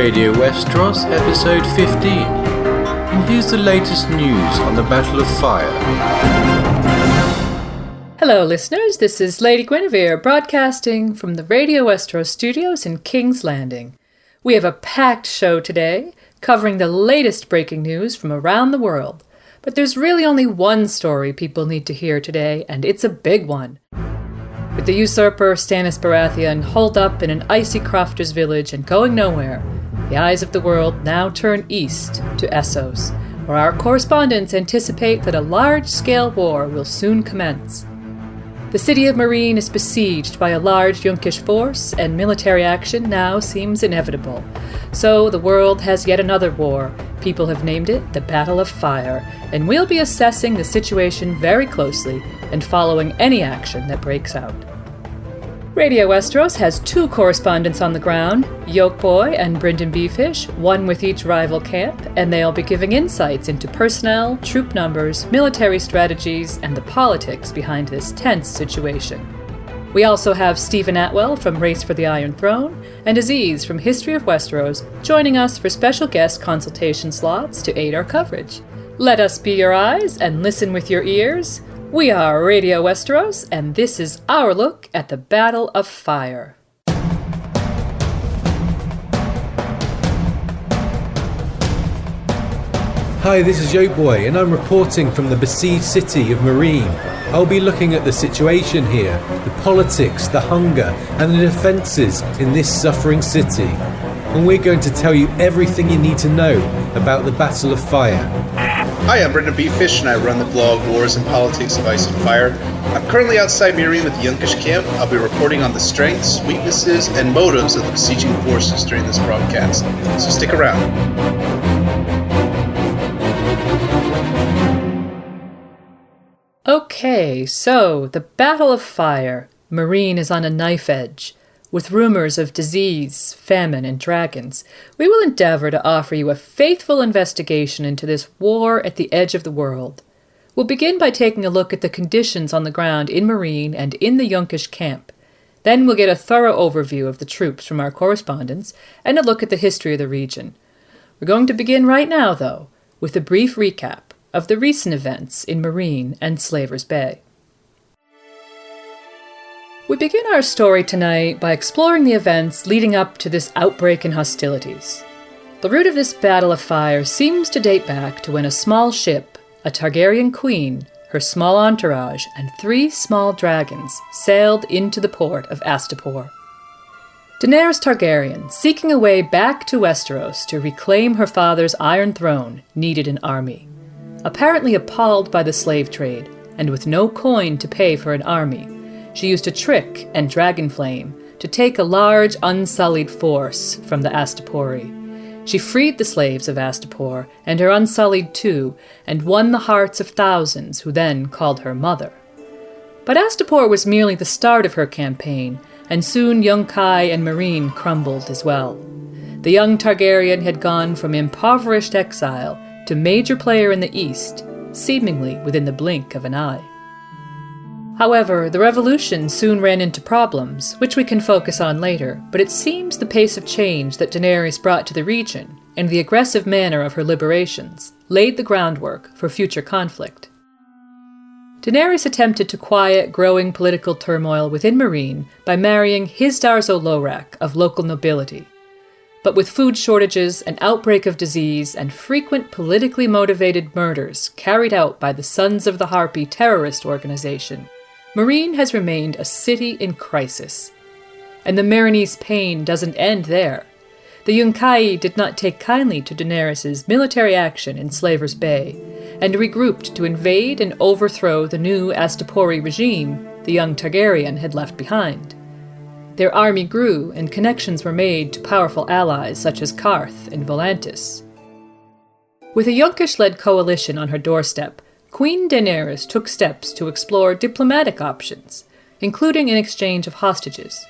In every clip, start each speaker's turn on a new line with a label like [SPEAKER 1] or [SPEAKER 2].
[SPEAKER 1] Radio Westeros, episode 15. And here's the latest news on the Battle of Fire.
[SPEAKER 2] Hello listeners, this is Lady Guinevere broadcasting from the Radio Westeros studios in King's Landing. We have a packed show today, covering the latest breaking news from around the world. But there's really only one story people need to hear today, and it's a big one. With the usurper Stannis Baratheon holed up in an icy crofter's village and going nowhere, the eyes of the world now turn east to Essos, where our correspondents anticipate that a large-scale war will soon commence. The city of Meereen is besieged by a large Yunkish force, and military action now seems inevitable. So the world has yet another war. People have named it the Battle of Fire, and we'll be assessing the situation very closely and following any action that breaks out. Radio Westeros has two correspondents on the ground, Yolkboy and BryndenBFish, one with each rival camp, and they'll be giving insights into personnel, troop numbers, military strategies, and the politics behind this tense situation. We also have Stephen Attewell from Race for the Iron Throne, and Aziz from History of Westeros, joining us for special guest consultation slots to aid our coverage. Let us be your eyes and listen with your ears. We are Radio Westeros, and this is our look at the Battle of Fire.
[SPEAKER 3] Hi, this is Yolkboy, and I'm reporting from the besieged city of Meereen. I'll be looking at the situation here, the politics, the hunger, and the defences in this suffering city. And we're going to tell you everything you need to know about the Battle of Fire.
[SPEAKER 4] Hi, I'm BryndenBFish, and I run the blog Wars and Politics of Ice and Fire. I'm currently outside Meereen with the Yunkish camp. I'll be reporting on the strengths, weaknesses, and motives of the besieging forces during this broadcast. So stick around.
[SPEAKER 2] Okay, so the Battle of Fire. Meereen is on a knife edge. With rumors of disease, famine, and dragons, we will endeavor to offer you a faithful investigation into this war at the edge of the world. We'll begin by taking a look at the conditions on the ground in Meereen and in the Yunkish camp. Then we'll get a thorough overview of the troops from our correspondents and a look at the history of the region. We're going to begin right now, though, with a brief recap of the recent events in Meereen and Slaver's Bay. We begin our story tonight by exploring the events leading up to this outbreak in hostilities. The root of this Battle of Fire seems to date back to when a small ship, a Targaryen queen, her small entourage, and 3 small dragons sailed into the port of Astapor. Daenerys Targaryen, seeking a way back to Westeros to reclaim her father's Iron Throne, needed an army. Apparently appalled by the slave trade, and with no coin to pay for an army, she used a trick and dragonflame to take a large Unsullied force from the Astapori. She freed the slaves of Astapor, and her Unsullied too, and won the hearts of thousands who then called her mother. But Astapor was merely the start of her campaign, and soon Yunkai and Meereen crumbled as well. The young Targaryen had gone from impoverished exile to major player in the east, seemingly within the blink of an eye. However, the revolution soon ran into problems, which we can focus on later, but it seems the pace of change that Daenerys brought to the region, and the aggressive manner of her liberations, laid the groundwork for future conflict. Daenerys attempted to quiet growing political turmoil within Meereen by marrying Hizdahr Lorak of local nobility. But with food shortages, an outbreak of disease, and frequent politically motivated murders carried out by the Sons of the Harpy terrorist organization, Meereen has remained a city in crisis. And the Meereenese pain doesn't end there. The Yunkai did not take kindly to Daenerys' military action in Slaver's Bay, and regrouped to invade and overthrow the new Astapori regime the young Targaryen had left behind. Their army grew, and connections were made to powerful allies such as Qarth and Volantis. With a Yunkish-led coalition on her doorstep, Queen Daenerys took steps to explore diplomatic options, including an exchange of hostages.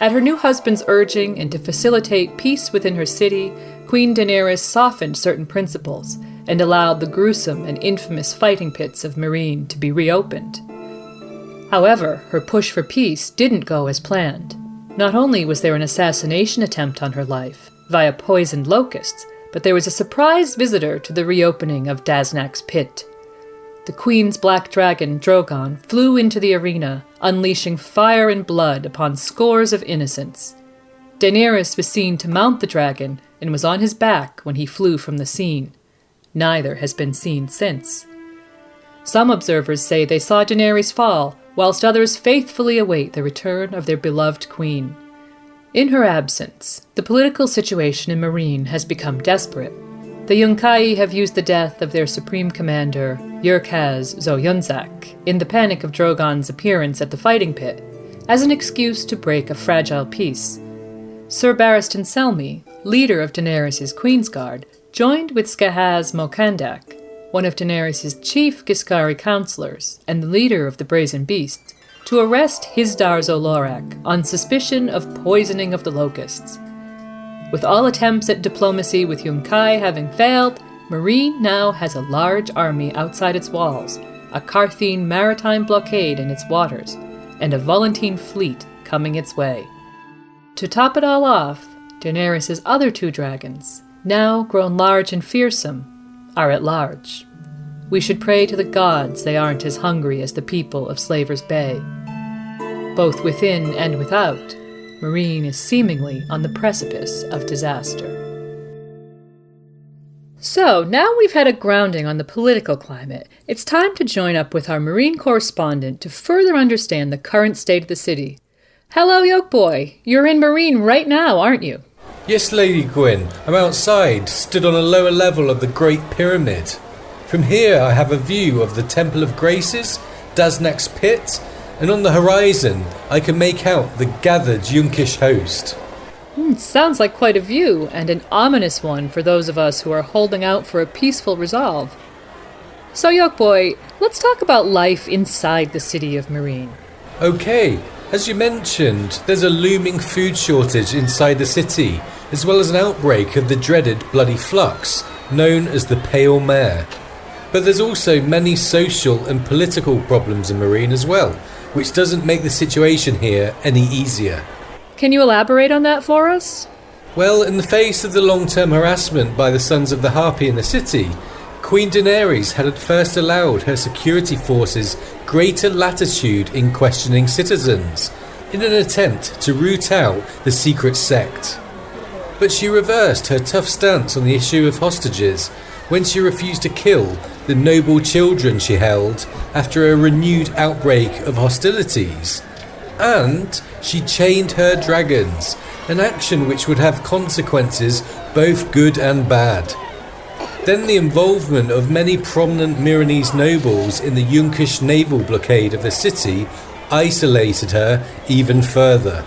[SPEAKER 2] At her new husband's urging and to facilitate peace within her city, Queen Daenerys softened certain principles and allowed the gruesome and infamous fighting pits of Meereen to be reopened. However, her push for peace didn't go as planned. Not only was there an assassination attempt on her life, via poisoned locusts, but there was a surprise visitor to the reopening of Daznak's pit. The Queen's black dragon, Drogon, flew into the arena, unleashing fire and blood upon scores of innocents. Daenerys was seen to mount the dragon and was on his back when he flew from the scene. Neither has been seen since. Some observers say they saw Daenerys fall, whilst others faithfully await the return of their beloved queen. In her absence, the political situation in Meereen has become desperate. The Yunkai have used the death of their supreme commander, Urkaz Zoyunzak, in the panic of Drogon's appearance at the fighting pit, as an excuse to break a fragile peace. Sir Barristan Selmy, leader of Daenerys' Queensguard, joined with Skahaz Mokandak, one of Daenerys' chief Giscari counselors and the leader of the Brazen Beasts, to arrest Hizdar Zolorak on suspicion of poisoning of the locusts. With all attempts at diplomacy with Yunkai having failed, Meereen now has a large army outside its walls, a Qartheen maritime blockade in its waters, and a Volantene fleet coming its way. To top it all off, Daenerys' other 2 dragons, now grown large and fearsome, are at large. We should pray to the gods they aren't as hungry as the people of Slaver's Bay. Both within and without, Meereen is seemingly on the precipice of disaster. So, now we've had a grounding on the political climate, it's time to join up with our Meereen correspondent to further understand the current state of the city. Hello, Yolkboy. You're in Meereen right now, aren't you?
[SPEAKER 3] Yes, Lady Gwyn. I'm outside, stood on a lower level of the Great Pyramid. From here I have a view of the Temple of Graces, Daznak's pit, and on the horizon I can make out the gathered Yunkish host.
[SPEAKER 2] Sounds like quite a view, and an ominous one for those of us who are holding out for a peaceful resolve. So, Yolkboy, let's talk about life inside the city of Meereen.
[SPEAKER 3] Okay, as you mentioned, there's a looming food shortage inside the city, as well as an outbreak of the dreaded bloody flux, known as the Pale Mare. But there's also many social and political problems in Meereen as well, which doesn't make the situation here any easier.
[SPEAKER 2] Can you elaborate on that for us?
[SPEAKER 3] Well, in the face of the long-term harassment by the Sons of the Harpy in the city, Queen Daenerys had at first allowed her security forces greater latitude in questioning citizens, in an attempt to root out the secret sect. But she reversed her tough stance on the issue of hostages when she refused to kill the noble children she held after a renewed outbreak of hostilities. And she chained her dragons, an action which would have consequences both good and bad. Then the involvement of many prominent Meereenese nobles in the Yunkish naval blockade of the city isolated her even further.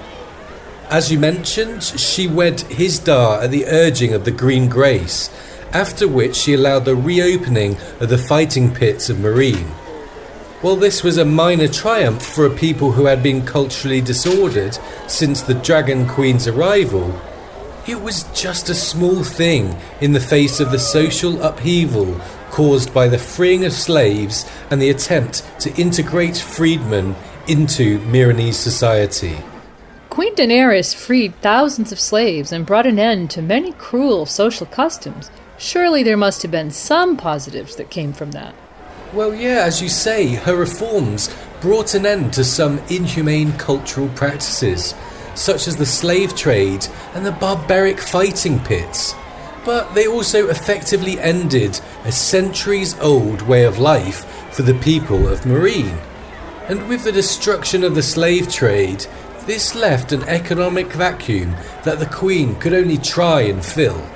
[SPEAKER 3] As you mentioned, she wed Hizdar at the urging of the Green Grace, after which she allowed the reopening of the fighting pits of Meereen. While this was a minor triumph for a people who had been culturally disordered since the Dragon Queen's arrival, it was just a small thing in the face of the social upheaval caused by the freeing of slaves and the attempt to integrate freedmen into Meereenese society.
[SPEAKER 2] Queen Daenerys freed thousands of slaves and brought an end to many cruel social customs. Surely there must have been some positives that came from that.
[SPEAKER 3] Well, yeah, as you say, her reforms brought an end to some inhumane cultural practices, such as the slave trade and the barbaric fighting pits. But they also effectively ended a centuries-old way of life for the people of Meereen. And with the destruction of the slave trade, this left an economic vacuum that the Queen could only try and fill.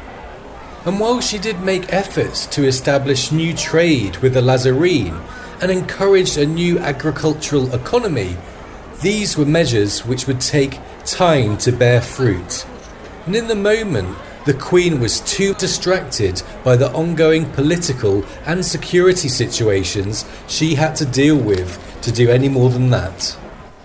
[SPEAKER 3] And while she did make efforts to establish new trade with the Lazarene and encouraged a new agricultural economy, these were measures which would take time to bear fruit. And in the moment, the Queen was too distracted by the ongoing political and security situations she had to deal with to do any more than that.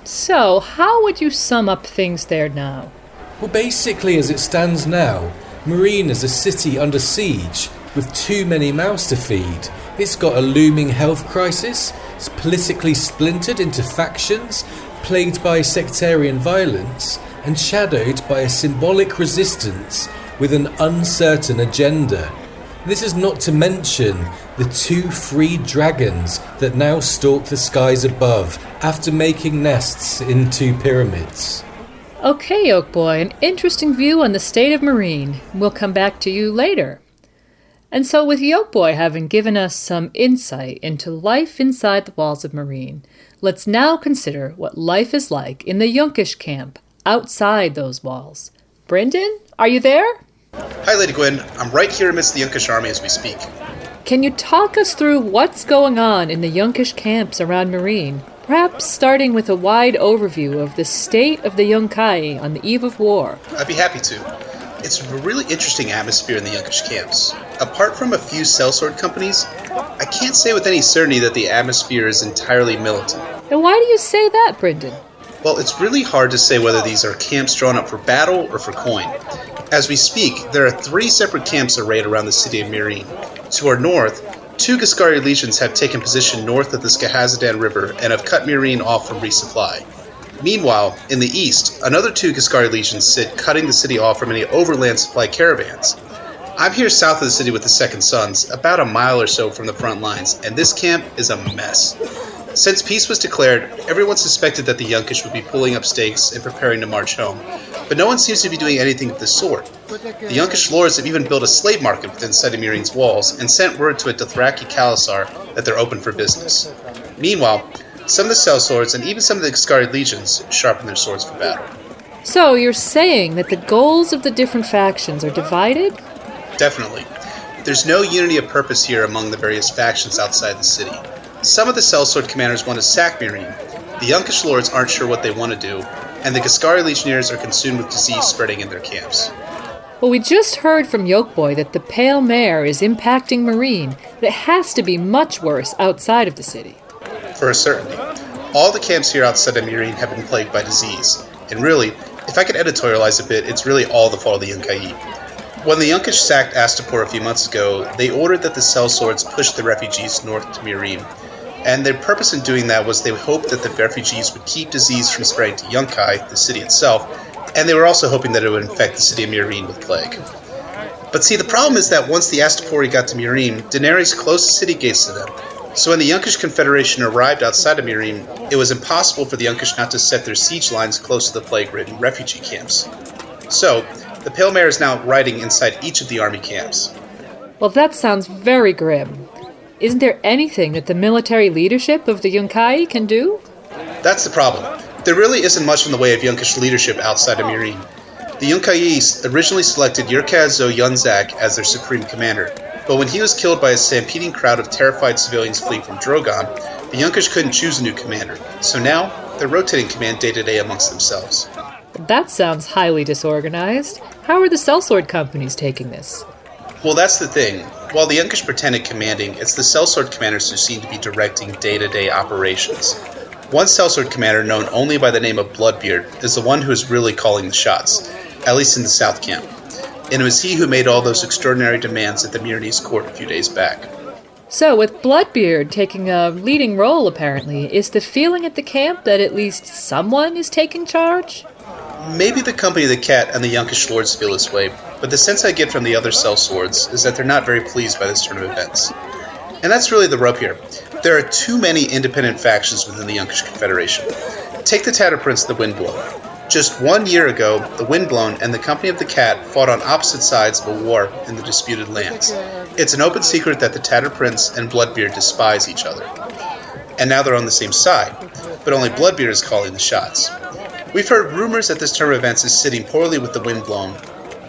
[SPEAKER 2] So, how would you sum up things there now?
[SPEAKER 3] Well, basically as it stands now, Meereen is a city under siege with too many mouths to feed. It's got a looming health crisis, it's politically splintered into factions, plagued by sectarian violence, and shadowed by a symbolic resistance with an uncertain agenda. This is not to mention the 2 freed dragons that now stalk the skies above after making nests in 2 pyramids.
[SPEAKER 2] Okay, Oakboy, an interesting view on the state of Meereen. We'll come back to you later. And so with Yolkboy having given us some insight into life inside the walls of Meereen, let's now consider what life is like in the Yunkish camp, outside those walls. Brynden, are you there?
[SPEAKER 4] Hi, Lady Gwyn. I'm right here amidst the Yunkish army as we speak.
[SPEAKER 2] Can you talk us through what's going on in the Yunkish camps around Meereen? Perhaps starting with a wide overview of the state of the Yunkai on the eve of war.
[SPEAKER 4] I'd be happy to. It's a really interesting atmosphere in the Yunkish camps. Apart from a few sellsword companies, I can't say with any certainty that the atmosphere is entirely militant.
[SPEAKER 2] And why do you say that, Brynden?
[SPEAKER 4] Well, it's really hard to say whether these are camps drawn up for battle or for coin. As we speak, there are 3 separate camps arrayed around the city of Meereen. To our north, 2 Giscari legions have taken position north of the Skahazadan River and have cut Meereen off from resupply. Meanwhile, in the east, another 2 Giscari legions sit cutting the city off from any overland supply caravans. I'm here south of the city with the Second Sons, about a mile or so from the front lines, and this camp is a mess. Since peace was declared, everyone suspected that the Yunkish would be pulling up stakes and preparing to march home, but no one seems to be doing anything of the sort. The Yunkish lords have even built a slave market within sight of Meereen's walls and sent word to a Dothraki Khalasar that they're open for business. Meanwhile, some of the sellswords and even some of the Giscari legions sharpen their swords for battle.
[SPEAKER 2] So you're saying that the goals of the different factions are divided?
[SPEAKER 4] Definitely. There's no unity of purpose here among the various factions outside the city. Some of the sellsword commanders want to sack Meereen, the Yunkish lords aren't sure what they want to do, and the Giscari legionnaires are consumed with disease spreading in their camps.
[SPEAKER 2] Well, we just heard from Yolkboy that the Pale Mare is impacting Meereen. It has to be much worse outside of the city.
[SPEAKER 4] For a certainty. All the camps here outside of Meereen have been plagued by disease, and really, if I could editorialize a bit, it's really all the fault of the Yunkai. When the Yunkish sacked Astapor a few months ago, they ordered that the sellswords push the refugees north to Meereen. And their purpose in doing that was they hoped that the refugees would keep disease from spreading to Yunkai, the city itself, and they were also hoping that it would infect the city of Meereen with plague. But see, the problem is that once the Astapori got to Meereen, Daenerys closed the city gates to them. So when the Yunkish Confederation arrived outside of Meereen, it was impossible for the Yunkish not to set their siege lines close to the plague-ridden refugee camps. So, the Pale Mare is now riding inside each of the army camps.
[SPEAKER 2] Well, that sounds very grim. Isn't there anything that the military leadership of the Yunkai can do?
[SPEAKER 4] That's the problem. There really isn't much in the way of Yunkish leadership outside of Meereen. The Yunkai originally selected Yurkaz Yunzak as their supreme commander, but when he was killed by a stampeding crowd of terrified civilians fleeing from Drogon, the Yunkish couldn't choose a new commander, so now they're rotating command day to day amongst themselves.
[SPEAKER 2] That sounds highly disorganized. How are the sellsword companies taking this?
[SPEAKER 4] Well, that's the thing. While the Yunkish pretended commanding, it's the sellsword commanders who seem to be directing day-to-day operations. One sellsword commander, known only by the name of Bloodbeard, is the one who is really calling the shots, at least in the South Camp. And it was he who made all those extraordinary demands at the Meereenese court a few days back.
[SPEAKER 2] So, with Bloodbeard taking a leading role, apparently, is the feeling at the camp that at least someone is taking charge?
[SPEAKER 4] Maybe the company of the cat and the Yunkish lords feel this way, but the sense I get from the other sellswords is that they're not very pleased by this turn of events. And that's really the rub here. There are too many independent factions within the Yunkish Confederation. Take the Tattered Prince and the Windblown. Just 1 year ago, the Windblown and the company of the cat fought on opposite sides of a war in the disputed lands. It's an open secret that the Tattered Prince and Bloodbeard despise each other. And now they're on the same side, but only Bloodbeard is calling the shots. We've heard rumors that this turn of events is sitting poorly with the Windblown,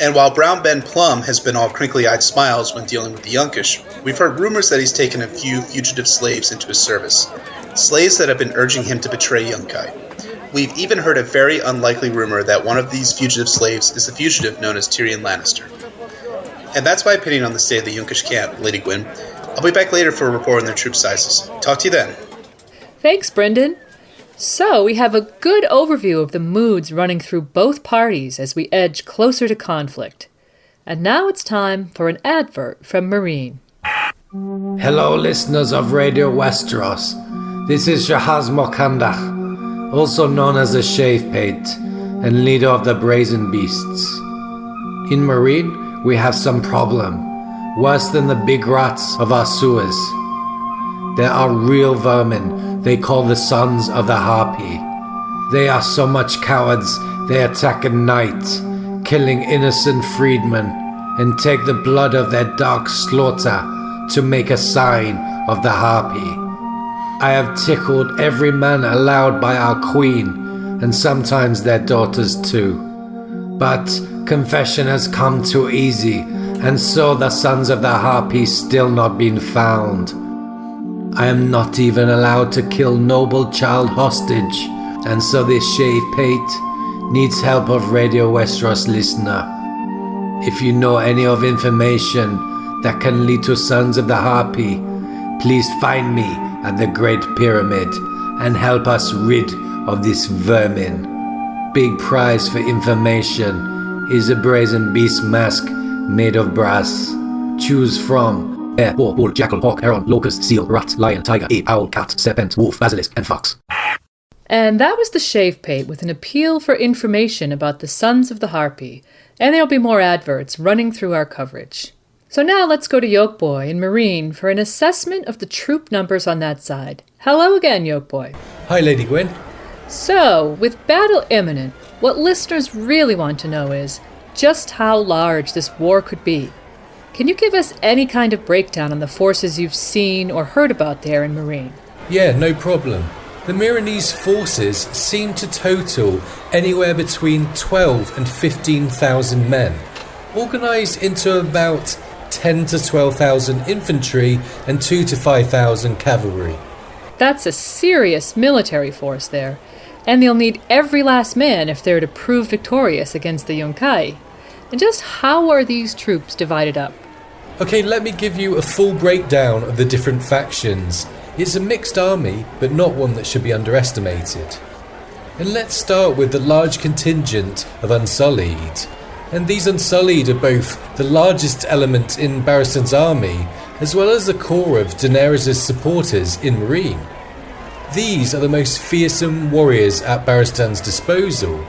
[SPEAKER 4] and while Brown Ben Plumm has been all crinkly-eyed smiles when dealing with the Yunkish, we've heard rumors that he's taken a few fugitive slaves into his service, slaves that have been urging him to betray Yunkai. We've even heard a very unlikely rumor that one of these fugitive slaves is the fugitive known as Tyrion Lannister. And that's my opinion on the state of the Yunkish camp, Lady Gwyn. I'll be back later for a report on their troop sizes. Talk to you then.
[SPEAKER 2] Thanks, Brynden. So, we have a good overview of the moods running through both parties as we edge closer to conflict. And now it's time for an advert from Meereen.
[SPEAKER 5] Hello, listeners of Radio Westeros. This is Shahaz Mokandach, also known as the Shavepate, and leader of the Brazen Beasts. In Meereen, we have some problem. Worse than the big rats of our sewers. There are real vermin they call the Sons of the Harpy. They are so much cowards they attack at night, killing innocent freedmen, and take the blood of their dark slaughter to make a sign of the Harpy. I have tickled every man allowed by our queen, and sometimes their daughters too. But confession has come too easy, and so the Sons of the Harpy still not been found. I am not even allowed to kill noble child hostage, and so this shave pate needs help of Radio Westeros listener. If you know any of information that can lead to Sons of the Harpy, please find me at the Great Pyramid and help us rid of this vermin. Big prize for information is a brazen beast mask made of brass. Choose from bear, boar, bull, jackal, hawk, heron, locust, seal, rat, lion, tiger, ape, owl, cat, serpent, wolf, basilisk, and fox.
[SPEAKER 2] And that was the shave pate with an appeal for information about the Sons of the Harpy, and there'll be more adverts running through our coverage. So now let's go to Yolkboy and Meereen for an assessment of the troop numbers on that side. Hello again, Yolkboy.
[SPEAKER 3] Hi, Lady Gwyn.
[SPEAKER 2] So, with battle imminent, what listeners really want to know is just how large this war could be. Can you give us any kind of breakdown on the forces you've seen or heard about there in Meereen?
[SPEAKER 3] Yeah, no problem. The Meereenese forces seem to total anywhere between 12 and 15,000 men, organised into about 10 to 12,000 infantry and 2 to 5,000 cavalry.
[SPEAKER 2] That's a serious military force there, and they'll need every last man if they're to prove victorious against the Yunkai. And just how are these troops divided up?
[SPEAKER 3] Okay, let me give you a full breakdown of the different factions. It's a mixed army, but not one that should be underestimated. And let's start with the large contingent of Unsullied. And these Unsullied are both the largest element in Barristan's army, as well as the core of Daenerys' supporters in Meereen. These are the most fearsome warriors at Barristan's disposal,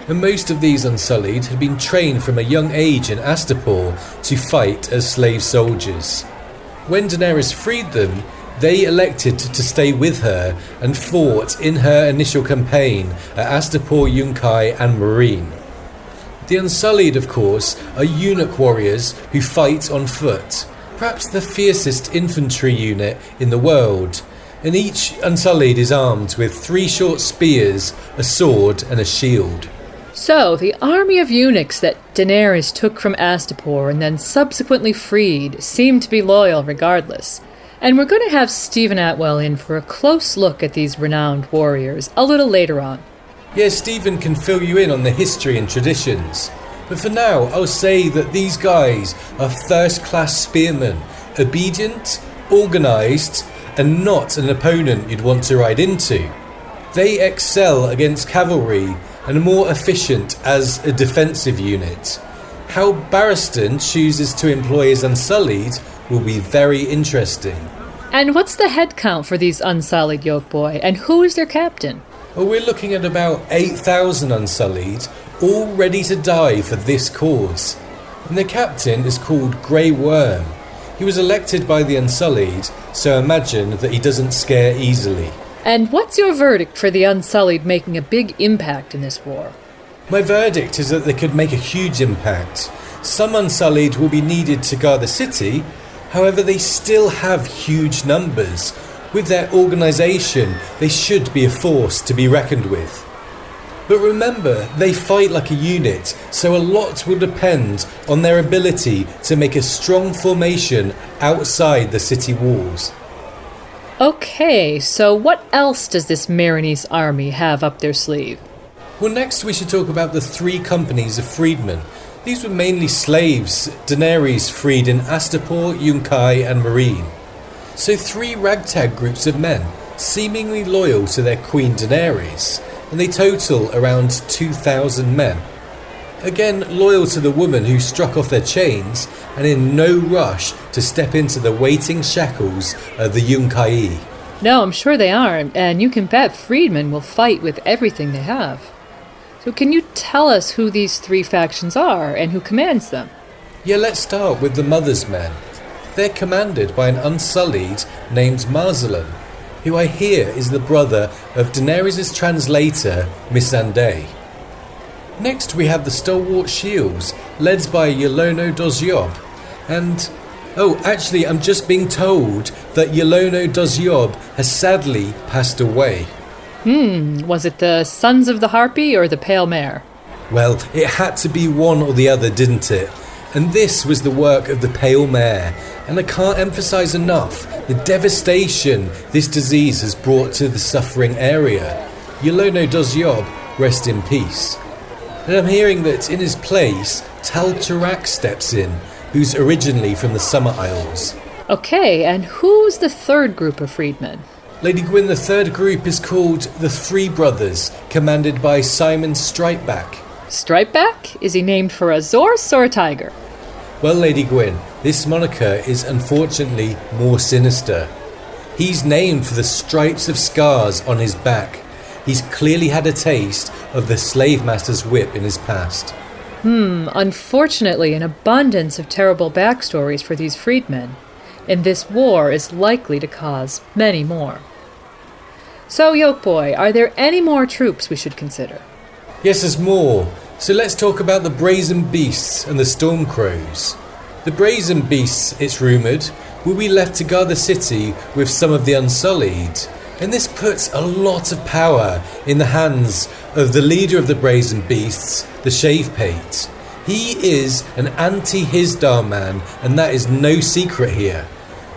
[SPEAKER 3] and most of these Unsullied had been trained from a young age in Astapor to fight as slave soldiers. When Daenerys freed them, they elected to stay with her and fought in her initial campaign at Astapor, Yunkai and Meereen. The Unsullied, of course, are eunuch warriors who fight on foot, perhaps the fiercest infantry unit in the world, and each Unsullied is armed with 3 short spears, a sword and a shield.
[SPEAKER 2] So, the army of eunuchs that Daenerys took from Astapor and then subsequently freed seemed to be loyal regardless. And we're going to have Stephen Attewell in for a close look at these renowned warriors a little later on.
[SPEAKER 3] Yes, Stephen can fill you in on the history and traditions. But for now, I'll say that these guys are first-class spearmen, obedient, organised, and not an opponent you'd want to ride into. They excel against cavalry and are more efficient as a defensive unit. How Barristan chooses to employ his Unsullied will be very interesting.
[SPEAKER 2] And what's the head count for these Unsullied, Yolkboy, and who is their captain?
[SPEAKER 3] Well, we're looking at about 8,000 Unsullied, all ready to die for this cause. And the captain is called Grey Worm. He was elected by the Unsullied, so imagine that he doesn't scare easily.
[SPEAKER 2] And what's your verdict for the Unsullied making a big impact in this war?
[SPEAKER 3] My verdict is that they could make a huge impact. Some Unsullied will be needed to guard the city, however they still have huge numbers. With their organisation, they should be a force to be reckoned with. But remember, they fight like a unit, so a lot will depend on their ability to make a strong formation outside the city walls.
[SPEAKER 2] Okay, so what else does this Meereenese army have up their sleeve?
[SPEAKER 3] Well, next we should talk about the 3 companies of freedmen. These were mainly slaves Daenerys freed in Astapor, Yunkai and Meereen. So 3 ragtag groups of men, seemingly loyal to their queen Daenerys, and they total around 2,000 men. Again, loyal to the woman who struck off their chains and in no rush to step into the waiting shackles of the Yunkai.
[SPEAKER 2] No, I'm sure they aren't, and you can bet freedmen will fight with everything they have. So can you tell us who these three factions are and who commands them?
[SPEAKER 3] Yeah, let's start with the Mother's Men. They're commanded by an Unsullied named Marzalan, who I hear is the brother of Daenerys' translator, Missandei. Next we have the Stalwart Shields, led by Yolono Dozyob, and... actually, I'm just being told that Yolono Dozyob has sadly passed away.
[SPEAKER 2] Was it the Sons of the Harpy or the Pale Mare?
[SPEAKER 3] Well, it had to be one or the other, didn't it? And this was the work of the Pale Mare, and I can't emphasize enough the devastation this disease has brought to the suffering area. Yolono Dozyob, rest in peace. And I'm hearing that in his place, Tal Turak steps in, who's originally from the Summer Isles.
[SPEAKER 2] Okay, and who's the third group of freedmen?
[SPEAKER 3] Lady Gwyn, the third group is called the Three Brothers, commanded by Simon Stripeback.
[SPEAKER 2] Stripeback? Is he named for a Zorse or a tiger?
[SPEAKER 3] Well, Lady Gwyn, this moniker is unfortunately more sinister. He's named for the stripes of scars on his back. He's clearly had a taste of the slave master's whip in his past.
[SPEAKER 2] Unfortunately, an abundance of terrible backstories for these freedmen, and this war is likely to cause many more. So, Yolkboy, are there any more troops we should consider?
[SPEAKER 3] Yes, there's more. So let's talk about the Brazen Beasts and the Stormcrows. The Brazen Beasts, it's rumoured, will be left to guard the city with some of the Unsullied, and this puts a lot of power in the hands of the leader of the Brazen Beasts, the Shavepate. He is an anti-Hisdar man, and that is no secret here.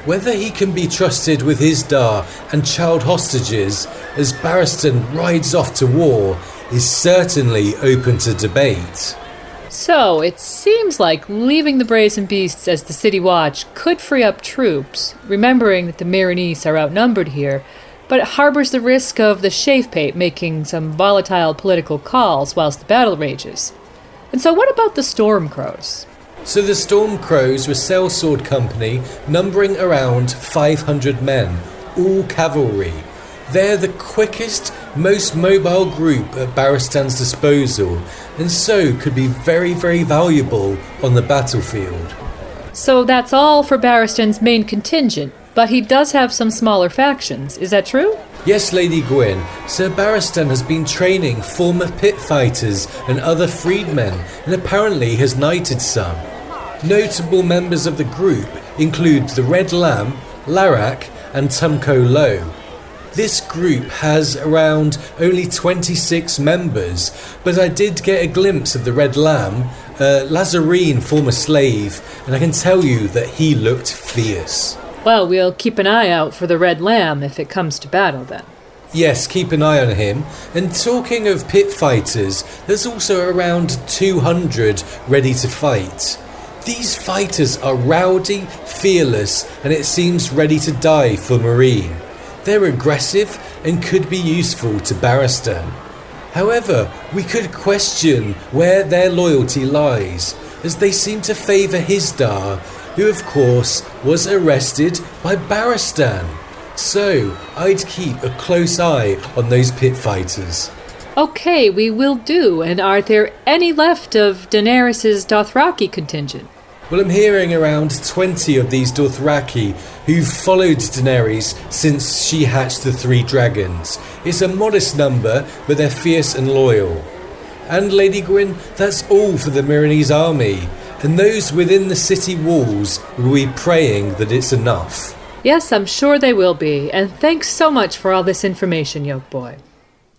[SPEAKER 3] Whether he can be trusted with Hisdar and child hostages as Barristan rides off to war is certainly open to debate.
[SPEAKER 2] So, it seems like leaving the Brazen Beasts as the City Watch could free up troops, remembering that the Meereenese are outnumbered here, but it harbors the risk of the Shavepate making some volatile political calls whilst the battle rages. And so what about the Stormcrows?
[SPEAKER 3] So the Stormcrows were sellsword company numbering around 500 men, all cavalry. They're the quickest, most mobile group at Barristan's disposal, and so could be very, very valuable on the battlefield.
[SPEAKER 2] So that's all for Barristan's main contingent, but he does have some smaller factions, is that true?
[SPEAKER 3] Yes, Lady Gwyn, Sir Barristan has been training former pit fighters and other freedmen, and apparently has knighted some. Notable members of the group include the Red Lamb, Larak, and Tumco Low. This group has around only 26 members, but I did get a glimpse of the Red Lamb, a Lazarene former slave, and I can tell you that he looked fierce.
[SPEAKER 2] Well, we'll keep an eye out for the Red Lamb if it comes to battle then.
[SPEAKER 3] Yes, keep an eye on him. And talking of pit fighters, there's also around 200 ready to fight. These fighters are rowdy, fearless, and it seems ready to die for Meereen. They're aggressive and could be useful to Barristan. However, we could question where their loyalty lies, as they seem to favour Hisdar, who of course was arrested by Barristan. So, I'd keep a close eye on those pit fighters.
[SPEAKER 2] Okay, we will do. And are there any left of Daenerys' Dothraki contingent?
[SPEAKER 3] Well, I'm hearing around 20 of these Dothraki who've followed Daenerys since she hatched the 3 dragons. It's a modest number, but they're fierce and loyal. And Lady Gwyn, that's all for the Meereenese army, and those within the city walls will be praying that it's enough.
[SPEAKER 2] Yes, I'm sure they will be, and thanks so much for all this information, Yolkboy.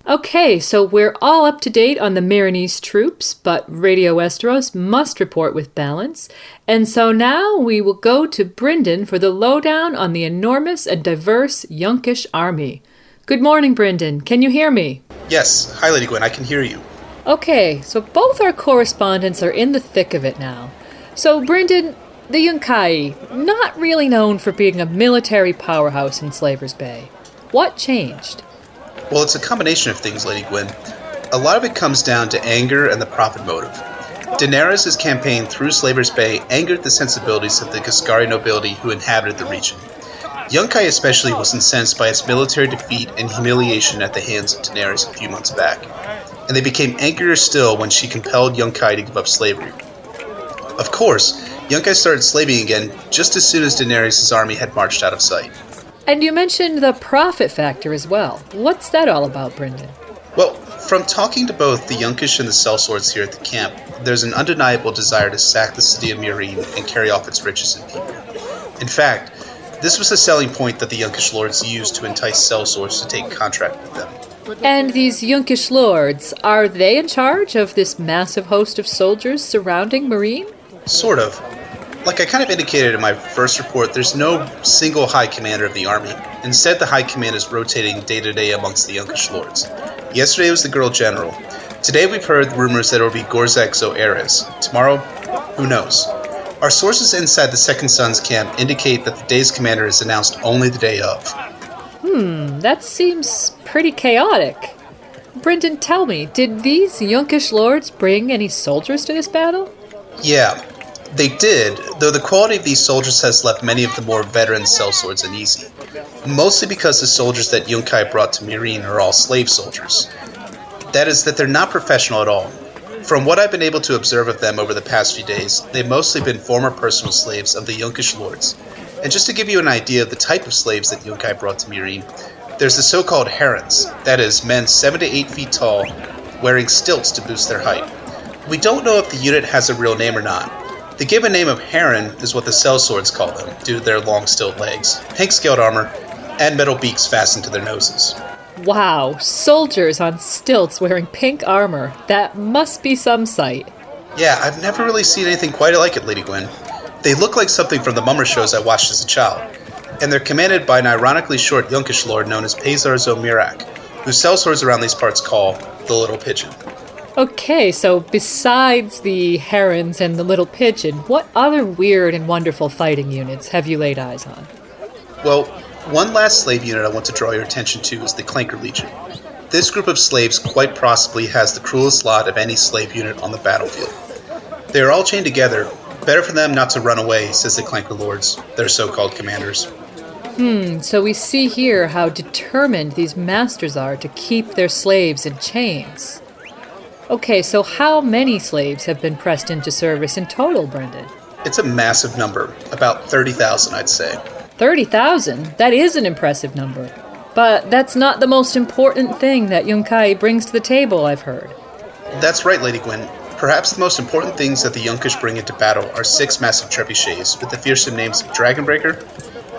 [SPEAKER 2] Okay, so we're all up to date on the Meereenese troops, but Radio Westeros must report with balance, and so now we will go to Brynden for the lowdown on the enormous and diverse Yunkish army. Good morning, Brynden. Can you hear me?
[SPEAKER 4] Yes. Hi, Lady Gwyn. I can hear you.
[SPEAKER 2] Okay, so both our correspondents are in the thick of it now. So, Brynden, the Yunkai, not really known for being a military powerhouse in Slaver's Bay. What changed?
[SPEAKER 4] Well, it's a combination of things, Lady Gwyn. A lot of it comes down to anger and the profit motive. Daenerys' campaign through Slaver's Bay angered the sensibilities of the Giscari nobility who inhabited the region. Yunkai especially was incensed by its military defeat and humiliation at the hands of Daenerys a few months back. and they became angrier still when she compelled Yunkai to give up slavery. Of course, Yunkai started slaving again just as soon as Daenerys' army had marched out of sight.
[SPEAKER 2] And you mentioned the profit factor as well. What's that all about, Brynden?
[SPEAKER 4] Well, from talking to both the Yunkish and the Sellswords here at the camp, there's an undeniable desire to sack the city of Meereen and carry off its riches and people. In fact, this was a selling point that the Yunkish lords used to entice Sellswords to take contract with them.
[SPEAKER 2] And these Yunkish lords, are they in charge of this massive host of soldiers surrounding Meereen?
[SPEAKER 4] Sort of. Like I kind of indicated in my first report, there's no single high commander of the army. Instead, the high command is rotating day to day amongst the Yunkish lords. Yesterday was the girl general. Today we've heard rumors that it will be Gorzak Zoaris. Tomorrow, who knows? Our sources inside the Second Son's camp indicate that the day's commander is announced only the day of.
[SPEAKER 2] That seems pretty chaotic. Brynden, tell me, did these Yunkish lords bring any soldiers to this battle?
[SPEAKER 4] Yeah, they did, though the quality of these soldiers has left many of the more veteran sellswords uneasy. Mostly because the soldiers that Yunkai brought to Meereen are all slave soldiers. That is, that they're not professional at all. From what I've been able to observe of them over the past few days, they've mostly been former personal slaves of the Yunkish lords. And just to give you an idea of the type of slaves that Yunkai brought to Meereen, there's the so-called herons, that is, men 7 to 8 feet tall, wearing stilts to boost their height. We don't know if the unit has a real name or not. The given name of heron is what the sellswords call them, due to their long stilt legs, pink scaled armor, and metal beaks fastened to their noses.
[SPEAKER 2] Wow, soldiers on stilts wearing pink armor. That must be some sight.
[SPEAKER 4] Yeah, I've never really seen anything quite like it, Lady Gwyn. They look like something from the Mummer shows I watched as a child, and they're commanded by an ironically short Yunkish lord known as Pazar Zomirak, who sellswords around these parts call the Little Pigeon.
[SPEAKER 2] Okay, so besides the herons and the little pigeon, what other weird and wonderful fighting units have you laid eyes on?
[SPEAKER 4] Well, one last slave unit I want to draw your attention to is the Clanker Legion. This group of slaves quite possibly has the cruelest lot of any slave unit on the battlefield. They are all chained together. Better for them not to run away, says the Clanker Lords, their so-called commanders.
[SPEAKER 2] So we see here how determined these masters are to keep their slaves in chains. Okay, so how many slaves have been pressed into service in total, Brynden?
[SPEAKER 4] It's a massive number, about 30,000 I'd say.
[SPEAKER 2] 30,000? That is an impressive number. But that's not the most important thing that Yunkai brings to the table, I've heard.
[SPEAKER 4] That's right, Lady Gwyn. Perhaps the most important things that the Yunkish bring into battle are 6 massive trebuchets with the fearsome names of Dragonbreaker,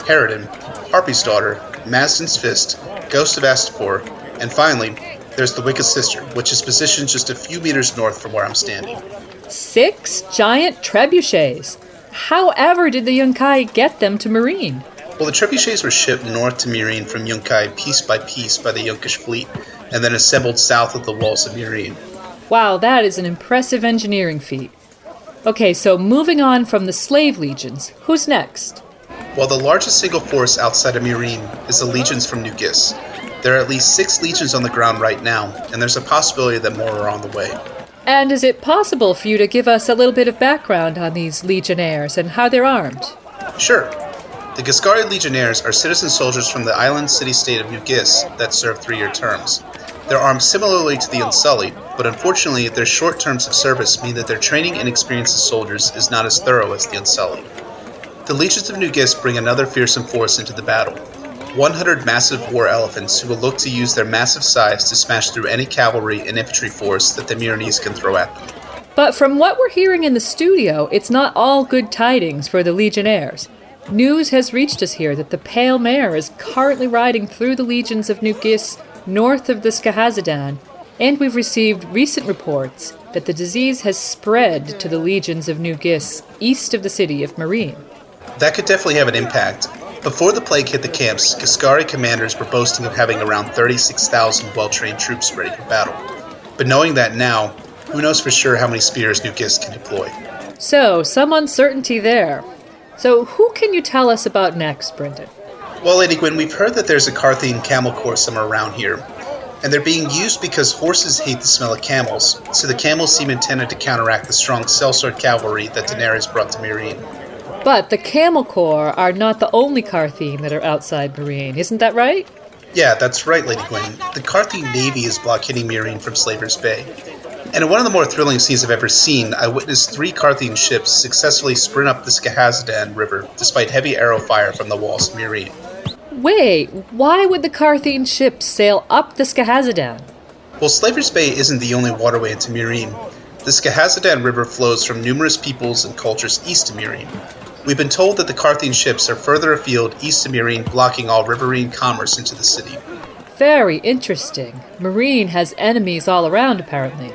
[SPEAKER 4] Harridan, Harpy's Daughter, Mazden's Fist, Ghost of Astapor, and finally, there's the Wicked Sister, which is positioned just a few meters north from where I'm standing.
[SPEAKER 2] 6 giant trebuchets! However did the Yunkai get them to Meereen?
[SPEAKER 4] Well, the trebuchets were shipped north to Meereen from Yunkai piece by piece by the Yunkish fleet, and then assembled south of the walls of Meereen.
[SPEAKER 2] Wow, that is an impressive engineering feat. Okay, so moving on from the slave legions, who's next?
[SPEAKER 4] While the largest single force outside of Meereen is the legions from New Gis. There are at least 6 legions on the ground right now, and there's a possibility that more are on the way.
[SPEAKER 2] And is it possible for you to give us a little bit of background on these legionnaires and how they're armed?
[SPEAKER 4] Sure. The Giscari Legionnaires are citizen soldiers from the island city-state of New Gis that serve 3-year terms. They're armed similarly to the Unsullied, but unfortunately their short terms of service mean that their training and experience as soldiers is not as thorough as the Unsullied. The Legions of New Gis bring another fearsome force into the battle. 100 massive war elephants who will look to use their massive size to smash through any cavalry and infantry force that the Meereenese can throw at them.
[SPEAKER 2] But from what we're hearing in the studio, it's not all good tidings for the legionnaires. News has reached us here that the Pale Mare is currently riding through the legions of New Gis north of the Skahazadan, and we've received recent reports that the disease has spread to the legions of New Gis east of the city of Meereen.
[SPEAKER 4] That could definitely have an impact. Before the plague hit the camps, Giscari commanders were boasting of having around 36,000 well-trained troops ready for battle. But knowing that now, who knows for sure how many spears New Gis can deploy.
[SPEAKER 2] So, some uncertainty there. So, who can you tell us about next, Brynden?
[SPEAKER 4] Well, Lady Gwyn, we've heard that there's a Carthian camel corps somewhere around here, and they're being used because horses hate the smell of camels, so the camels seem intended to counteract the strong sellsword cavalry that Daenerys brought to Meereen.
[SPEAKER 2] But the Camel Corps are not the only Carthian that are outside Meereen, isn't that right?
[SPEAKER 4] Yeah, that's right, Lady Gwyn. The Carthy Navy is blockading Meereen from Slaver's Bay. And in one of the more thrilling scenes I've ever seen, I witnessed 3 Carthian ships successfully sprint up the Skahazdan River despite heavy arrow fire from the walls of Meereen.
[SPEAKER 2] Wait, why would the Carthian ships sail up the Skahazdan?
[SPEAKER 4] Well, Slaver's Bay isn't the only waterway into Meereen. The Skahazdan River flows from numerous peoples and cultures east of Meereen. We've been told that the Carthian ships are further afield east of Meereen, blocking all riverine commerce into the city.
[SPEAKER 2] Very interesting. Meereen has enemies all around, apparently.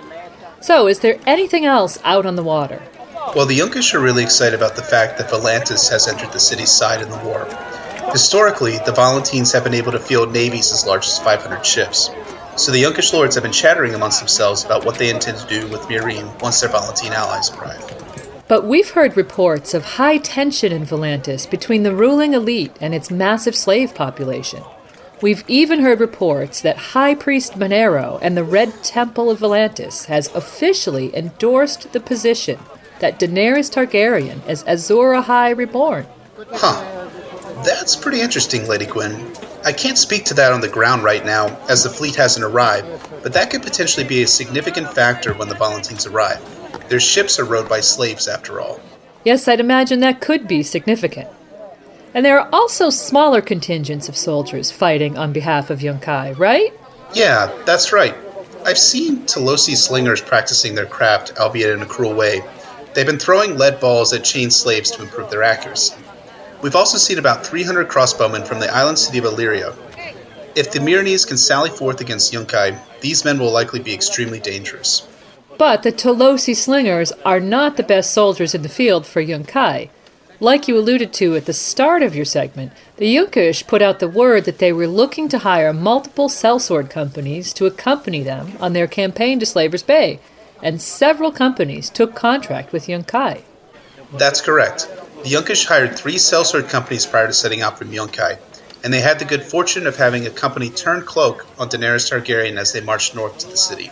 [SPEAKER 2] So, is there anything else out on the water?
[SPEAKER 4] Well, the Yunkish are really excited about the fact that Volantis has entered the city's side in the war. Historically, the Volantines have been able to field navies as large as 500 ships. So the Yunkish lords have been chattering amongst themselves about what they intend to do with Meereen once their Volantine allies arrive.
[SPEAKER 2] But we've heard reports of high tension in Volantis between the ruling elite and its massive slave population. We've even heard reports that High Priest Monero and the Red Temple of Volantis has officially endorsed the position that Daenerys Targaryen is Azor Ahai Reborn.
[SPEAKER 4] Huh. That's pretty interesting, Lady Gwyn. I can't speak to that on the ground right now, as the fleet hasn't arrived, but that could potentially be a significant factor when the Volantines arrive. Their ships are rowed by slaves, after all.
[SPEAKER 2] Yes, I'd imagine that could be significant. And there are also smaller contingents of soldiers fighting on behalf of Yunkai, right?
[SPEAKER 4] Yeah, that's right. I've seen Tolosi slingers practicing their craft, albeit in a cruel way. They've been throwing lead balls at chained slaves to improve their accuracy. We've also seen about 300 crossbowmen from the island city of Illyria. If the Meereenese can sally forth against Yunkai, these men will likely be extremely dangerous.
[SPEAKER 2] But the Tolosi slingers are not the best soldiers in the field for Yunkai. Like you alluded to at the start of your segment, the Yunkish put out the word that they were looking to hire multiple sellsword companies to accompany them on their campaign to Slaver's Bay, and several companies took contract with Yunkai.
[SPEAKER 4] That's correct. The Yunkish hired 3 sellsword companies prior to setting out from Yunkai, and they had the good fortune of having a company turn cloak on Daenerys Targaryen as they marched north to the city.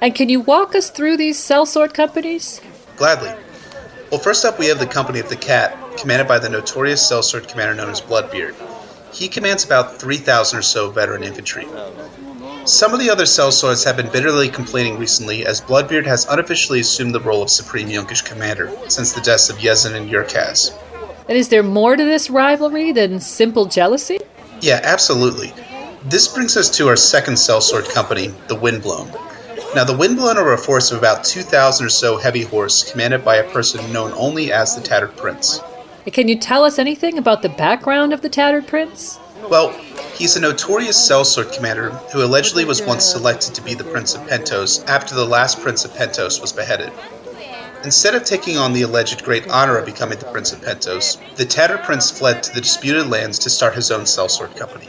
[SPEAKER 2] And can you walk us through these sellsword companies?
[SPEAKER 4] Gladly. Well, first up we have the Company of the Cat, commanded by the notorious sellsword commander known as Bloodbeard. He commands about 3,000 or so veteran infantry. Some of the other sellswords have been bitterly complaining recently, as Bloodbeard has unofficially assumed the role of Supreme Yunkish Commander since the deaths of Yezin and Yurkaz.
[SPEAKER 2] And is there more to this rivalry than simple jealousy?
[SPEAKER 4] Yeah, absolutely. This brings us to our second sellsword company, the Windblown. Now, the Windblown are a force of about 2,000 or so heavy horse, commanded by a person known only as the Tattered Prince.
[SPEAKER 2] Can you tell us anything about the background of the Tattered Prince?
[SPEAKER 4] Well, he's a notorious sellsword commander who allegedly was once selected to be the Prince of Pentos after the last Prince of Pentos was beheaded. Instead of taking on the alleged great honor of becoming the Prince of Pentos, the Tattered Prince fled to the disputed lands to start his own sellsword company.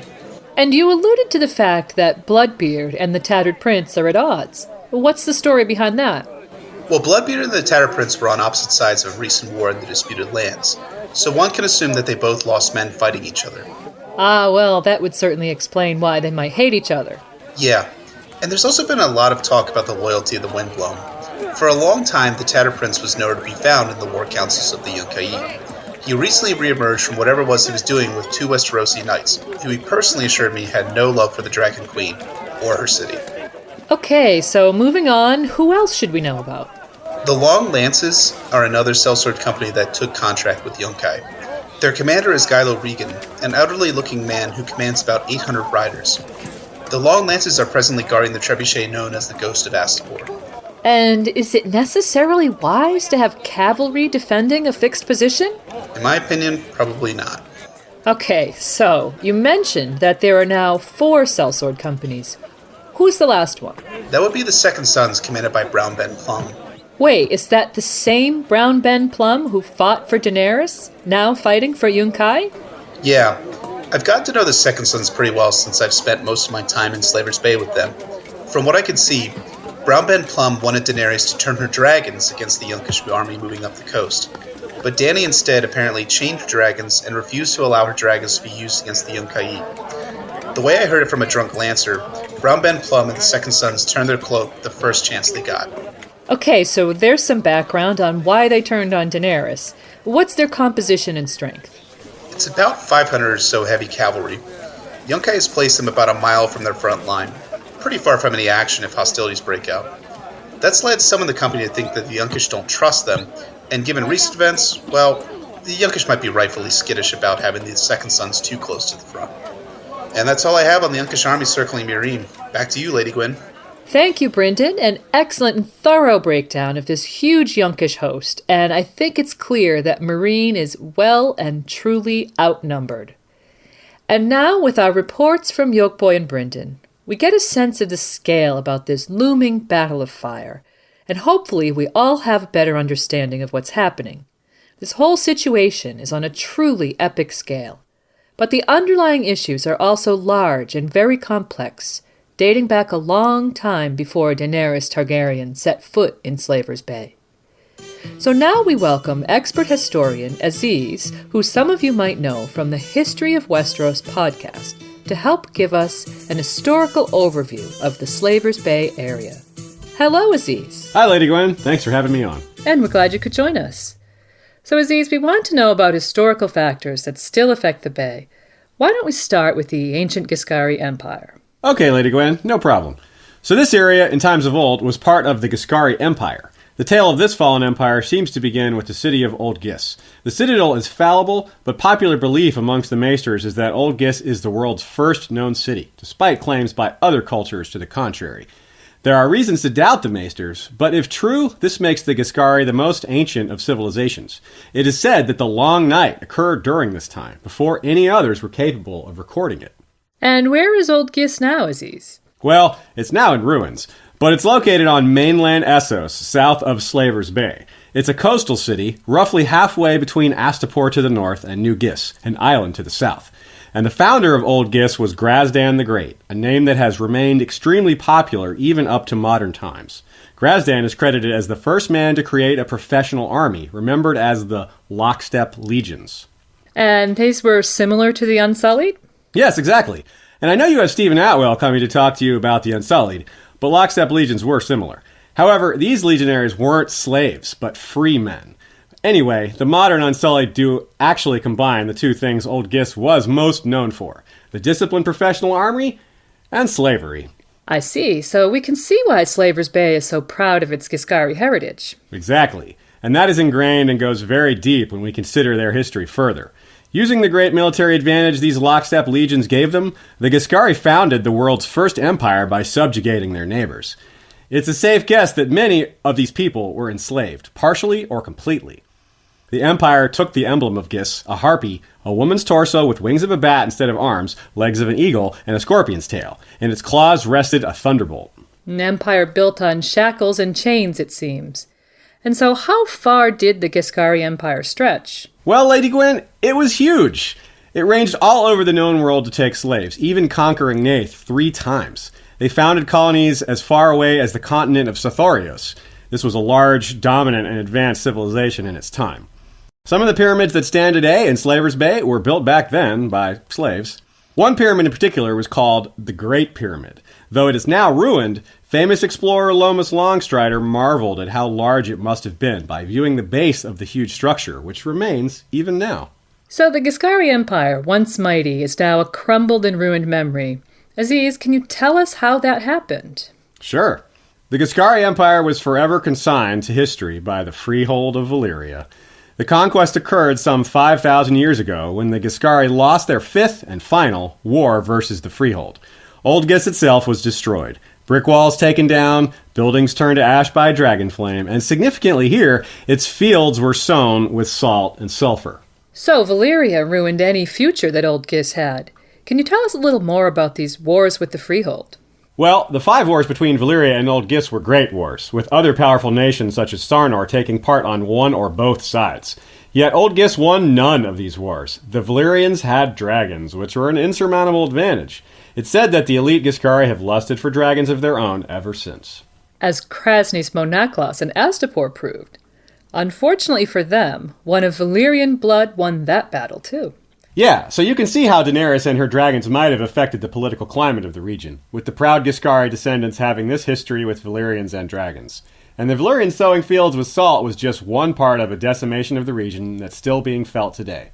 [SPEAKER 2] And you alluded to the fact that Bloodbeard and the Tattered Prince are at odds. What's the story behind that?
[SPEAKER 4] Well, Bloodbeard and the Tattered Prince were on opposite sides of a recent war in the disputed lands, so one can assume that they both lost men fighting each other.
[SPEAKER 2] Ah, well, that would certainly explain why they might hate each other.
[SPEAKER 4] Yeah, and there's also been a lot of talk about the loyalty of the Windblown. For a long time, the Tattered Prince was nowhere to be found in the war councils of the Yunkai. He recently re-emerged from whatever it was he was doing with 2 Westerosi knights, who he personally assured me had no love for the Dragon Queen or her city.
[SPEAKER 2] Okay, so moving on, who else should we know about?
[SPEAKER 4] The Long Lances are another sellsword company that took contract with Yunkai. Their commander is Gylo Regan, an elderly-looking man who commands about 800 riders. The Long Lances are presently guarding the trebuchet known as the Ghost of Astapor.
[SPEAKER 2] And is it necessarily wise to have cavalry defending a fixed position?
[SPEAKER 4] In my opinion, probably not.
[SPEAKER 2] Okay, so you mentioned that there are now 4 sellsword companies. Who's the last one?
[SPEAKER 4] That would be the Second Sons, commanded by Brown Ben Plumm.
[SPEAKER 2] Wait, is that the same Brown Ben Plumm who fought for Daenerys, now fighting for Yunkai?
[SPEAKER 4] Yeah, I've gotten to know the Second Sons pretty well since I've spent most of my time in Slaver's Bay with them. From what I can see, Brown Ben Plumm wanted Daenerys to turn her dragons against the Yunkish army moving up the coast. But Dany instead apparently chained her dragons and refused to allow her dragons to be used against the Yunkai. The way I heard it from a drunk lancer, Brown Ben Plumm and the Second Sons turned their cloak the first chance they got.
[SPEAKER 2] Okay, so there's some background on why they turned on Daenerys. What's their composition and strength?
[SPEAKER 4] It's about 500 or so heavy cavalry. Yunkai has placed them about a mile from their front line, pretty far from any action if hostilities break out. That's led some of the company to think that the Yunkish don't trust them, and given recent events, well, the Yunkish might be rightfully skittish about having the Second Sons too close to the front. And that's all I have on the Yunkish army circling Meereen. Back to you, Lady Gwyn.
[SPEAKER 2] Thank you, Brynden. An excellent and thorough breakdown of this huge Yunkish host, and I think it's clear that Meereen is well and truly outnumbered. And now, with our reports from Yolkboy and Brynden, we get a sense of the scale about this looming battle of fire, and hopefully we all have a better understanding of what's happening. This whole situation is on a truly epic scale, but the underlying issues are also large and very complex, dating back a long time before Daenerys Targaryen set foot in Slaver's Bay. So now we welcome expert historian Aziz, who some of you might know from the History of Westeros podcast, to help give us an historical overview of the Slaver's Bay area. Hello, Aziz.
[SPEAKER 6] Hi, Lady Gwen. Thanks for having me on.
[SPEAKER 2] And we're glad you could join us. So, Aziz, we want to know about historical factors that still affect the Bay. Why don't we start with the ancient Giscari Empire?
[SPEAKER 6] Okay, Lady Gwen, no problem. So this area, in times of old, was part of the Giscari Empire. The tale of this fallen empire seems to begin with the city of Old Gis. The citadel is fallible, but popular belief amongst the maesters is that Old Gis is the world's first known city, despite claims by other cultures to the contrary. There are reasons to doubt the maesters, but if true, this makes the Giscari the most ancient of civilizations. It is said that the Long Night occurred during this time, before any others were capable of recording it.
[SPEAKER 2] And where is Old Gis now, Aziz?
[SPEAKER 6] Well, it's now in ruins, but it's located on mainland Essos, south of Slaver's Bay. It's a coastal city, roughly halfway between Astapor to the north and New Gis, an island to the south. And the founder of Old Gis was Grazdan the Great, a name that has remained extremely popular even up to modern times. Grazdan is credited as the first man to create a professional army, remembered as the Lockstep Legions.
[SPEAKER 2] And these were similar to the Unsullied?
[SPEAKER 6] Yes, exactly. And I know you have Stephen Attewell coming to talk to you about the Unsullied, but Lockstep Legions were similar. However, these legionaries weren't slaves, but free men. Anyway, the modern Unsullied do actually combine the two things Old Gis was most known for: the disciplined professional army and slavery.
[SPEAKER 2] I see. So we can see why Slaver's Bay is so proud of its Giscari heritage.
[SPEAKER 6] Exactly. And that is ingrained and goes very deep when we consider their history further. Using the great military advantage these lockstep legions gave them, the Giscari founded the world's first empire by subjugating their neighbors. It's a safe guess that many of these people were enslaved, partially or completely. The empire took the emblem of Gis, a harpy, a woman's torso with wings of a bat instead of arms, legs of an eagle, and a scorpion's tail. In its claws rested a thunderbolt.
[SPEAKER 2] An empire built on shackles and chains, it seems. And so how far did the Giscari Empire stretch?
[SPEAKER 6] Well, Lady Gwen, it was huge. It ranged all over the known world to take slaves, even conquering Nath 3 times. They founded colonies as far away as the continent of Sothorios. This was a large, dominant, and advanced civilization in its time. Some of the pyramids that stand today in Slaver's Bay were built back then by slaves. One pyramid in particular was called the Great Pyramid. Though it is now ruined, famous explorer Lomas Longstrider marveled at how large it must have been by viewing the base of the huge structure, which remains even now.
[SPEAKER 2] So the Giscari Empire, once mighty, is now a crumbled and ruined memory. Aziz, can you tell us how that happened?
[SPEAKER 6] Sure. The Giscari Empire was forever consigned to history by the freehold of Valyria. The conquest occurred some 5,000 years ago when the Giscari lost their 5th and final war versus the freehold. Old Gis itself was destroyed. Brick walls taken down, buildings turned to ash by dragon flame, and significantly here, its fields were sown with salt and sulfur.
[SPEAKER 2] So Valyria ruined any future that Old Gis had. Can you tell us a little more about these wars with the freehold?
[SPEAKER 6] Well, the 5 wars between Valyria and Old Gis were great wars, with other powerful nations such as Sarnor taking part on one or both sides. Yet Old Gis won none of these wars. The Valyrians had dragons, which were an insurmountable advantage. It's said that the elite Giscari have lusted for dragons of their own ever since.
[SPEAKER 2] As Krasny's Monaklos and Astapor proved. Unfortunately for them, one of Valyrian blood won that battle too.
[SPEAKER 6] Yeah, so you can see how Daenerys and her dragons might have affected the political climate of the region, with the proud Giscari descendants having this history with Valyrians and dragons. And the Valyrians sowing fields with salt was just one part of a decimation of the region that's still being felt today.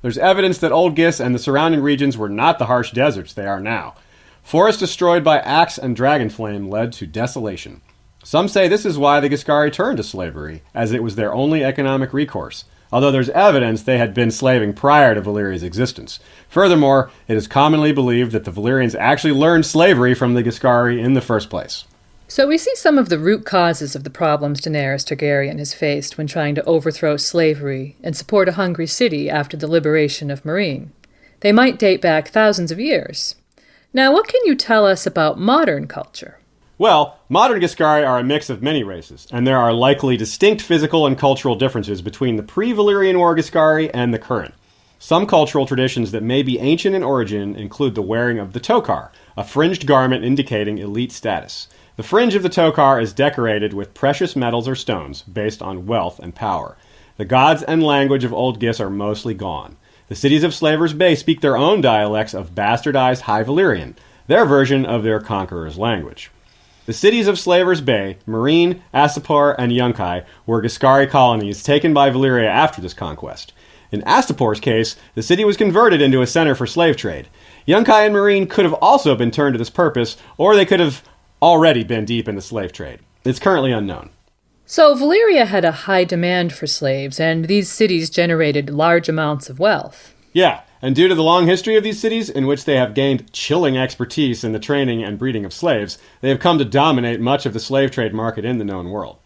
[SPEAKER 6] There's evidence that Old Gis and the surrounding regions were not the harsh deserts they are now. Forests destroyed by axe and dragonflame led to desolation. Some say this is why the Giscari turned to slavery, as it was their only economic recourse, although there's evidence they had been slaving prior to Valyria's existence. Furthermore, it is commonly believed that the Valyrians actually learned slavery from the Giscari in the first place.
[SPEAKER 2] So we see some of the root causes of the problems Daenerys Targaryen has faced when trying to overthrow slavery and support a hungry city after the liberation of Meereen. They might date back thousands of years. Now, what can you tell us about modern culture?
[SPEAKER 6] Well, modern Giscari are a mix of many races, and there are likely distinct physical and cultural differences between the pre-Valyrian War Giscari and the current. Some cultural traditions that may be ancient in origin include the wearing of the tokar, a fringed garment indicating elite status. The fringe of the tokar is decorated with precious metals or stones, based on wealth and power. The gods and language of Old Gis are mostly gone. The cities of Slavers Bay speak their own dialects of bastardized High Valyrian, their version of their conqueror's language. The cities of Slavers Bay, Meereen, Astapor, and Yunkai were Giscari colonies taken by Valyria after this conquest. In Astapor's case, the city was converted into a center for slave trade. Yunkai and Meereen could have also been turned to this purpose, or they could have already been deep in the slave trade. It's currently unknown.
[SPEAKER 2] So Valyria had a high demand for slaves, and these cities generated large amounts of wealth.
[SPEAKER 6] Yeah, and due to the long history of these cities, in which they have gained chilling expertise in the training and breeding of slaves, they have come to dominate much of the slave trade market in the known world.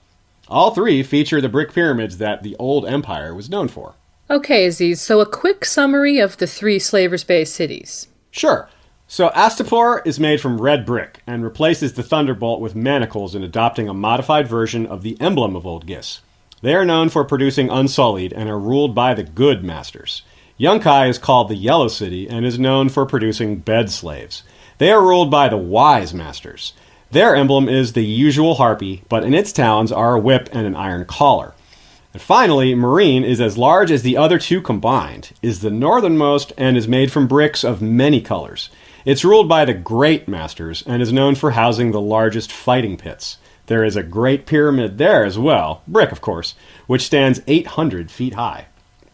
[SPEAKER 6] All three feature the brick pyramids that the old empire was known for.
[SPEAKER 2] Okay, Aziz, so a quick summary of the three Slavers Bay cities.
[SPEAKER 6] Sure. So Astapor is made from red brick and replaces the thunderbolt with manacles in adopting a modified version of the emblem of Old Gis. They are known for producing Unsullied and are ruled by the good masters. Yunkai is called the Yellow City and is known for producing bed slaves. They are ruled by the wise masters. Their emblem is the usual harpy, but in its talons are a whip and an iron collar. And finally, Meereen is as large as the other two combined, is the northernmost, and is made from bricks of many colors. It's ruled by the Great Masters and is known for housing the largest fighting pits. There is a Great Pyramid there as well, brick of course, which stands 800 feet high.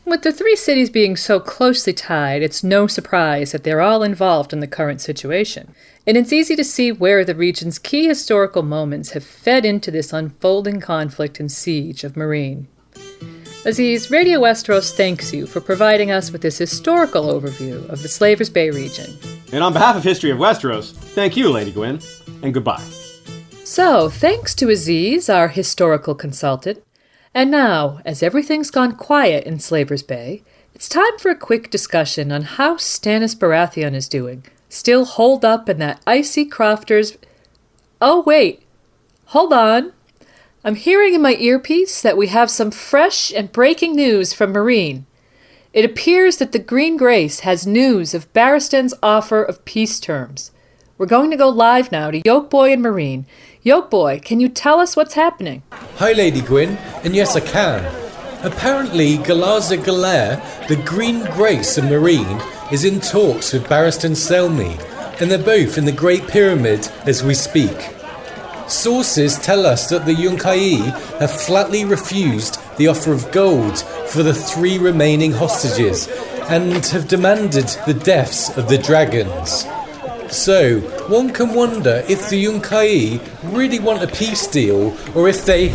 [SPEAKER 2] With the three cities being so closely tied, it's no surprise that they're all involved in the current situation. And it's easy to see where the region's key historical moments have fed into this unfolding conflict and siege of Meereen. Aziz, Radio Westeros thanks you for providing us with this historical overview of the Slavers Bay region.
[SPEAKER 6] And on behalf of History of Westeros, thank you, Lady Gwyn, and goodbye.
[SPEAKER 2] So, thanks to Aziz, our historical consultant. And now, as everything's gone quiet in Slavers Bay, it's time for a quick discussion on how Stannis Baratheon is doing, still holed up in that icy crofter's... Oh, wait. Hold on. I'm hearing in my earpiece that we have some fresh and breaking news from Meereen. It appears that the Green Grace has news of Barristan's offer of peace terms. We're going to go live now to Yolkboy and Meereen. Yolkboy, can you tell us what's happening?
[SPEAKER 3] Hi, Lady Gwyn, and yes, I can. Apparently, Galaza Galer, the Green Grace of Meereen, is in talks with Barristan Selmy, and they're both in the Great Pyramid as we speak. Sources tell us that the Yunkai have flatly refused the offer of gold for the three remaining hostages and have demanded the deaths of the dragons. So, one can wonder if the Yunkai really want a peace deal or if they...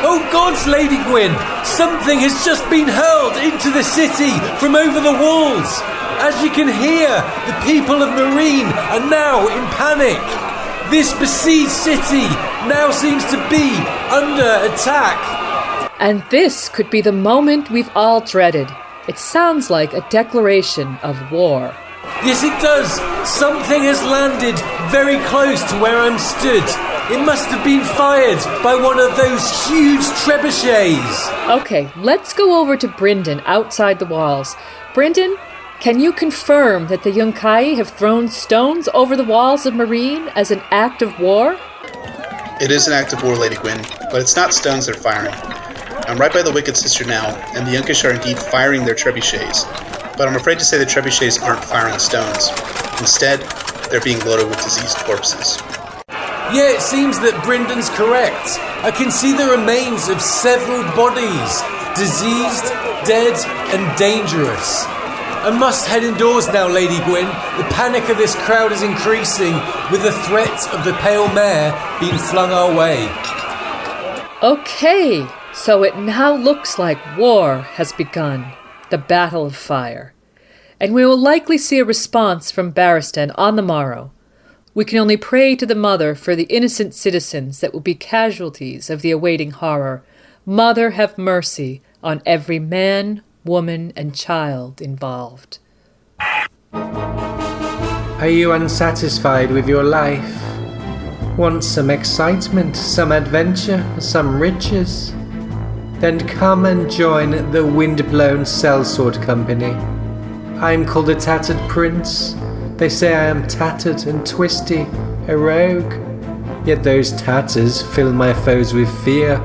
[SPEAKER 3] Oh gods, Lady Gwyn! Something has just been hurled into the city from over the walls! As you can hear, the people of Meereen are now in panic! This besieged city now seems to be under attack.
[SPEAKER 2] And this could be the moment we've all dreaded. It sounds like a declaration of war.
[SPEAKER 3] Yes, it does. Something has landed very close to where I'm stood. It must have been fired by one of those huge trebuchets.
[SPEAKER 2] Okay, let's go over to Brynden outside the walls. Brynden, can you confirm that the Yunkai have thrown stones over the walls of Meereen as an act of war?
[SPEAKER 4] It is an act of war, Lady Gwyn, but it's not stones they're firing. I'm right by the Wicked Sister now, and the Yunkish are indeed firing their trebuchets. But I'm afraid to say the trebuchets aren't firing stones. Instead, they're being loaded with diseased corpses.
[SPEAKER 3] Yeah, it seems that Brynden's correct. I can see the remains of several bodies. diseased, dead, and dangerous. I must head indoors now, Lady Gwyn. The panic of this crowd is increasing, with the threat of the Pale Mare being flung our way.
[SPEAKER 2] Okay, so it now looks like war has begun, the Battle of Fire. And we will likely see a response from Barristan on the morrow. We can only pray to the Mother for the innocent citizens that will be casualties of the awaiting horror. Mother, have mercy on every man, woman, and child involved.
[SPEAKER 5] Are you unsatisfied with your life? Want some excitement, some adventure, some riches? Then come and join the Wind-Blown Sellsword Company. I am called a Tattered Prince. They say I am tattered and twisty, a rogue. Yet those tatters fill my foes with fear,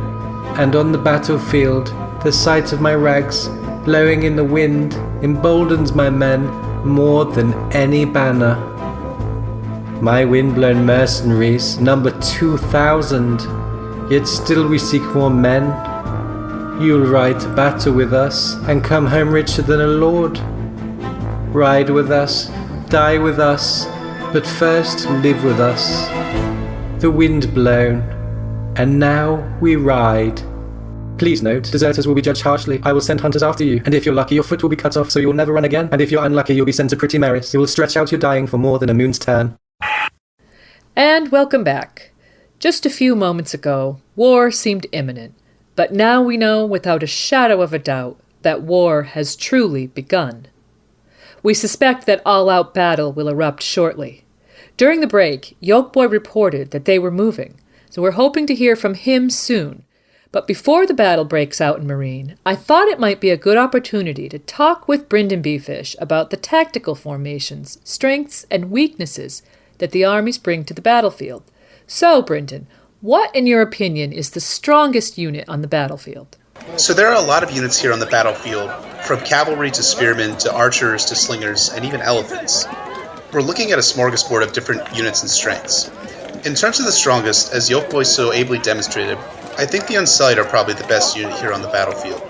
[SPEAKER 5] and on the battlefield, the sight of my rags blowing in the wind emboldens my men more than any banner. My wind-blown mercenaries number 2,000, yet still we seek more men. You'll ride to battle with us and come home richer than a lord. Ride with us, die with us, but first live with us. The wind blown, and now we ride. Please note, deserters will be judged harshly. I will send hunters after you, and if you're lucky, your foot will be cut off so you will never run again, and if you're unlucky, you'll be sent to Pretty Maris, who will stretch out your dying for more than a moon's turn.
[SPEAKER 2] And welcome back. Just a few moments ago, war seemed imminent, but now we know without a shadow of a doubt that war has truly begun. We suspect that all-out battle will erupt shortly. During the break, Yolkboy reported that they were moving, so we're hoping to hear from him soon. But before the battle breaks out in Meereen, I thought it might be a good opportunity to talk with BryndenBFish about the tactical formations, strengths, and weaknesses that the armies bring to the battlefield. So, Brynden, what, in your opinion, is the strongest unit on the battlefield?
[SPEAKER 4] So there are a lot of units here on the battlefield, from cavalry to spearmen to archers to slingers and even elephants. We're looking at a smorgasbord of different units and strengths. In terms of the strongest, as Yolkboy so ably demonstrated, I think the Unsullied are probably the best unit here on the battlefield.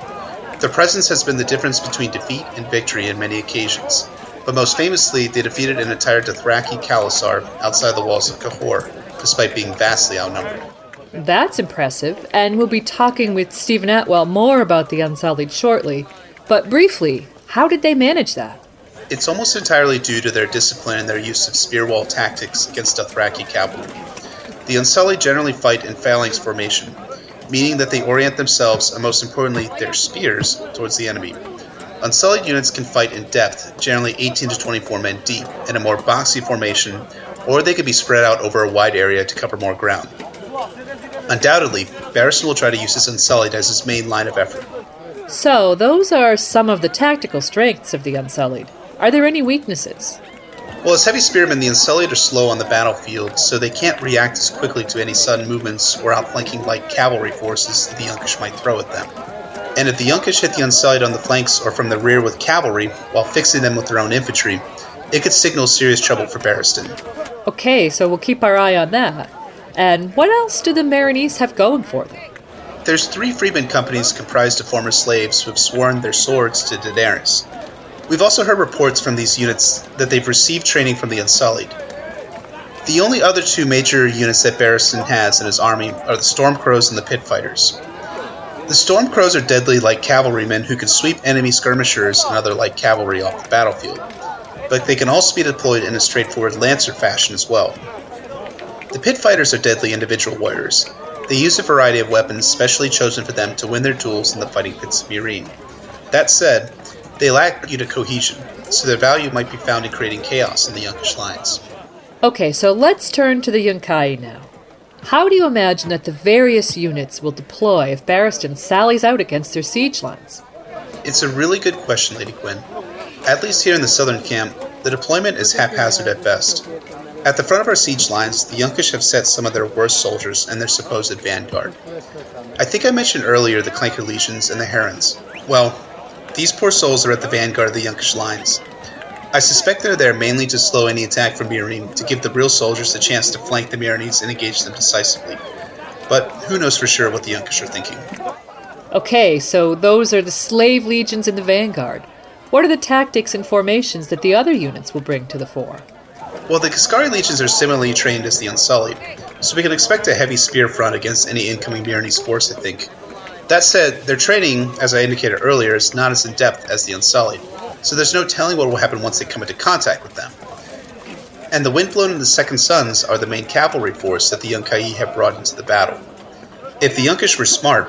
[SPEAKER 4] Their presence has been the difference between defeat and victory in many occasions, but most famously they defeated an entire Dothraki Khalasar outside the walls of Cahor, despite being vastly outnumbered.
[SPEAKER 2] That's impressive, and we'll be talking with Stephen Attewell more about the Unsullied shortly, but briefly, how did they manage that?
[SPEAKER 4] It's almost entirely due to their discipline and their use of spear wall tactics against Dothraki cavalry. The Unsullied generally fight in phalanx formation, meaning that they orient themselves, and most importantly, their spears, towards the enemy. Unsullied units can fight in depth, generally 18 to 24 men deep, in a more boxy formation, or they could be spread out over a wide area to cover more ground. Undoubtedly, Barristan will try to use his Unsullied as his main line of effort.
[SPEAKER 2] So, those are some of the tactical strengths of the Unsullied. Are there any weaknesses?
[SPEAKER 4] Well, as heavy spearmen, the Unsullied are slow on the battlefield, so they can't react as quickly to any sudden movements or outflanking light cavalry forces the Yunkish might throw at them. And if the Yunkish hit the Unsullied on the flanks or from the rear with cavalry, while fixing them with their own infantry, it could signal serious trouble for Barristan.
[SPEAKER 2] Okay, so we'll keep our eye on that. And what else do the Meereenese have going for them?
[SPEAKER 4] There's 3 freedmen companies comprised of former slaves who have sworn their swords to Daenerys. We've also heard reports from these units that they've received training from the Unsullied. The only other 2 major units that Barristan has in his army are the Stormcrows and the Pit Fighters. The Stormcrows are deadly light cavalrymen who can sweep enemy skirmishers and other light cavalry off the battlefield, but they can also be deployed in a straightforward lancer fashion as well. The Pit Fighters are deadly individual warriors. They use a variety of weapons specially chosen for them to win their duels in the fighting pits of Meereen. That said, they lack unit cohesion, so their value might be found in creating chaos in the Yunkish lines.
[SPEAKER 2] Okay, so let's turn to the Yunkai now. How do you imagine that the various units will deploy if Barristan sallies out against their siege lines?
[SPEAKER 4] It's a really good question, Lady Gwyn. At least here in the southern camp, the deployment is haphazard at best. At the front of our siege lines, the Yunkish have set some of their worst soldiers and their supposed vanguard. I think I mentioned earlier the Clanker Legions and the Herons. Well, these poor souls are at the vanguard of the Yunkish lines. I suspect they're there mainly to slow any attack from Meereen, to give the real soldiers a chance to flank the Meereenese and engage them decisively. But who knows for sure what the Yunkish are thinking.
[SPEAKER 2] Okay, so those are the slave legions in the vanguard. What are the tactics and formations that the other units will bring to the fore?
[SPEAKER 4] Well, the Giscari legions are similarly trained as the Unsullied, so we can expect a heavy spear front against any incoming Meereenese force, I think. That said, their training, as I indicated earlier, is not as in-depth as the Unsullied, so there's no telling what will happen once they come into contact with them. And the Windblown and the Second Sons are the main cavalry force that the Yunkai have brought into the battle. If the Yunkish were smart,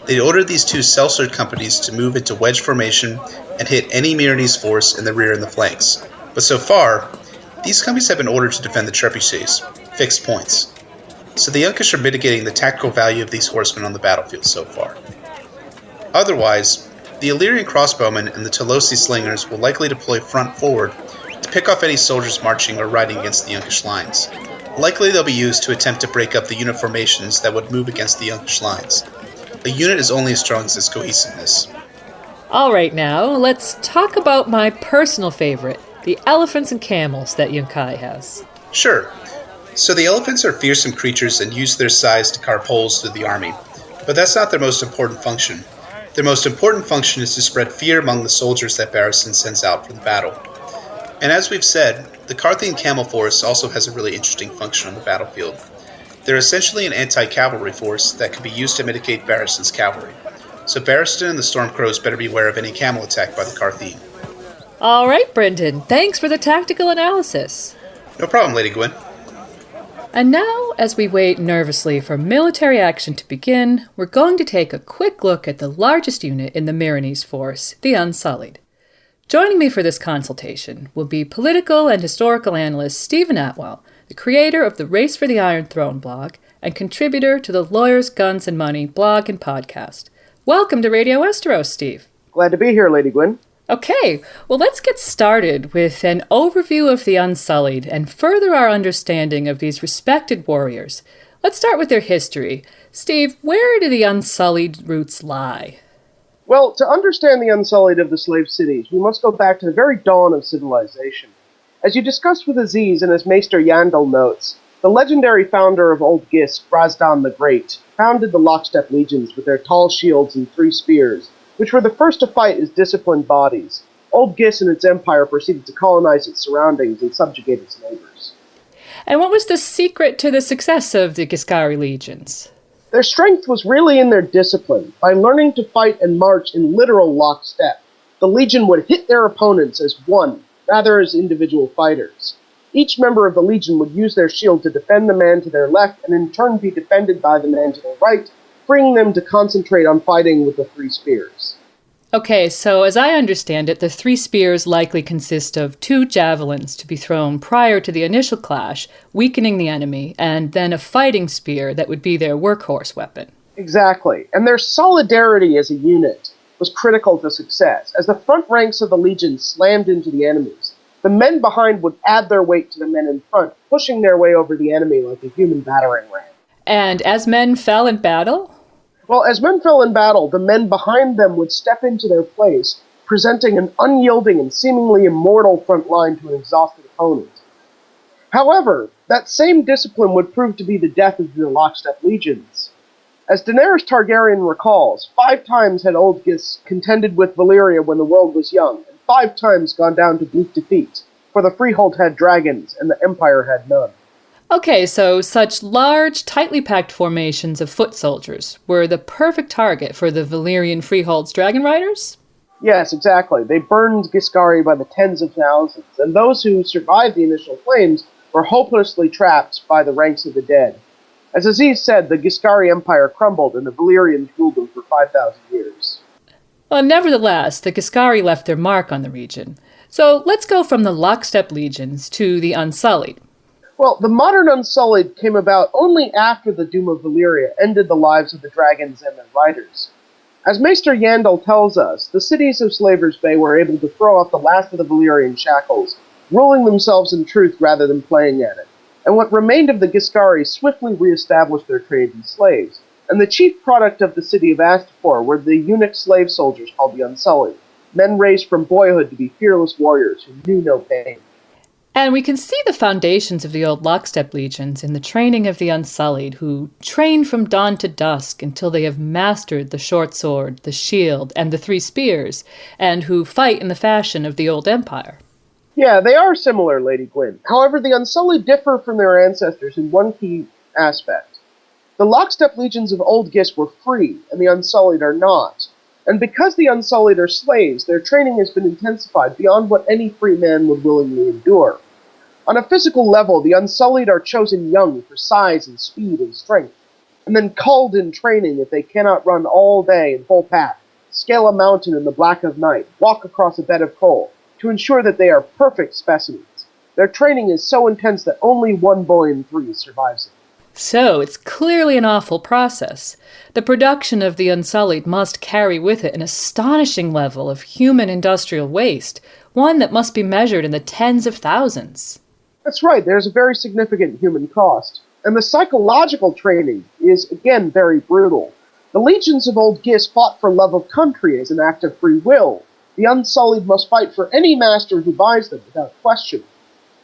[SPEAKER 4] they'd order these two sellsword companies to move into wedge formation and hit any Meereenese force in the rear and the flanks. But so far, these companies have been ordered to defend the trebuchets, fixed points. So the Yunkish are mitigating the tactical value of these horsemen on the battlefield so far. Otherwise, the Illyrian crossbowmen and the Tolosi slingers will likely deploy front forward to pick off any soldiers marching or riding against the Yunkish lines. Likely they'll be used to attempt to break up the unit formations that would move against the Yunkish lines. A unit is only as strong as its cohesiveness.
[SPEAKER 2] All right, now, let's talk about my personal favorite, the elephants and camels that Yunkai has.
[SPEAKER 4] Sure. So the elephants are fearsome creatures and use their size to carve holes through the army. But that's not their most important function. Their most important function is to spread fear among the soldiers that Barristan sends out for the battle. And as we've said, the Carthian camel force also has a really interesting function on the battlefield. They're essentially an anti-cavalry force that can be used to mitigate Barristan's cavalry. So Barristan and the Stormcrows better beware of any camel attack by the Carthian.
[SPEAKER 2] All right, Brynden, thanks for the tactical analysis.
[SPEAKER 4] No problem, Lady Gwyn.
[SPEAKER 2] And now, as we wait nervously for military action to begin, we're going to take a quick look at the largest unit in the Meereenese force, the Unsullied. Joining me for this consultation will be political and historical analyst Stephen Attewell, the creator of the Race for the Iron Throne blog and contributor to the Lawyers, Guns and Money blog and podcast. Welcome to Radio Westeros, Steve.
[SPEAKER 7] Glad to be here, Lady Gwyn.
[SPEAKER 2] Okay, well, let's get started with an overview of the Unsullied and further our understanding of these respected warriors. Let's start with their history. Steve, where do the Unsullied roots lie?
[SPEAKER 7] Well, to understand the Unsullied of the slave cities, we must go back to the very dawn of civilization. As you discussed with Aziz and as Maester Yandel notes, the legendary founder of Old Gis, Barristan the Great, founded the Lockstep legions with their tall shields and 3 spears, which were the first to fight as disciplined bodies. Old Gis and its empire proceeded to colonize its surroundings and subjugate its neighbors.
[SPEAKER 2] And what was the secret to the success of the Giscari legions?
[SPEAKER 7] Their strength was really in their discipline. By learning to fight and march in literal lockstep, the legion would hit their opponents as one, rather as individual fighters. Each member of the legion would use their shield to defend the man to their left and in turn be defended by the man to their right, freeing them to concentrate on fighting with the 3 spears.
[SPEAKER 2] Okay, so as I understand it, the 3 spears likely consist of 2 javelins to be thrown prior to the initial clash, weakening the enemy, and then a fighting spear that would be their workhorse weapon.
[SPEAKER 7] Exactly, and their solidarity as a unit was critical to success. As the front ranks of the legion slammed into the enemies, the men behind would add their weight to the men in front, pushing their way over the enemy like a human battering ram.
[SPEAKER 2] And as men fell in battle?
[SPEAKER 7] Well, as men fell in battle, the men behind them would step into their place, presenting an unyielding and seemingly immortal front line to an exhausted opponent. However, that same discipline would prove to be the death of the Lockstep legions. As Daenerys Targaryen recalls, 5 times had Old Gis contended with Valyria when the world was young, and 5 times gone down to bleak defeat, for the Freehold had dragons, and the Empire had none.
[SPEAKER 2] Okay, so such large, tightly packed formations of foot soldiers were the perfect target for the Valyrian Freehold's dragon riders?
[SPEAKER 7] Yes, exactly. They burned Giscari by the tens of thousands, and those who survived the initial flames were hopelessly trapped by the ranks of the dead. As Aziz said, the Giscari Empire crumbled, and the Valyrians ruled them for 5,000 years.
[SPEAKER 2] Well, nevertheless, the Giscari left their mark on the region. So let's go from the Lockstep legions to the Unsullied.
[SPEAKER 7] Well, the modern Unsullied came about only after the Doom of Valyria ended the lives of the dragons and their riders. As Maester Yandel tells us, the cities of Slaver's Bay were able to throw off the last of the Valyrian shackles, ruling themselves in truth rather than playing at it. And what remained of the Giscari swiftly re-established their trade in slaves. And the chief product of the city of Astapor were the eunuch slave soldiers called the Unsullied, men raised from boyhood to be fearless warriors who knew no pain.
[SPEAKER 2] And we can see the foundations of the old lockstep legions in the training of the Unsullied, who train from dawn to dusk until they have mastered the short sword, the shield, and the 3 spears, and who fight in the fashion of the old empire.
[SPEAKER 7] Yeah, they are similar, Lady Gwyn. However, the Unsullied differ from their ancestors in one key aspect. The lockstep legions of Old Gis were free, and the Unsullied are not. And because the Unsullied are slaves, their training has been intensified beyond what any free man would willingly endure. On a physical level, the Unsullied are chosen young for size and speed and strength, and then culled in training if they cannot run all day in full pack, scale a mountain in the black of night, walk across a bed of coal, to ensure that they are perfect specimens. Their training is so intense that only 1 boy in 3 survives it.
[SPEAKER 2] So, it's clearly an awful process. The production of the Unsullied must carry with it an astonishing level of human industrial waste, one that must be measured in the tens of thousands.
[SPEAKER 7] That's right, there's a very significant human cost. And the psychological training is, again, very brutal. The legions of Old Gis fought for love of country as an act of free will. The Unsullied must fight for any master who buys them without question.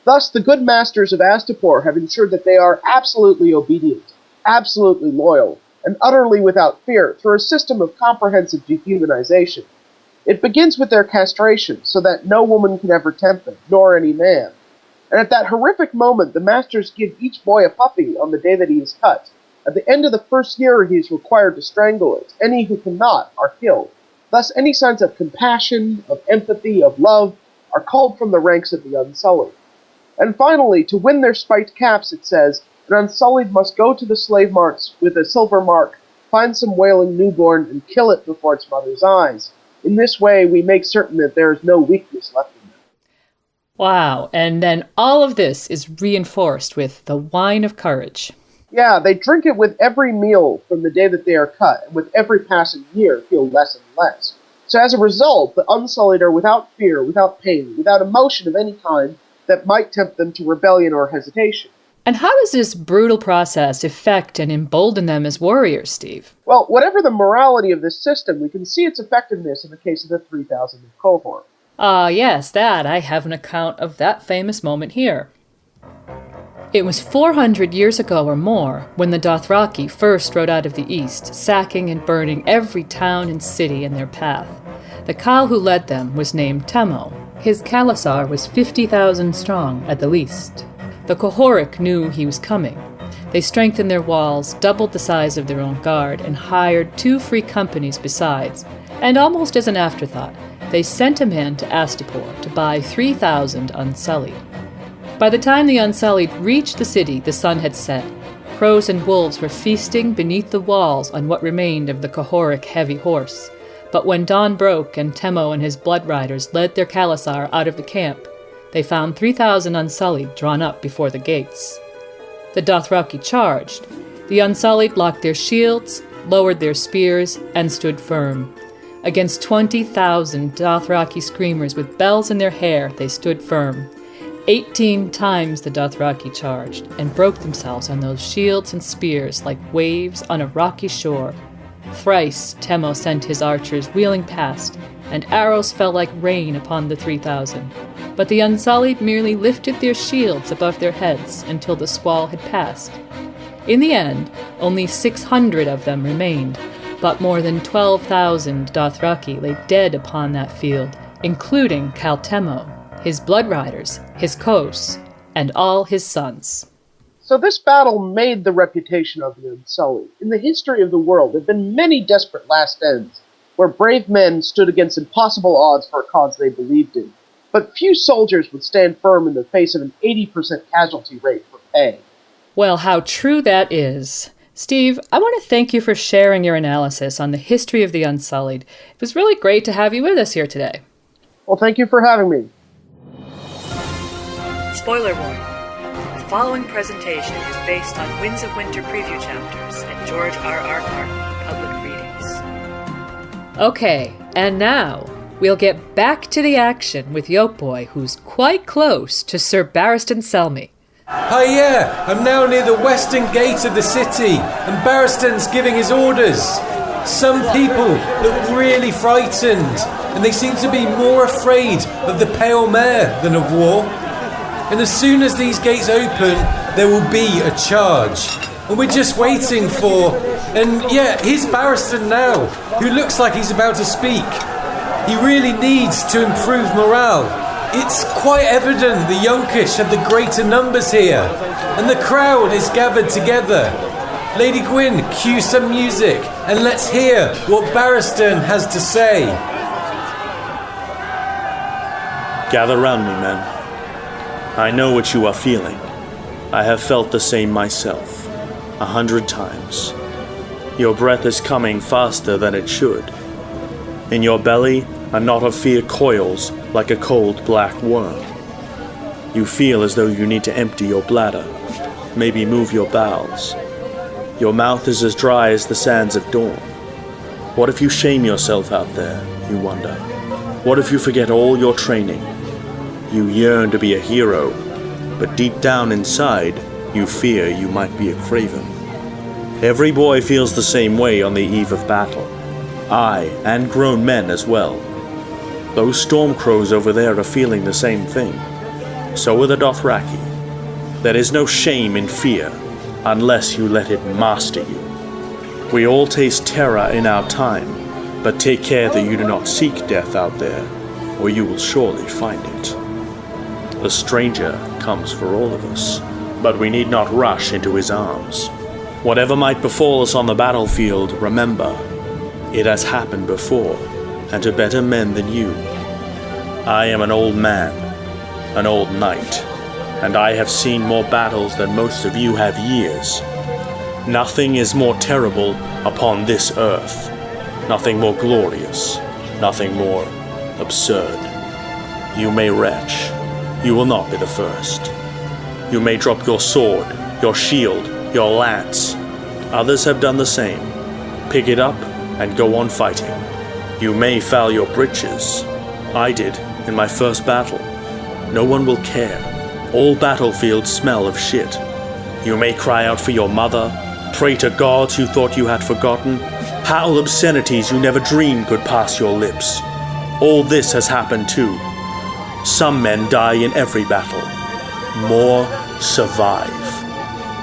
[SPEAKER 7] Thus, the good masters of Astapor have ensured that they are absolutely obedient, absolutely loyal, and utterly without fear through a system of comprehensive dehumanization. It begins with their castration, so that no woman can ever tempt them, nor any man. And at that horrific moment, the masters give each boy a puppy on the day that he is cut. At the end of the first year, he is required to strangle it. Any who cannot are killed. Thus, any signs of compassion, of empathy, of love, are called from the ranks of the Unsullied. And finally, to win their spiked caps, it says, an Unsullied must go to the slave marts with a silver mark, find some wailing newborn, and kill it before its mother's eyes. In this way, we make certain that there is no weakness left in them.
[SPEAKER 2] Wow, and then all of this is reinforced with the wine of courage.
[SPEAKER 7] Yeah, they drink it with every meal from the day that they are cut, and with every passing year feel less and less. So as a result, the Unsullied are without fear, without pain, without emotion of any kind that might tempt them to rebellion or hesitation.
[SPEAKER 2] And how does this brutal process affect and embolden them as warriors, Steve?
[SPEAKER 7] Well, whatever the morality of this system, we can see its effectiveness in the case of the 3,000 cohort.
[SPEAKER 2] Ah, yes, that. I have an account of that famous moment here. It was 400 years ago or more when the Dothraki first rode out of the east, sacking and burning every town and city in their path. The Khal who led them was named Temmo. His Khalasar was 50,000 strong at the least. The Qohorik knew he was coming. They strengthened their walls, doubled the size of their own guard, and hired 2 free companies besides. And almost as an afterthought, they sent a man to Astapor to buy 3,000 Unsullied. By the time the Unsullied reached the city, the sun had set. Crows and wolves were feasting beneath the walls on what remained of the Qohorik heavy horse. But when dawn broke and Temmo and his blood riders led their Khalasar out of the camp, they found 3,000 Unsullied drawn up before the gates. The Dothraki charged. The Unsullied locked their shields, lowered their spears, and stood firm. Against 20,000 Dothraki screamers with bells in their hair, they stood firm. 18 times the Dothraki charged, and broke themselves on those shields and spears like waves on a rocky shore. Thrice Temmo sent his archers wheeling past, and arrows fell like rain upon the 3,000. But the Unsullied merely lifted their shields above their heads until the squall had passed. In the end, only 600 of them remained, but more than 12,000 Dothraki lay dead upon that field, including Khal Temmo, his blood riders, his Kos, and all his sons.
[SPEAKER 7] So this battle made the reputation of the Unsullied. In the history of the world, there have been many desperate last ends, where brave men stood against impossible odds for a cause they believed in. But few soldiers would stand firm in the face of an 80% casualty rate for pay.
[SPEAKER 2] Well, how true that is. Steve, I want to thank you for sharing your analysis on the history of the Unsullied. It was really great to have you with us here today.
[SPEAKER 7] Well, thank you for having me.
[SPEAKER 2] Spoiler warning. The following presentation is based on Winds of Winter preview chapters and George R.R. Martin public readings. Okay, and now we'll get back to the action with Yolkboy, who's quite close to Sir Barristan Selmy.
[SPEAKER 3] Hi, yeah, I'm now near the western gate of the city, and Barristan's giving his orders. Some people look really frightened, and they seem to be more afraid of the Pale Mare than of war. and as soon as these gates open, there will be a charge. And we're just waiting for... And yeah, here's Barristan now, who looks like he's about to speak. He really needs to improve morale. It's quite evident the Yunkish have the greater numbers here, and the crowd is gathered together. Lady Gwyn, cue some music, and let's hear what Barristan has to say.
[SPEAKER 8] Gather round me, men. I know what you are feeling. I have felt the same myself, 100 times. Your breath is coming faster than it should. In your belly, a knot of fear coils like a cold black worm. You feel as though you need to empty your bladder, maybe move your bowels. Your mouth is as dry as the sands of dawn. What if you shame yourself out there, you wonder? What if you forget all your training? You yearn to be a hero, but deep down inside, you fear you might be a craven. Every boy feels the same way on the eve of battle. I, and grown men as well. Those storm crows over there are feeling the same thing. So are the Dothraki. There is no shame in fear, unless you let it master you. We all taste terror in our time, but take care that you do not seek death out there, or you will surely find it. The stranger comes for all of us, but we need not rush into his arms. Whatever might befall us on the battlefield, remember, it has happened before, and to better men than you. I am an old man, an old knight, and I have seen more battles than most of you have years. Nothing is more terrible upon this earth, nothing more glorious, nothing more absurd. You may retch, you will not be the first. You may drop your sword, your shield, your lance. Others have done the same. Pick it up and go on fighting. You may foul your breeches. I did in my first battle. No one will care. All battlefields smell of shit. You may cry out for your mother, pray to gods you thought you had forgotten, howl obscenities you never dreamed could pass your lips. All this has happened too. Some men die in every battle. More survive.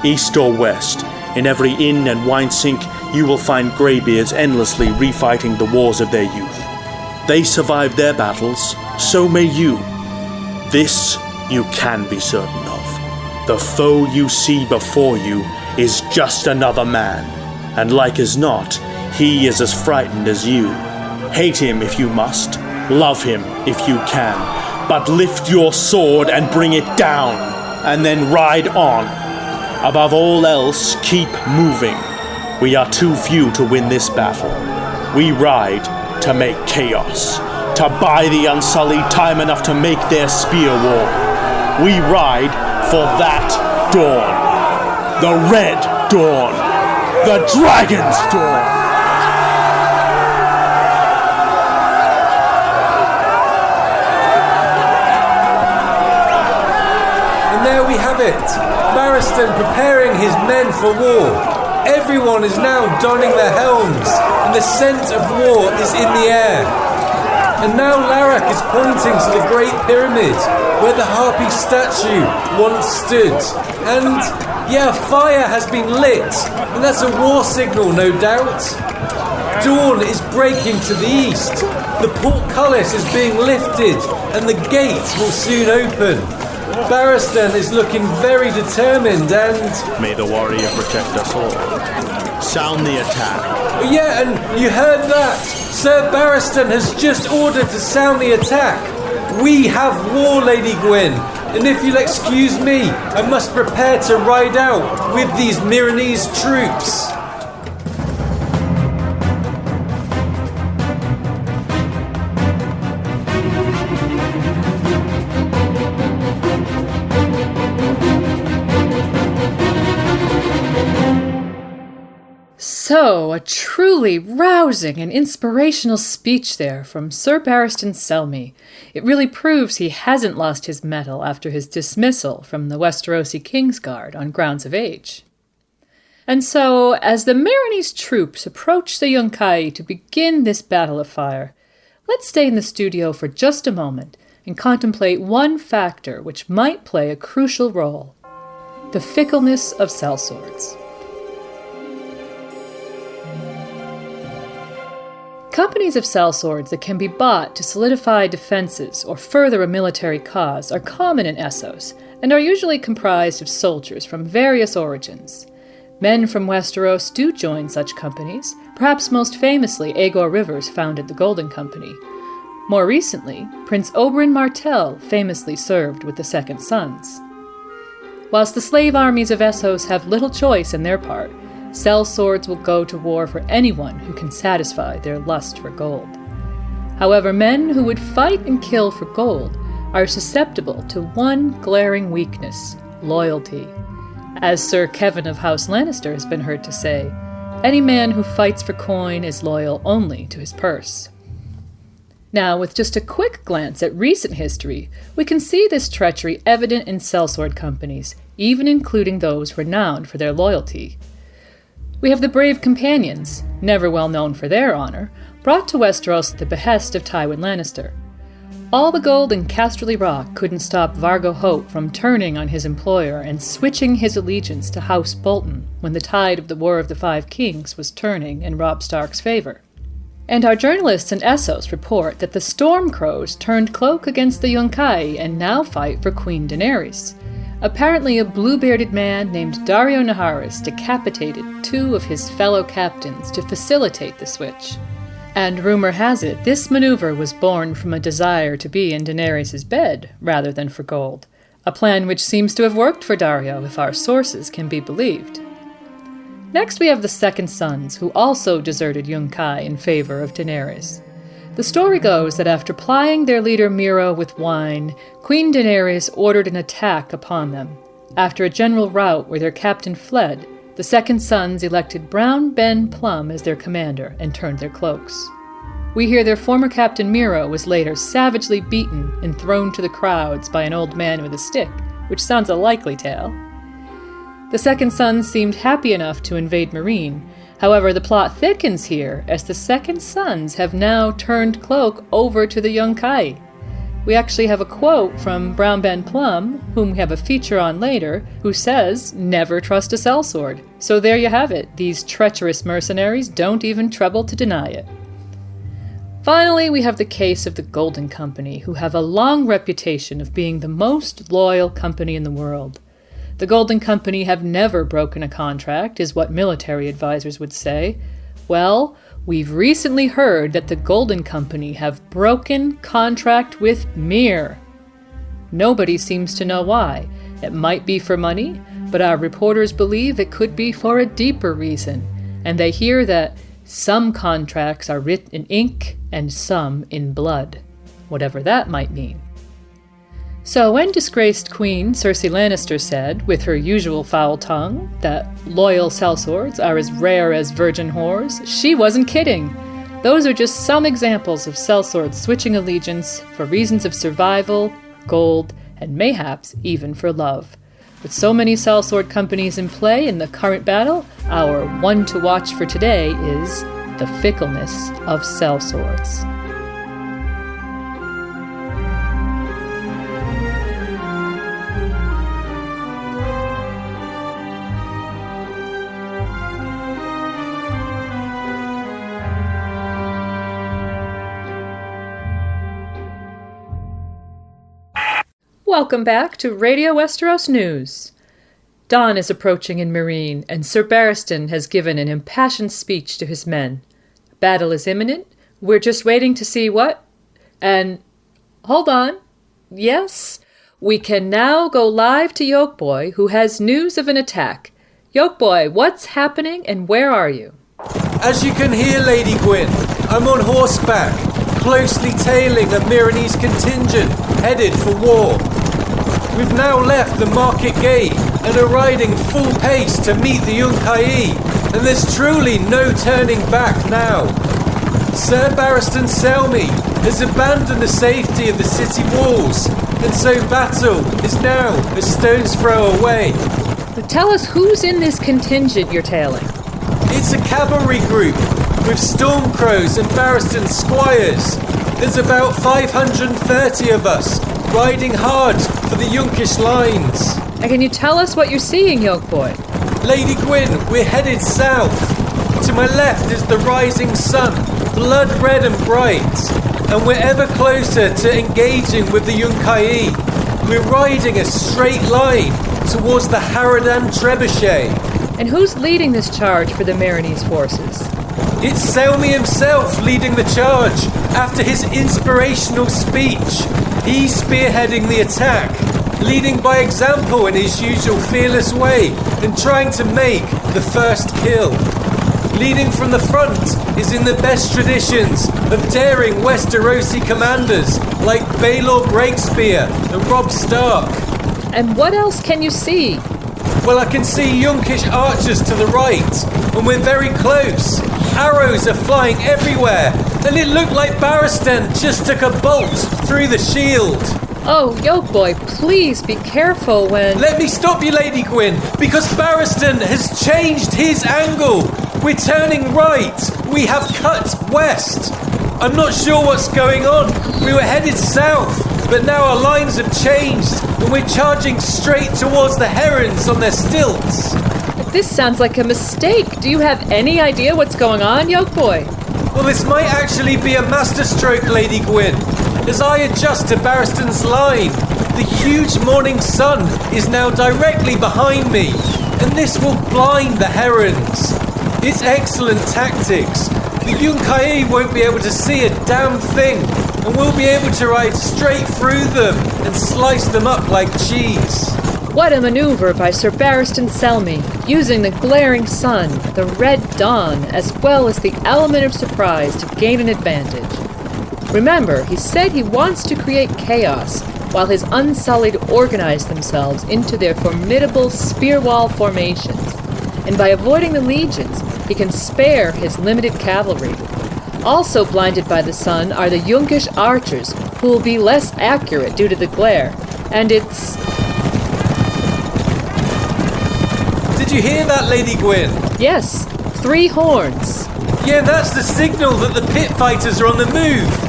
[SPEAKER 8] East or west, in every inn and wine sink, you will find greybeards endlessly refighting the wars of their youth. They survived their battles, so may you. This you can be certain of. The foe you see before you is just another man, and like as not, he is as frightened as you. Hate him if you must, love him if you can, but lift your sword and bring it down, and then ride on. Above all else, keep moving. We are too few to win this battle. We ride to make chaos, to buy the Unsullied time enough to make their spear war. We ride for that dawn. The Red Dawn. The Dragon's Dawn.
[SPEAKER 3] And there we have it. Barristan preparing his men for war. Everyone is now donning their helms, and the scent of war is in the air. And now Larak is pointing to the Great Pyramid, where the Harpy statue once stood. And, yeah, fire has been lit, and that's a war signal, no doubt. Dawn is breaking to the east. The portcullis is being lifted, and the gates will soon open. Barristan is looking very determined and...
[SPEAKER 8] May the warrior protect us all. Sound the attack.
[SPEAKER 3] Yeah, and you heard that. Sir Barristan has just ordered to sound the attack. We have war, Lady Gwyn. And if you'll excuse me, I must prepare to ride out with these Meereenese troops.
[SPEAKER 2] So, a truly rousing and inspirational speech there from Sir Barristan Selmy. It really proves he hasn't lost his mettle after his dismissal from the Westerosi Kingsguard on grounds of age. And so, as the Meereenese troops approach the Yunkai to begin this battle of fire, let's stay in the studio for just a moment and contemplate one factor which might play a crucial role: the fickleness of sellswords. Companies of sellswords that can be bought to solidify defenses or further a military cause are common in Essos, and are usually comprised of soldiers from various origins. Men from Westeros do join such companies. Perhaps most famously, Aegor Rivers founded the Golden Company. More recently, Prince Oberyn Martell famously served with the Second Sons. Whilst the slave armies of Essos have little choice in their part, sellswords will go to war for anyone who can satisfy their lust for gold. However, men who would fight and kill for gold are susceptible to one glaring weakness: loyalty. As Sir Kevin of House Lannister has been heard to say, any man who fights for coin is loyal only to his purse. Now, with just a quick glance at recent history, we can see this treachery evident in sellsword companies, even including those renowned for their loyalty. We have the brave companions, never well known for their honor, brought to Westeros at the behest of Tywin Lannister. All the gold in Casterly Rock couldn't stop Vargo Hoat from turning on his employer and switching his allegiance to House Bolton when the tide of the War of the Five Kings was turning in Robb Stark's favor. And our journalists in Essos report that the Stormcrows turned cloak against the Yunkai and now fight for Queen Daenerys. Apparently, a blue-bearded man named Daario Naharis decapitated 2 of his fellow captains to facilitate the switch. And rumor has it, this maneuver was born from a desire to be in Daenerys' bed rather than for gold, a plan which seems to have worked for Daario if our sources can be believed. Next we have the Second Sons, who also deserted Yunkai in favor of Daenerys. The story goes that after plying their leader Meero with wine, Queen Daenerys ordered an attack upon them. After a general rout where their captain fled, the Second Sons elected Brown Ben Plumm as their commander and turned their cloaks. We hear their former captain Meero was later savagely beaten and thrown to the crowds by an old man with a stick, which sounds a likely tale. The Second Sons seemed happy enough to invade Meereen. However, the plot thickens here as the Second Sons have now turned cloak over to the Yunkai. We actually have a quote from Brown Ben Plumm, whom we have a feature on later, who says, "Never trust a sellsword." So there you have it. These treacherous mercenaries don't even trouble to deny it. Finally, we have the case of the Golden Company, who have a long reputation of being the most loyal company in the world. The Golden Company have never broken a contract, is what military advisors would say. Well, we've recently heard that the Golden Company have broken contract with Myr. Nobody seems to know why. It might be for money, but our reporters believe it could be for a deeper reason, and they hear that some contracts are written in ink and some in blood, whatever that might mean. So when disgraced Queen Cersei Lannister said, with her usual foul tongue, that loyal sellswords are as rare as virgin whores, she wasn't kidding. Those are just some examples of sellswords switching allegiance for reasons of survival, gold, and mayhaps even for love. With so many sellsword companies in play in the current battle, our one to watch for today is the fickleness of sellswords. Welcome back to Radio Westeros News. Dawn is approaching in Meereen, and Sir Barristan has given an impassioned speech to his men. Battle is imminent. We're just waiting to see what? And hold on. Yes, we can now go live to Yolkboy, who has news of an attack. Yolkboy, what's happening and where are you?
[SPEAKER 3] As you can hear, Lady Gwyn, I'm on horseback, closely tailing a Meereenese contingent headed for war. We've now left the market gate and are riding full pace to meet the Yunkai, and there's truly no turning back now. Sir Barristan Selmy has abandoned the safety of the city walls, and so battle is now a stone's throw away.
[SPEAKER 2] But tell us who's in this contingent you're tailing.
[SPEAKER 3] It's a cavalry group with Stormcrows and Barristan squires, There's about 530 of us, riding hard for the Yunkish lines.
[SPEAKER 2] And can you tell us what you're seeing, Yoke Boy?
[SPEAKER 3] Lady Gwyn, we're headed south. To my left is the rising sun, blood red and bright. And we're ever closer to engaging with the Yunkai. We're riding a straight line towards the Harradan trebuchet.
[SPEAKER 2] And who's leading this charge for the Meereenese forces?
[SPEAKER 3] It's Selmy himself leading the charge after his inspirational speech. He's spearheading the attack, leading by example in his usual fearless way and trying to make the first kill. Leading from the front is in the best traditions of daring Westerosi commanders like Baelor Breakspear and Robb Stark.
[SPEAKER 2] And what else can you see?
[SPEAKER 3] Well, I can see Yunkish archers to the right, and we're very close. Arrows are flying everywhere, and it looked like Barristan just took a bolt through the shield.
[SPEAKER 2] Oh, Yoke Boy, please be careful when...
[SPEAKER 3] Let me stop you, Lady Gwyn, because Barristan has changed his angle. We're turning right. We have cut west. I'm not sure what's going on. We were headed south, but now our lines have changed, and we're charging straight towards the herons on their stilts.
[SPEAKER 2] This sounds like a mistake. Do you have any idea what's going on, Yoke Boy?
[SPEAKER 3] Well, this might actually be a masterstroke, Lady Gwyn. As I adjust to Barristan's line, the huge morning sun is now directly behind me, and this will blind the herons. It's excellent tactics. The Yunkai won't be able to see a damn thing, and we'll be able to ride straight through them and slice them up like cheese.
[SPEAKER 2] What a maneuver by Sir Barristan Selmy, using the glaring sun, the red dawn, as well as the element of surprise to gain an advantage. Remember, he said he wants to create chaos, while his Unsullied organize themselves into their formidable spear wall formations. And by avoiding the legions, he can spare his limited cavalry. Also blinded by the sun are the Yunkish archers, who will be less accurate due to the glare. And it's...
[SPEAKER 3] Did you hear that, Lady Gwyn?
[SPEAKER 2] Yes, 3 horns.
[SPEAKER 3] Yeah, that's the signal that the pit fighters are on the move.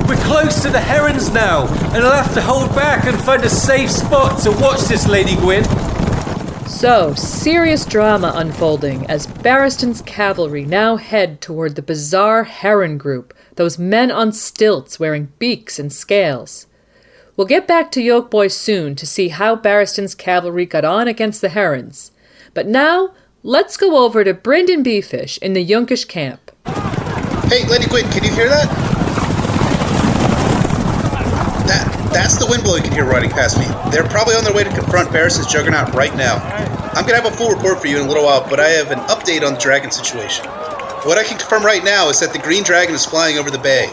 [SPEAKER 3] We're close to the herons now, and I'll have to hold back and find a safe spot to watch this, Lady Gwyn.
[SPEAKER 2] So, serious drama unfolding as Barristan's cavalry now head toward the bizarre heron group, those men on stilts wearing beaks and scales. We'll get back to Yoke Boy soon to see how Barristan's cavalry got on against the herons. But now, let's go over to BryndenBFish in the Yunkish camp.
[SPEAKER 4] Hey, Lady Gwyn, can you hear that? That's the wind blow you can hear riding past me. They're probably on their way to confront Barristan's juggernaut right now. I'm going to have a full report for you in a little while, but I have an update on the dragon situation. What I can confirm right now is that the green dragon is flying over the bay.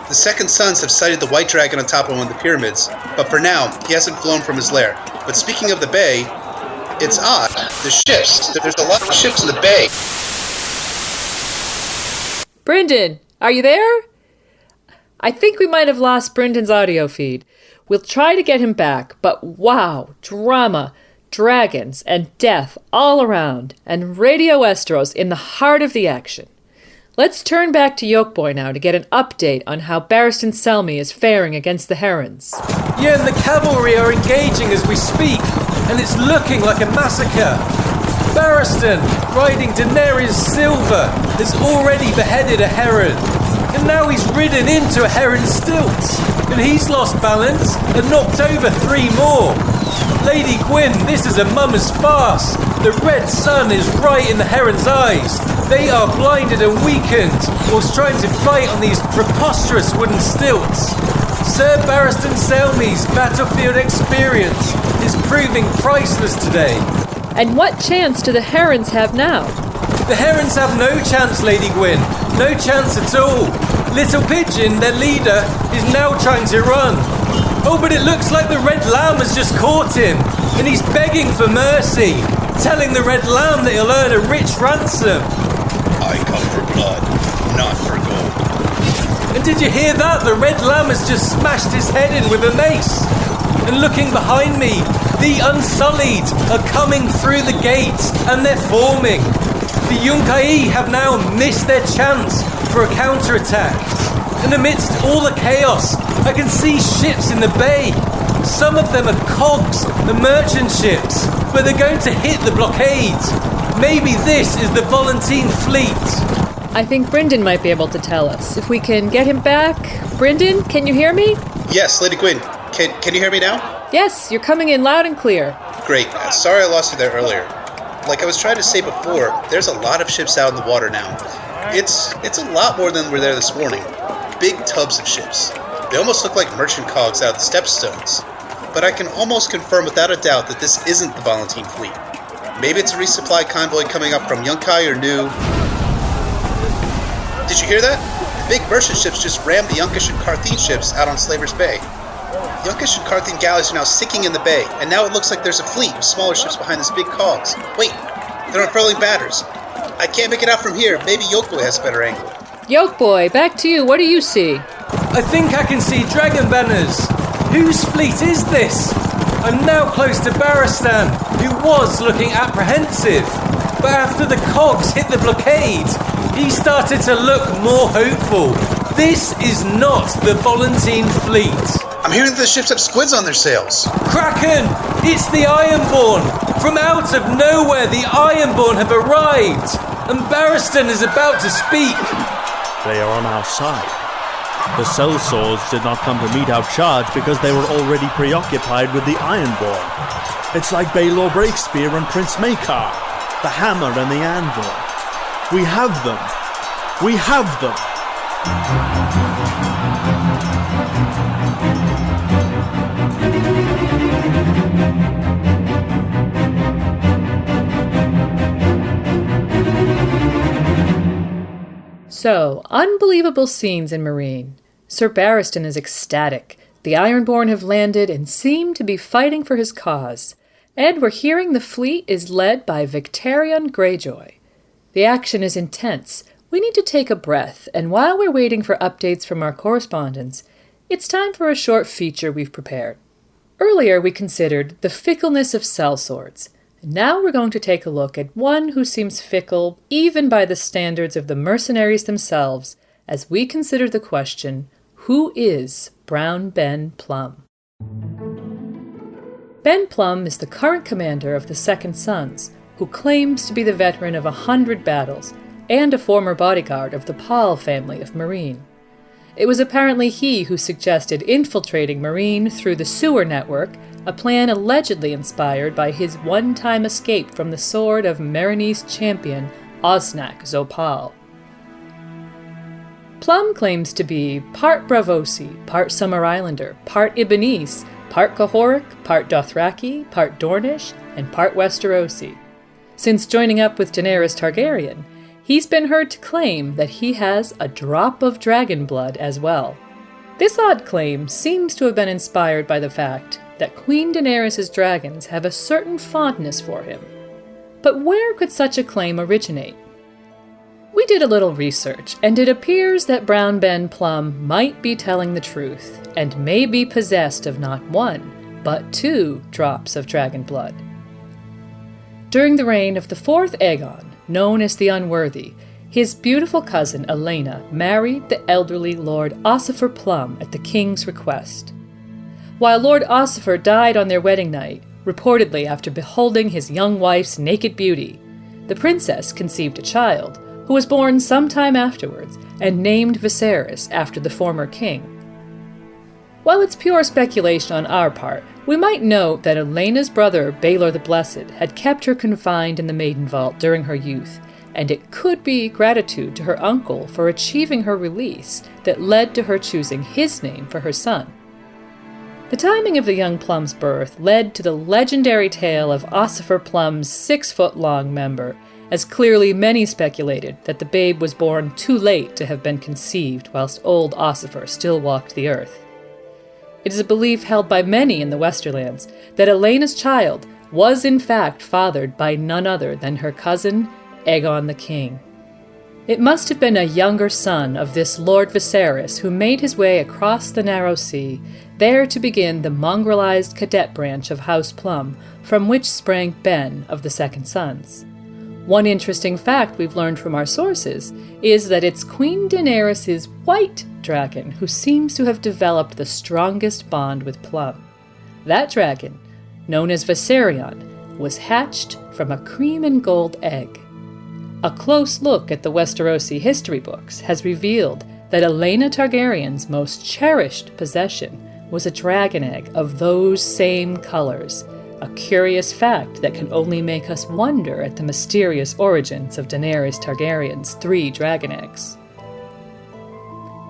[SPEAKER 4] The Second Sons have sighted the white dragon on top of one of the pyramids, but for now, he hasn't flown from his lair. But speaking of the bay, it's odd. The ships. There's a lot of ships in the bay.
[SPEAKER 2] Brynden, are you there? I think we might have lost Brendan's audio feed. We'll try to get him back, but wow, drama, dragons, and death all around, and Radio Westeros in the heart of the action. Let's turn back to Yoke Boy now to get an update on how Barristan Selmy is faring against the herons.
[SPEAKER 3] Yeah, and the cavalry are engaging as we speak, and it's looking like a massacre. Barristan, riding Daenerys Silver, has already beheaded a heron. And now he's ridden into a heron's stilts, and he's lost balance and knocked over 3 more. Lady Gwyn, this is a mummer's farce. The red sun is right in the heron's eyes. They are blinded and weakened whilst trying to fight on these preposterous wooden stilts. Sir Barristan Selmy's battlefield experience is proving priceless today.
[SPEAKER 2] And what chance do the herons have now?
[SPEAKER 3] The herons have no chance, Lady Gwyn. No chance at all. Little Pigeon, their leader, is now trying to run. Oh, but it looks like the Red Lamb has just caught him, and he's begging for mercy, telling the Red Lamb that he'll earn a rich ransom.
[SPEAKER 4] I come for blood, not for gold.
[SPEAKER 3] And did you hear that? The Red Lamb has just smashed his head in with a mace. And looking behind me, the Unsullied are coming through the gates, and they're forming. The Yunkai have now missed their chance for a counterattack. and amidst all the chaos, I can see ships in the bay. Some of them are cogs, the merchant ships, but they're going to hit the blockades. Maybe this is the Volantene fleet.
[SPEAKER 2] I think Brynden might be able to tell us. If we can get him back. Brynden, can you hear me?
[SPEAKER 4] Yes, Lady Gwyn. Can you hear me now?
[SPEAKER 2] Yes, you're coming in loud and clear.
[SPEAKER 4] Great. Sorry I lost you there earlier. Like I was trying to say before, there's a lot of ships out in the water now. It's a lot more than were there this morning. Big tubs of ships. They almost look like merchant cogs out of the Stepstones. But I can almost confirm without a doubt that this isn't the Volantene fleet. Maybe it's a resupply convoy coming up from Yunkai or New. Did you hear that? The big merchant ships just rammed the Yunkish and Carthene ships out on Slaver's Bay. Yunkish and Carthene galleys are now sinking in the bay, and now it looks like there's a fleet of smaller ships behind these big cogs. Wait, they're unfurling batters. I can't make it out from here. Maybe Yokeboy has a better angle.
[SPEAKER 2] Yokeboy, back to you. What do you see?
[SPEAKER 3] I think I can see dragon banners. Whose fleet is this? I'm now close to Barristan, who was looking apprehensive. But after the cogs hit the blockade, he started to look more hopeful. This is not the Volantene fleet.
[SPEAKER 4] I'm hearing that the ships have squids on their sails.
[SPEAKER 3] Kraken! It's the Ironborn! From out of nowhere, the Ironborn have arrived! And Barristan is about to speak!
[SPEAKER 8] They are on our side. The Sellswords did not come to meet our charge because they were already preoccupied with the Ironborn. It's like Baelor Breakspear and Prince Maekar, the hammer and the anvil. We have them! We have them!
[SPEAKER 2] So, unbelievable scenes in Meereen. Sir Barristan is ecstatic. The Ironborn have landed and seem to be fighting for his cause. And we're hearing the fleet is led by Victarion Greyjoy. The action is intense. We need to take a breath, and while we're waiting for updates from our correspondents, it's time for a short feature we've prepared. Earlier we considered the fickleness of sellswords. Now we're going to take a look at one who seems fickle even by the standards of the mercenaries themselves as we consider the question, who is Brown Ben Plumm? Ben Plumm is the current commander of the Second Sons, who claims to be the veteran of 100 battles and a former bodyguard of the Paul family of Meereen. It was apparently he who suggested infiltrating Meereen through the sewer network, a plan allegedly inspired by his one-time escape from the sword of Meereenese champion Osnak Zopal. Plumm claims to be part Bravosi, part Summer Islander, part Ibbenese, part Cahoric, part Dothraki, part Dornish, and part Westerosi. Since joining up with Daenerys Targaryen, he's been heard to claim that he has a drop of dragon blood as well. This odd claim seems to have been inspired by the fact that Queen Daenerys' dragons have a certain fondness for him. But where could such a claim originate? We did a little research, and it appears that Brown Ben Plumm might be telling the truth, and may be possessed of not one, but 2 drops of dragon blood. During the reign of the 4th Aegon, known as the Unworthy, his beautiful cousin Elena married the elderly Lord Ossifer Plumm at the king's request. While Lord Ossifer died on their wedding night, reportedly after beholding his young wife's naked beauty, the princess conceived a child, who was born some time afterwards and named Viserys after the former king. While it's pure speculation on our part, we might note that Elena's brother, Baelor the Blessed, had kept her confined in the Maiden Vault during her youth, and it could be gratitude to her uncle for achieving her release that led to her choosing his name for her son. The timing of the young Plumm's birth led to the legendary tale of Ossifer Plumm's 6-foot-long member, as clearly many speculated that the babe was born too late to have been conceived whilst old Ossifer still walked the earth. It is a belief held by many in the Westerlands that Elena's child was in fact fathered by none other than her cousin, Aegon the King. It must have been a younger son of this Lord Viserys who made his way across the narrow sea, there to begin the mongrelized cadet branch of House Plumm, from which sprang Ben of the Second Sons. One interesting fact we've learned from our sources is that it's Queen Daenerys' white dragon who seems to have developed the strongest bond with Plumm. That dragon, known as Viserion, was hatched from a cream and gold egg. A close look at the Westerosi history books has revealed that Aelena Targaryen's most cherished possession was a dragon egg of those same colors, a curious fact that can only make us wonder at the mysterious origins of Daenerys Targaryen's 3 dragon eggs.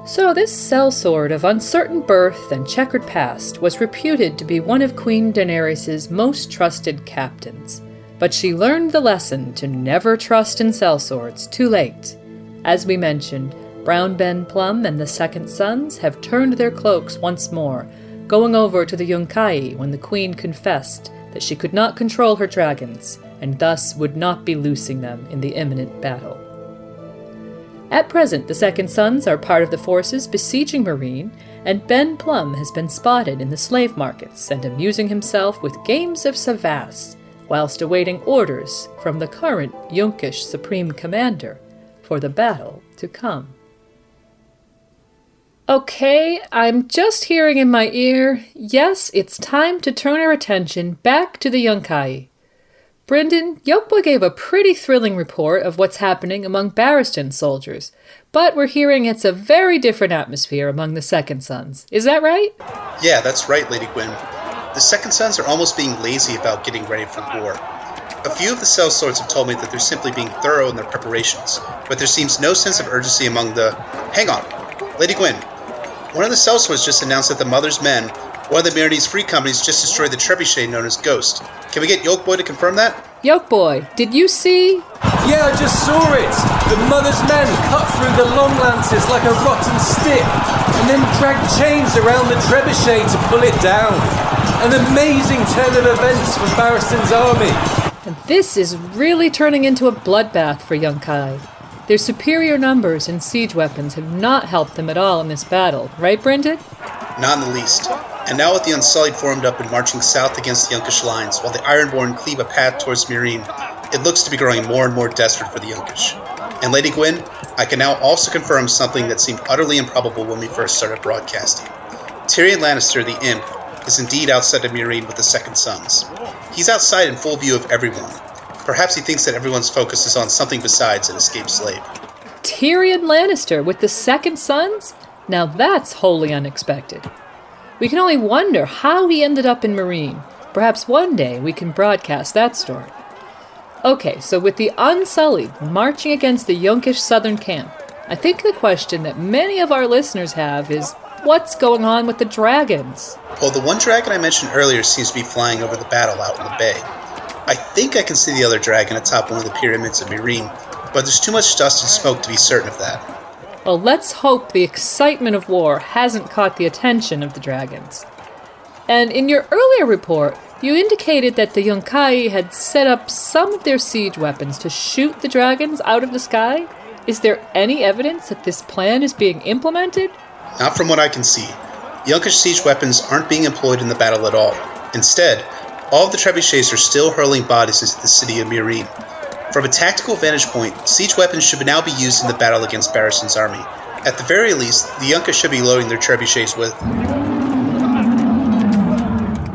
[SPEAKER 2] So this sellsword of uncertain birth and checkered past was reputed to be one of Queen Daenerys' most trusted captains, but she learned the lesson to never trust in sellswords too late. As we mentioned, Brown Ben Plumm and the Second Sons have turned their cloaks once more, going over to the Yunkai when the Queen confessed that she could not control her dragons, and thus would not be loosing them in the imminent battle. At present, the Second Sons are part of the forces besieging Meereen, and Ben Plumm has been spotted in the slave markets and amusing himself with games of savas, whilst awaiting orders from the current Yunkish Supreme Commander for the battle to come. Okay, I'm just hearing in my ear, yes, it's time to turn our attention back to the Yunkai. Brynden, Yolkboy gave a pretty thrilling report of what's happening among Barristan soldiers, but we're hearing it's a very different atmosphere among the Second Sons. Is that right?
[SPEAKER 4] Yeah, that's right, Lady Gwyn. The Second Sons are almost being lazy about getting ready for war. A few of the sellswords have told me that they're simply being thorough in their preparations, but there seems no sense of urgency among the... Hang on, Lady Gwyn. One of the sellswords just announced that the Mother's Men, one of the Meereen's free companies, just destroyed the trebuchet known as Ghost. Can we get Yolkboy to confirm that?
[SPEAKER 2] Yolkboy, did you see?
[SPEAKER 3] Yeah, I just saw it! The Mother's Men cut through the long lances like a rotten stick, and then dragged chains around the trebuchet to pull it down. An amazing turn of events from Barristan's army.
[SPEAKER 2] And this is really turning into a bloodbath for Yunkai. Their superior numbers and siege weapons have not helped them at all in this battle, right, Brynden?
[SPEAKER 4] Not in the least. And now with the Unsullied formed up and marching south against the Yunkish lines, while the Ironborn cleave a path towards Meereen, it looks to be growing more and more desperate for the Yunkish. And Lady Gwyn, I can now also confirm something that seemed utterly improbable when we first started broadcasting. Tyrion Lannister, the Imp, is indeed outside of Meereen with the Second Sons. He's outside in full view of everyone. Perhaps he thinks that everyone's focus is on something besides an escaped slave.
[SPEAKER 2] Tyrion Lannister with the Second Sons? Now that's wholly unexpected. We can only wonder how he ended up in Meereen. Perhaps one day we can broadcast that story. Okay, so with the Unsullied marching against the Yunkish southern camp, I think the question that many of our listeners have is, what's going on with the dragons?
[SPEAKER 4] Well, the one dragon I mentioned earlier seems to be flying over the battle out in the bay. I think I can see the other dragon atop one of the pyramids of Meereen, but there's too much dust and smoke to be certain of that.
[SPEAKER 2] Well, let's hope the excitement of war hasn't caught the attention of the dragons. And in your earlier report, you indicated that the Yunkai had set up some of their siege weapons to shoot the dragons out of the sky. Is there any evidence that this plan is being implemented?
[SPEAKER 4] Not from what I can see. Yunkish siege weapons aren't being employed in the battle at all. Instead, all of the trebuchets are still hurling bodies into the city of Meereen. From a tactical vantage point, siege weapons should now be used in the battle against Barristan's army. At the very least, the Yunkish should be loading their trebuchets with...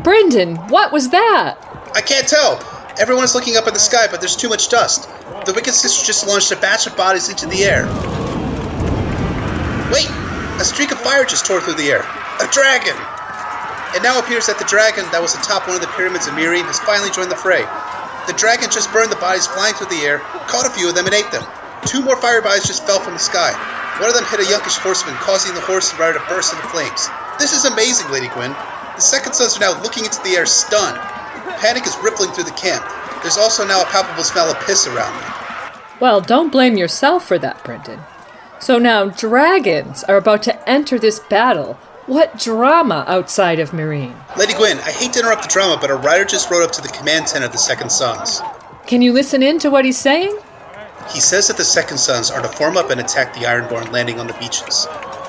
[SPEAKER 2] Brynden, what was that?
[SPEAKER 4] I can't tell! Everyone is looking up at the sky, but there's too much dust. The Wicked Sisters just launched a batch of bodies into the air. Wait! A streak of fire just tore through the air. A dragon! It now appears that the dragon that was atop one of the pyramids of Meereen has finally joined the fray. The dragon just burned the bodies flying through the air, caught a few of them, and ate them. 2 more fire bodies just fell from the sky. One of them hit a Yunkish horseman, causing the horse and rider to burst into flames. This is amazing, Lady Gwyn. The Second Sons are now looking into the air stunned. Panic is rippling through the camp. There's also now a palpable smell of piss around me.
[SPEAKER 2] Well, don't blame yourself for that, Brynden. So now dragons are about to enter this battle. What drama outside of Meereen?
[SPEAKER 4] Lady Gwyn, I hate to interrupt the drama, but a rider just rode up to the command tent of the Second Sons.
[SPEAKER 2] Can you listen in to what he's saying?
[SPEAKER 4] He says that the Second Sons are to form up and attack the Ironborn landing on the beaches.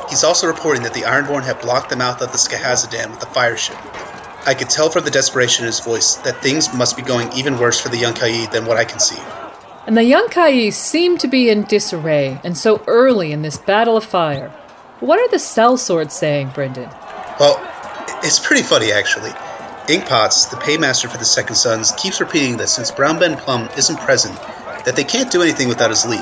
[SPEAKER 4] He's also reporting that the Ironborn have blocked the mouth of the Skahazadan with a fire ship. I could tell from the desperation in his voice that things must be going even worse for the Yunkai than what I can see.
[SPEAKER 2] And the Yunkai seem to be in disarray, and so early in this battle of fire. What are the sellswords saying, Brynden?
[SPEAKER 4] Well, it's pretty funny, actually. Inkpots, the paymaster for the Second Sons, keeps repeating that since Brown Ben Plumm isn't present, that they can't do anything without his leave.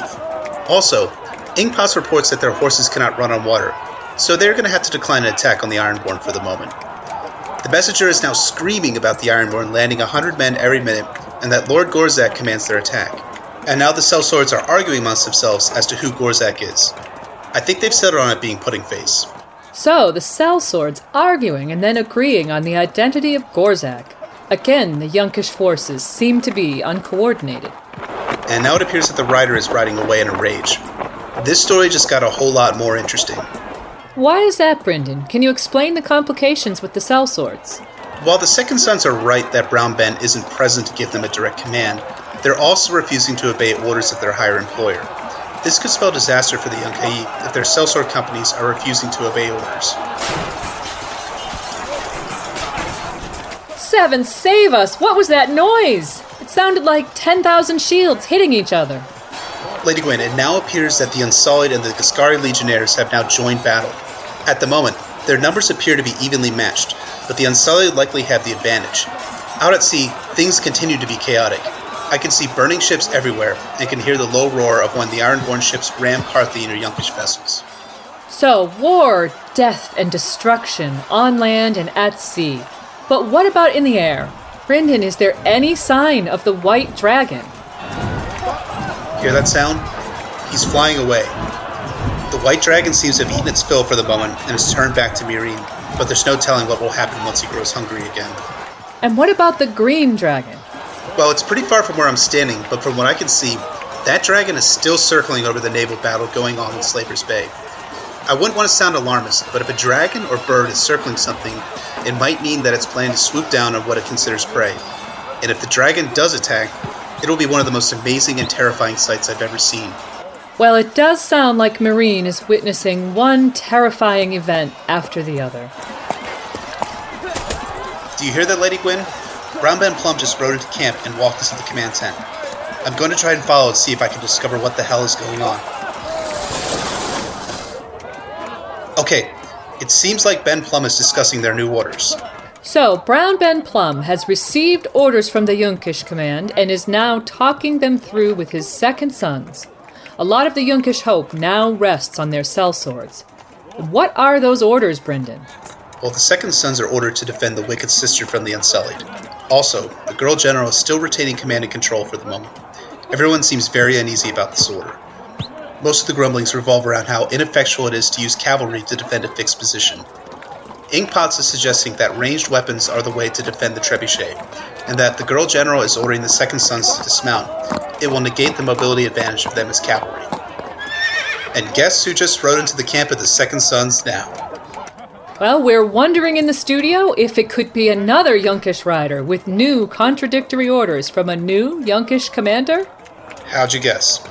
[SPEAKER 4] Also, Inkpots reports that their horses cannot run on water, so they're going to have to decline an attack on the Ironborn for the moment. The messenger is now screaming about the Ironborn landing 100 men every minute, and that Lord Gorzak commands their attack. And now the sellswords are arguing amongst themselves as to who Gorzak is. I think they've settled on it being Pudding Face.
[SPEAKER 2] So, the sellswords arguing and then agreeing on the identity of Gorzak. Again, the Yunkish forces seem to be uncoordinated.
[SPEAKER 4] And now it appears that the rider is riding away in a rage. This story just got a whole lot more interesting.
[SPEAKER 2] Why is that, Brynden? Can you explain the complications with the sellswords?
[SPEAKER 4] While the Second Sons are right that Brown Ben isn't present to give them a direct command, they're also refusing to obey orders of their higher employer. This could spell disaster for the Yunkai if their sellsword companies are refusing to obey orders.
[SPEAKER 2] Seven, save us! What was that noise? It sounded like 10,000 shields hitting each other.
[SPEAKER 4] Lady Gwyn, it now appears that the Unsullied and the Giscari Legionnaires have now joined battle. At the moment, their numbers appear to be evenly matched, but the Unsullied likely have the advantage. Out at sea, things continue to be chaotic. I can see burning ships everywhere, and can hear the low roar of when the Ironborn ships ram Carthene or Yunkish vessels.
[SPEAKER 2] So, war, death, and destruction, on land and at sea. But what about in the air? Brynden, is there any sign of the White Dragon?
[SPEAKER 4] Hear that sound? He's flying away. The White Dragon seems to have eaten its fill for the moment and has turned back to Meereen, but there's no telling what will happen once he grows hungry again.
[SPEAKER 2] And what about the Green Dragon?
[SPEAKER 4] Well, it's pretty far from where I'm standing, but from what I can see, that dragon is still circling over the naval battle going on in Slaver's Bay. I wouldn't want to sound alarmist, but if a dragon or bird is circling something, it might mean that it's planning to swoop down on what it considers prey. And if the dragon does attack, it'll be one of the most amazing and terrifying sights I've ever seen.
[SPEAKER 2] Well, it does sound like Meereen is witnessing one terrifying event after the other.
[SPEAKER 4] Do you hear that, Lady Gwyn? Brown Ben Plumm just rode into camp and walked into the command tent. I'm going to try and follow and see if I can discover what the hell is going on. Okay, it seems like Ben Plumm is discussing their new orders.
[SPEAKER 2] So, Brown Ben Plumm has received orders from the Yunkish command and is now talking them through with his Second Sons. A lot of the Yunkish hope now rests on their sellswords. What are those orders, Brynden?
[SPEAKER 4] Well, the Second Sons are ordered to defend the Wicked Sister from the Unsullied. Also, the Girl General is still retaining command and control for the moment. Everyone seems very uneasy about this order. Most of the grumblings revolve around how ineffectual it is to use cavalry to defend a fixed position. Inkpots is suggesting that ranged weapons are the way to defend the trebuchet, and that the Girl General is ordering the Second Sons to dismount. It will negate the mobility advantage of them as cavalry. And guess who just rode into the camp of the Second Sons now?
[SPEAKER 2] Well, we're wondering in the studio if it could be another Yunkish rider with new contradictory orders from a new Yunkish commander?
[SPEAKER 4] How'd you guess?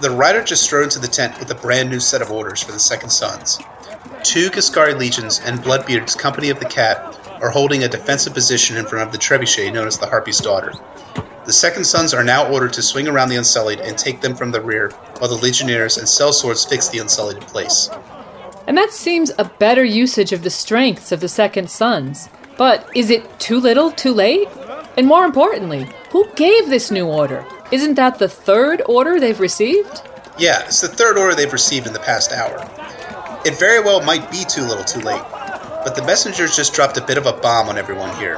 [SPEAKER 4] The rider just strode into the tent with a brand new set of orders for the Second Sons. 2 Giscari legions and Bloodbeard's Company of the Cat are holding a defensive position in front of the trebuchet known as the Harpy's Daughter. The Second Sons are now ordered to swing around the Unsullied and take them from the rear, while the Legionnaires and sellswords fix the Unsullied in place.
[SPEAKER 2] And that seems a better usage of the strengths of the Second Sons. But is it too little, too late? And more importantly, who gave this new order? Isn't that the 3rd order they've received?
[SPEAKER 4] Yeah, it's the 3rd order they've received in the past hour. It very well might be too little, too late, but the messengers just dropped a bit of a bomb on everyone here.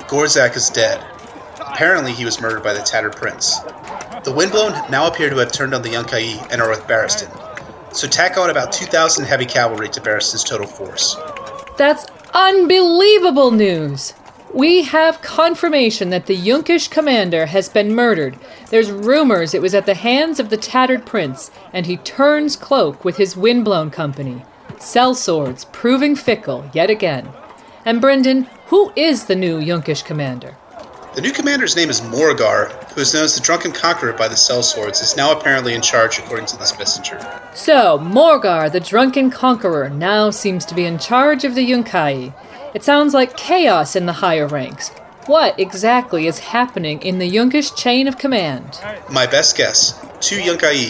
[SPEAKER 4] Gorzak is dead. Apparently he was murdered by the Tattered Prince. The Windblown now appear to have turned on the Yunkai and are with Barristan. So tack on about 2,000 heavy cavalry to Barristan's total force.
[SPEAKER 2] That's unbelievable news! We have confirmation that the Yunkish commander has been murdered. There's rumors it was at the hands of the Tattered Prince, and he turns cloak with his Windblown company. Sellswords proving fickle yet again. And Brynden, who is the new Yunkish commander?
[SPEAKER 4] The new commander's name is Morgar, who is known as the Drunken Conqueror by the Sellswords, is now apparently in charge according to this messenger.
[SPEAKER 2] So, Morgar, the Drunken Conqueror, now seems to be in charge of the Yunkai. It sounds like chaos in the higher ranks. What exactly is happening in the Yunkish chain of command?
[SPEAKER 4] My best guess, 2 Yunkai,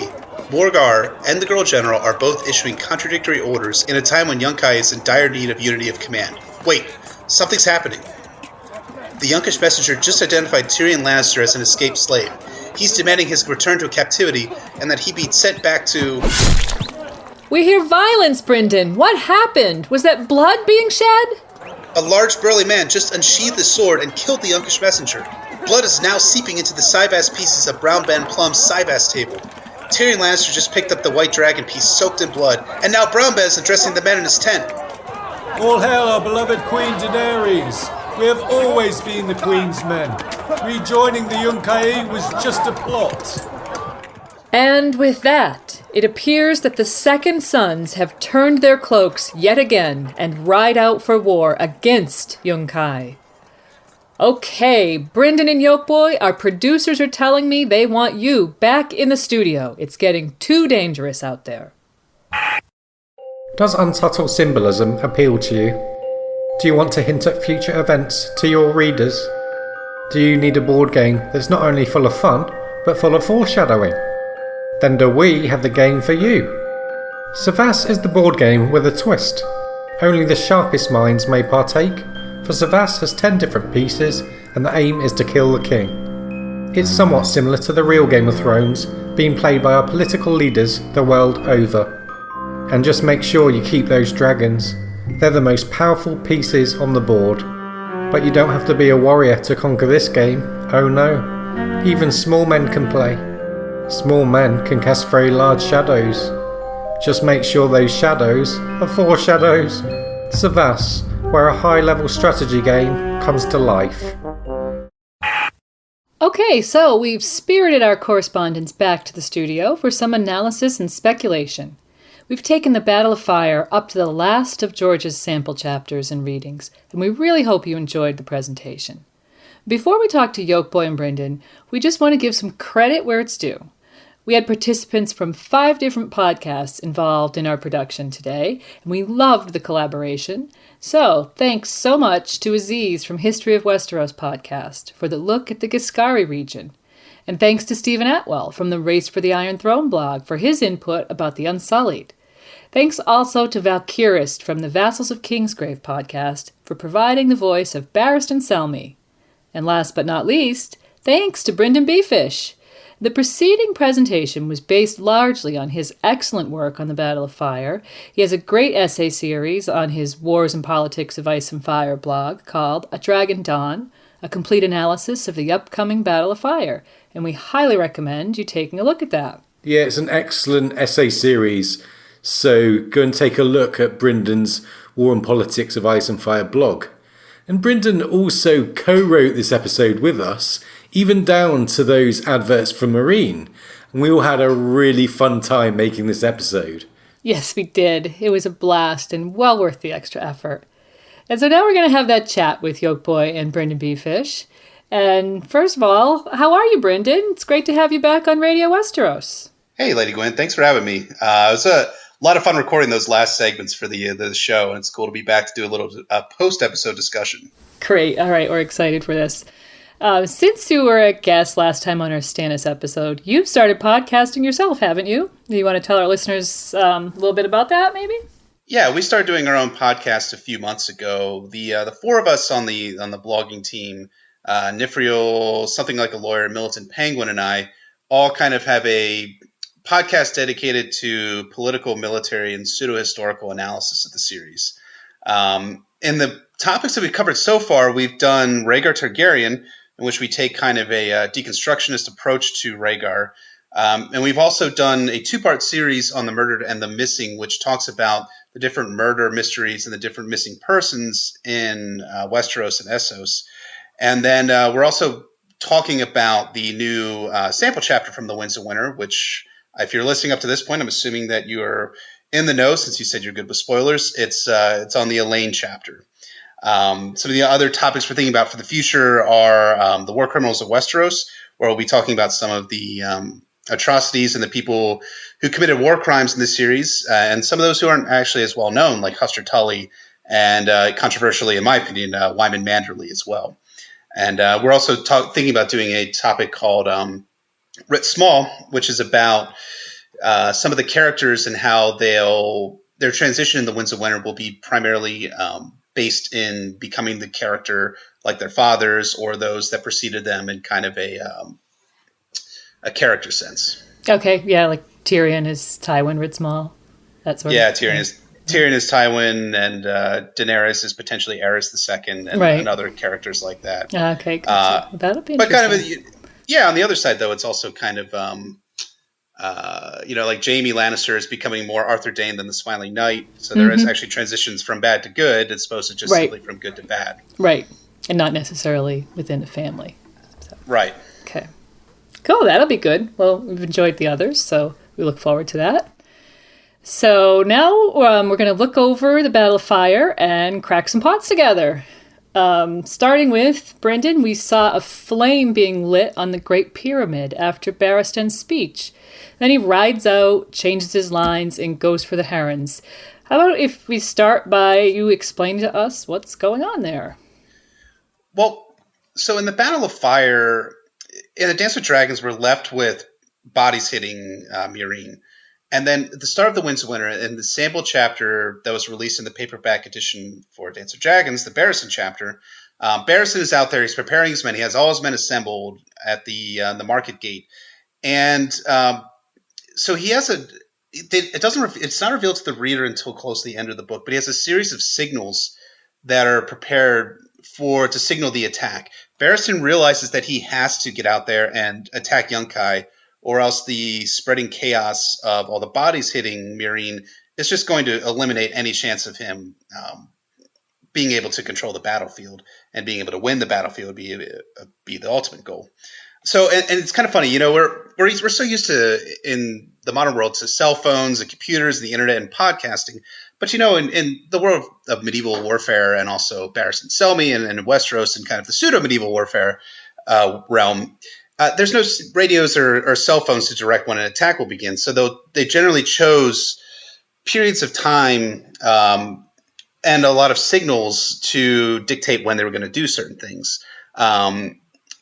[SPEAKER 4] Morgar, and the Girl General are both issuing contradictory orders in a time when Yunkai is in dire need of unity of command. Wait, something's happening. The Yunkish messenger just identified Tyrion Lannister as an escaped slave. He's demanding his return to captivity and that he be sent back to...
[SPEAKER 2] We hear violence, Brynden. What happened? Was that blood being shed?
[SPEAKER 4] A large burly man just unsheathed his sword and killed the Yunkish messenger. Blood is now seeping into the Sybas pieces of Brown Ben Plumm's Sybas table. Tyrion Lannister just picked up the white dragon piece soaked in blood, and now Brown Ben is addressing the men in his tent.
[SPEAKER 3] All hail our beloved Queen Daenerys. We have always been the Queen's men. Rejoining the Yunkai was just a plot.
[SPEAKER 2] And with that, it appears that the Second Sons have turned their cloaks yet again and ride out for war against Yunkai. Okay, Brynden and Yolkboy, our producers are telling me they want you back in the studio. It's getting too dangerous out there.
[SPEAKER 5] Does unsubtle symbolism appeal to you? Do you want to hint at future events to your readers? Do you need a board game that's not only full of fun, but full of foreshadowing? Then do we have the game for you? Savas is the board game with a twist. Only the sharpest minds may partake, for Savas has 10 different pieces, and the aim is to kill the king. It's somewhat similar to the real Game of Thrones, being played by our political leaders the world over. And just make sure you keep those dragons. They're the most powerful pieces on the board. But you don't have to be a warrior to conquer this game, oh no. Even small men can play. Small men can cast very large shadows. Just make sure those shadows are foreshadows. Savas, where a high-level strategy game comes to life.
[SPEAKER 2] Okay, so we've spirited our correspondents back to the studio for some analysis and speculation. We've taken the Battle of Fire up to the last of George's sample chapters and readings, and we really hope you enjoyed the presentation. Before we talk to Yolkboy and Brynden, we just want to give some credit where it's due. We had participants from 5 different podcasts involved in our production today, and we loved the collaboration. So, thanks so much to Aziz from History of Westeros podcast for the look at the Giscari region. And thanks to Stephen Attewell from the Race for the Iron Throne blog for his input about the Unsullied. Thanks also to Valkyrist from the Vassals of Kingsgrave podcast for providing the voice of Barristan Selmy. And last but not least, thanks to BryndenBFish. The preceding presentation was based largely on his excellent work on the Battle of Fire. He has a great essay series on his Wars and Politics of Ice and Fire blog called A Dragon Dawn, a complete analysis of the upcoming Battle of Fire, and we highly recommend you taking a look at that.
[SPEAKER 3] Yeah, it's an excellent essay series. So go and take a look at Bryden's War and Politics of Ice and Fire blog. And Brynden also co-wrote this episode with us, even down to those adverts for Meereen. And we all had a really fun time making this episode.
[SPEAKER 2] Yes, we did. It was a blast and well worth the extra effort. And so now we're going to have that chat with Yolkboy and BryndenBFish. And first of all, how are you, Brynden? It's great to have you back on Radio Westeros.
[SPEAKER 4] Hey, Lady Gwen. Thanks for having me. It was a lot of fun recording those last segments for the show, and it's cool to be back to do a little post-episode discussion.
[SPEAKER 2] Great. All right, we're excited for this. Since you were a guest last time on our Stannis episode, you've started podcasting yourself, haven't you? Do you want to tell our listeners a little bit about that, maybe?
[SPEAKER 4] Yeah, we started doing our own podcast a few months ago. The 4 of us on the blogging team, Nifriel, Something Like a Lawyer, Militant Penguin, and I, all kind of have a podcast dedicated to political, military, and pseudo-historical analysis of the series. In the topics that we've covered so far, we've done Rhaegar Targaryen, in which we take kind of a deconstructionist approach to Rhaegar. And we've also done a 2-part series on the murdered and the missing, which talks about the different murder mysteries and the different missing persons in Westeros and Essos. And then we're also talking about the new sample chapter from The Winds of Winter, which, if you're listening up to this point, I'm assuming that you're in the know since you said you're good with spoilers. It's on the Elaine chapter. Some of the other topics we're thinking about for the future are the war criminals of Westeros, where we'll be talking about some of the atrocities and the people who committed war crimes in this series, and some of those who aren't actually as well known, like Huster Tully and, controversially, in my opinion, Wyman Manderley as well. And we're also thinking about doing a topic called Writ Small, which is about some of the characters and how their transition in the Winds of Winter will be primarily based in becoming the character like their fathers or those that preceded them in kind of a character sense.
[SPEAKER 2] Okay, yeah, like Tyrion is Tywin Writ Small. That sort of thing.
[SPEAKER 4] Tyrion is Tywin, and Daenerys is potentially Aerys II, and other characters like that.
[SPEAKER 2] Okay, gotcha. That'll be interesting.
[SPEAKER 4] But kind of, on the other side, though, it's also kind of, like Jaime Lannister is becoming more Arthur Dayne than the Smiling Knight. So there is actually transitions from bad to good as opposed to just simply from good to bad.
[SPEAKER 2] Right. And not necessarily within a family. So.
[SPEAKER 4] Right.
[SPEAKER 2] Okay. Cool. That'll be good. Well, we've enjoyed the others, so we look forward to that. So now we're going to look over the Battle of Fire and crack some pots together. Starting with Brynden, we saw a flame being lit on the Great Pyramid after Barristan's speech. Then he rides out, changes his lines, and goes for the herons. How about if we start by you explaining to us what's going on there?
[SPEAKER 4] Well, so in the Battle of Fire, in the Dance with Dragons, we're left with bodies hitting Meereen. And then at the start of the Winds of Winter, in the sample chapter that was released in the paperback edition for Dance of Dragons, the Barristan chapter, Barristan is out there. He's preparing his men. He has all his men assembled at the market gate, and so he has it's not revealed to the reader until close to the end of the book, but he has a series of signals that are prepared to signal the attack. Barristan realizes that he has to get out there and attack Yunkai, or else the spreading chaos of all the bodies hitting Meereen is just going to eliminate any chance of him being able to control the battlefield, and being able to win the battlefield would be the ultimate goal. So, and it's kind of funny, we're so used to, in the modern world, to cell phones and computers and the internet and podcasting. But, in the world of medieval warfare, and also Barristan Selmy and Westeros and kind of the pseudo-medieval warfare realm, there's no radios or cell phones to direct when an attack will begin. So they generally chose periods of time and a lot of signals to dictate when they were going to do certain things.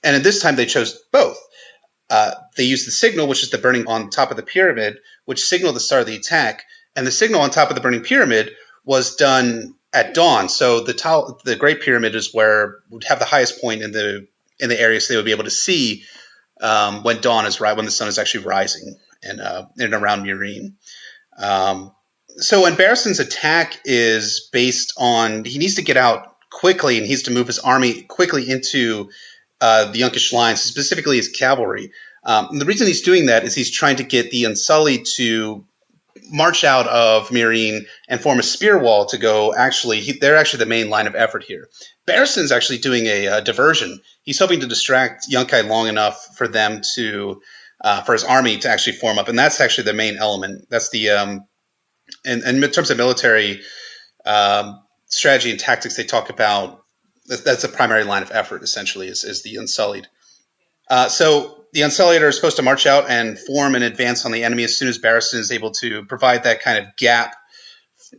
[SPEAKER 4] And at this time, they chose both. They used the signal, which is the burning on top of the pyramid, which signaled the start of the attack. And the signal on top of the burning pyramid was done at dawn. So the Great Pyramid is where would have the highest point in the area, so they would be able to see when dawn is when the sun is actually rising and around Meereen. So when Barristan's attack is based on, he needs to get out quickly, and he needs to move his army quickly into the Yunkish lines, specifically his cavalry. And the reason he's doing that is he's trying to get the Unsullied to march out of Meereen and form a spear wall to go. They're actually the main line of effort here. Barristan's actually doing a diversion. He's hoping to distract Yunkai long enough for them to, for his army to actually form up, and that's actually the main element. That's the, in terms of military strategy and tactics, they talk about that's the primary line of effort. Essentially, is the Unsullied. So the Unsullied are supposed to march out and form an advance on the enemy as soon as Barristan is able to provide that kind of gap.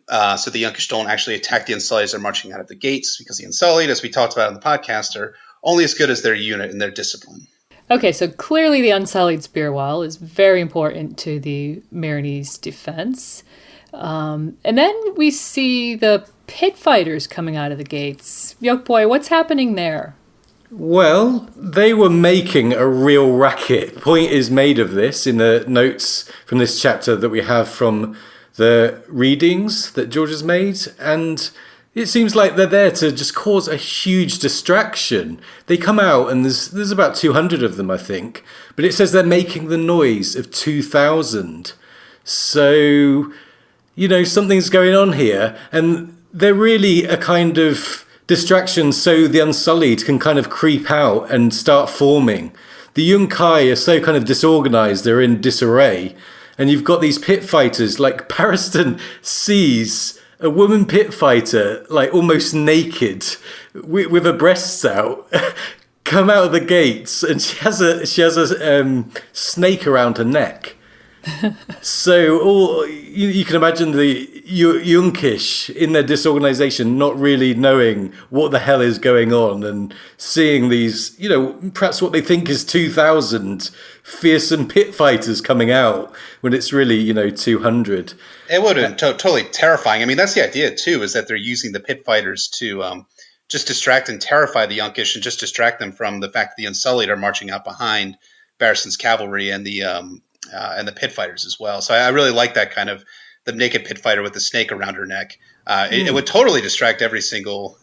[SPEAKER 4] So the Yunkish don't actually attack the Unsullied as they're marching out of the gates, because the Unsullied, as we talked about in the podcast, are only as good as their unit and their discipline.
[SPEAKER 2] Okay, so clearly the Unsullied spear wall is very important to the Meereenese defense. And then we see the pit fighters coming out of the gates. Yoke Boy, what's happening there?
[SPEAKER 3] Well, they were making a real racket. Point is made of this in the notes from this chapter that we have from the readings that George has made, and it seems like they're there to just cause a huge distraction. They come out, and there's about 200 of them, I think, but it says they're making the noise of 2,000. So, something's going on here, and they're really a kind of distraction so the Unsullied can kind of creep out and start forming. The Yunkai are so kind of disorganized, they're in disarray, and you've got these pit fighters, like Barristan sees a woman pit fighter, like almost naked, with her breasts out, come out of the gates, and she has a snake around her neck. So you can imagine the Yunkish in their disorganization, not really knowing what the hell is going on, and seeing these, perhaps what they think is 2,000 fearsome pit fighters coming out when it's really, 200.
[SPEAKER 4] It would have been totally terrifying. I mean, that's the idea too, is that they're using the pit fighters to just distract and terrify the Yunkish, and just distract them from the fact that the Unsullied are marching out behind Barristan's cavalry and the pit fighters as well. So I really like that kind of the naked pit fighter with the snake around her neck. It would totally distract every single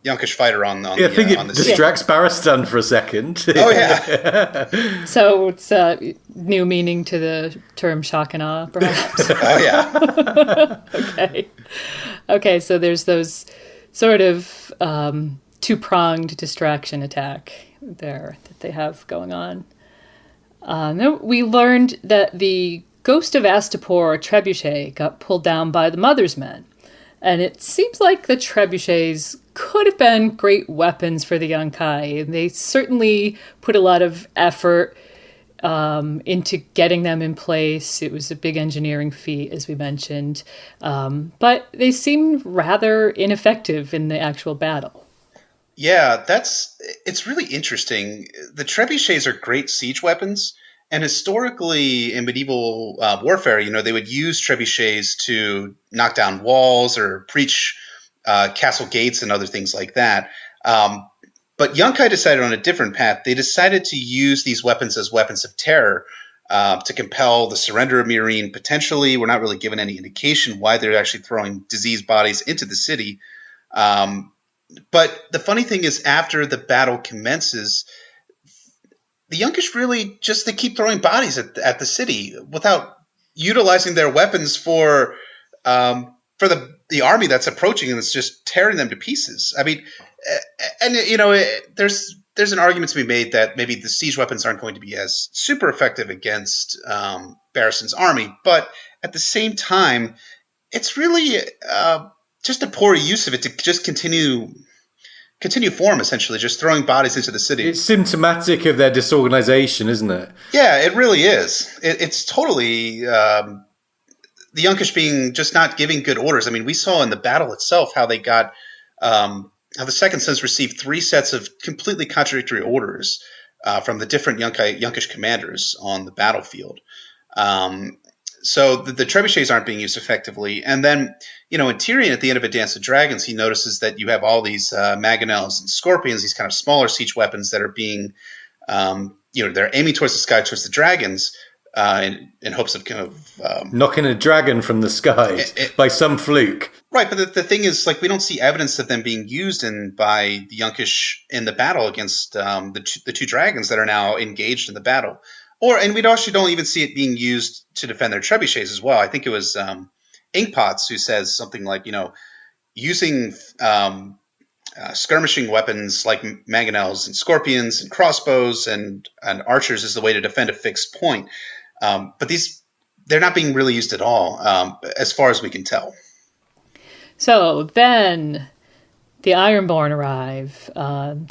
[SPEAKER 4] Yunkish fighter on the
[SPEAKER 3] I think it distracts Barristan for a second.
[SPEAKER 4] Oh, yeah.
[SPEAKER 2] So it's new meaning to the term shock and awe, perhaps?
[SPEAKER 4] Oh, yeah.
[SPEAKER 2] Okay, so there's those sort of two-pronged distraction attack there that they have going on. Then we learned that the Ghost of Astapor trebuchet got pulled down by the Mother's men. And it seems like the trebuchets could have been great weapons for the Yunkai. And they certainly put a lot of effort into getting them in place. It was a big engineering feat, as we mentioned. But they seemed rather ineffective in the actual battle.
[SPEAKER 4] Yeah, it's really interesting. The trebuchets are great siege weapons. And historically, in medieval warfare, they would use trebuchets to knock down walls or breach castle gates and other things like that. But Yunkai decided on a different path. They decided to use these weapons as weapons of terror to compel the surrender of Meereen. Potentially, we're not really given any indication why they're actually throwing diseased bodies into the city. But the funny thing is, after the battle commences, the Yunkish really they keep throwing bodies at the city without utilizing their weapons for the army that's approaching, and it's just tearing them to pieces. I mean, and there's an argument to be made that maybe the siege weapons aren't going to be as super effective against Barristan's army, but at the same time, it's really just a poor use of it to just continue form, essentially, just throwing bodies into the city.
[SPEAKER 3] It's symptomatic of their disorganization, isn't it?
[SPEAKER 4] Yeah, it really is. It's totally the Yunkish being just not giving good orders. I mean, we saw in the battle itself how they got how the Second Sons received 3 sets of completely contradictory orders from the different Yunkish commanders on the battlefield. So the trebuchets aren't being used effectively. And then, in Tyrion, at the end of A Dance of Dragons, he notices that you have all these mangonels and scorpions, these kind of smaller siege weapons that are being, they're aiming towards the sky, towards the dragons, in hopes of kind of
[SPEAKER 3] knocking a dragon from the sky by some fluke.
[SPEAKER 4] Right, but the thing is, we don't see evidence of them being used by the Yunkish in the battle against the two dragons that are now engaged in the battle. And we actually don't even see it being used to defend their trebuchets as well. I think it was Inkpots who says something like, using skirmishing weapons like mangonels and scorpions and crossbows and archers is the way to defend a fixed point. But they're not being really used at all, as far as we can tell.
[SPEAKER 2] So then the Ironborn arrive,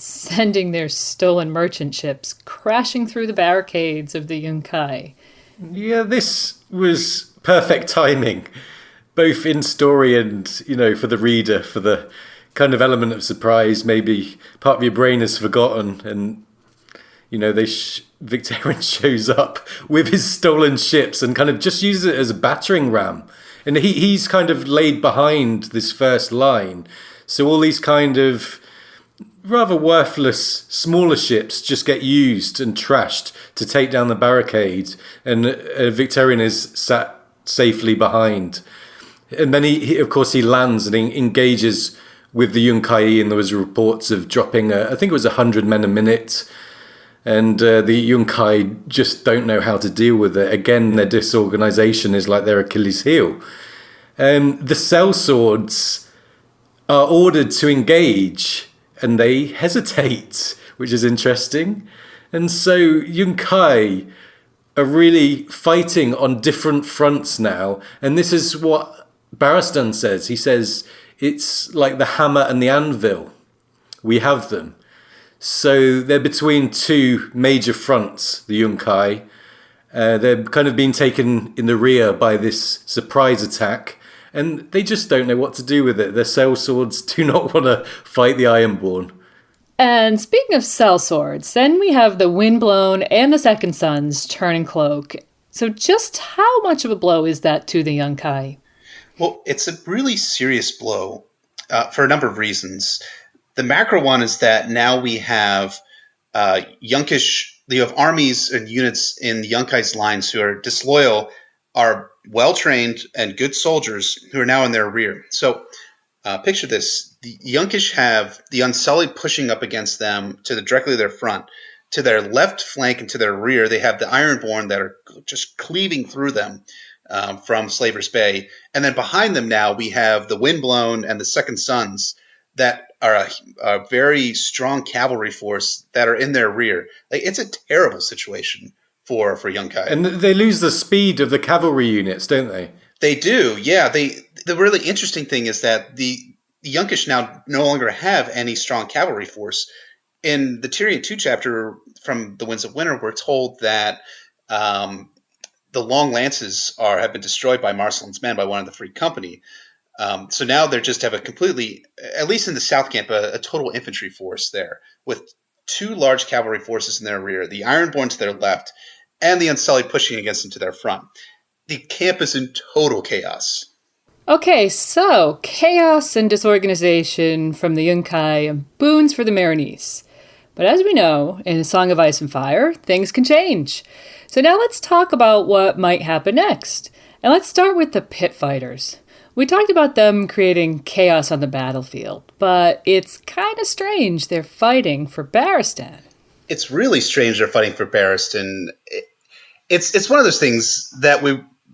[SPEAKER 2] sending their stolen merchant ships crashing through the barricades of the Yunkai.
[SPEAKER 3] Yeah, this was perfect timing, both in story and, for the reader, for the kind of element of surprise maybe part of your brain has forgotten. And, Victorian shows up with his stolen ships and kind of just uses it as a battering ram. And he's kind of laid behind this first line. So all these kind of rather worthless smaller ships just get used and trashed to take down the barricade, and Victorian is sat safely behind. And then he of course, he lands and engages with the Yunkai, and there was reports of dropping, I think it was 100 men a minute. And the Yunkai just don't know how to deal with it. Again, their disorganization is like their Achilles heel. The sellswords are ordered to engage, and they hesitate, which is interesting. And so Yunkai are really fighting on different fronts now. And this is what Barristan says. He says, it's like the hammer and the anvil. We have them. So they're between 2 major fronts, the Yunkai. They're kind of being taken in the rear by this surprise attack. and they just don't know what to do with it. Their sellswords do not want to fight the Ironborn.
[SPEAKER 2] And speaking of sellswords, then we have the Windblown and the Second Sons turning cloak. So just how much of a blow is that to the Yunkai?
[SPEAKER 4] Well, it's a really serious blow for a number of reasons. The macro one is that now we have Yunkish, you have armies and units in the Yunkai's lines who are disloyal, are well-trained and good soldiers who are now in their rear. So picture this. The Yunkish have the Unsullied pushing up against them directly to their front. To their left flank and to their rear, they have the Ironborn that are just cleaving through them from Slaver's Bay. And then behind them now we have the Windblown and the Second Sons that are a very strong cavalry force that are in their rear. Like, it's a terrible situation for Yunkai.
[SPEAKER 3] And they lose the speed of the cavalry units, don't they?
[SPEAKER 4] They do, yeah. The really interesting thing is that the Yunkish now no longer have any strong cavalry force. In the Tyrion 2 chapter from The Winds of Winter, we're told that the long lances have been destroyed by Marcellin's men, by one of the Free Company. So now they just have a completely, at least in the South Camp, a total infantry force there with 2 large cavalry forces in their rear, the Ironborn to their left, and the Unsullied pushing against them to their front. The camp is in total chaos.
[SPEAKER 2] Okay, so chaos and disorganization from the Yunkai and boons for the Meereenese. But as we know, in A Song of Ice and Fire, things can change. So now let's talk about what might happen next. And let's start with the pit fighters. We talked about them creating chaos on the battlefield, but it's kind of strange they're fighting for Barristan.
[SPEAKER 4] It's really strange they're fighting for Barristan. It's one of those things that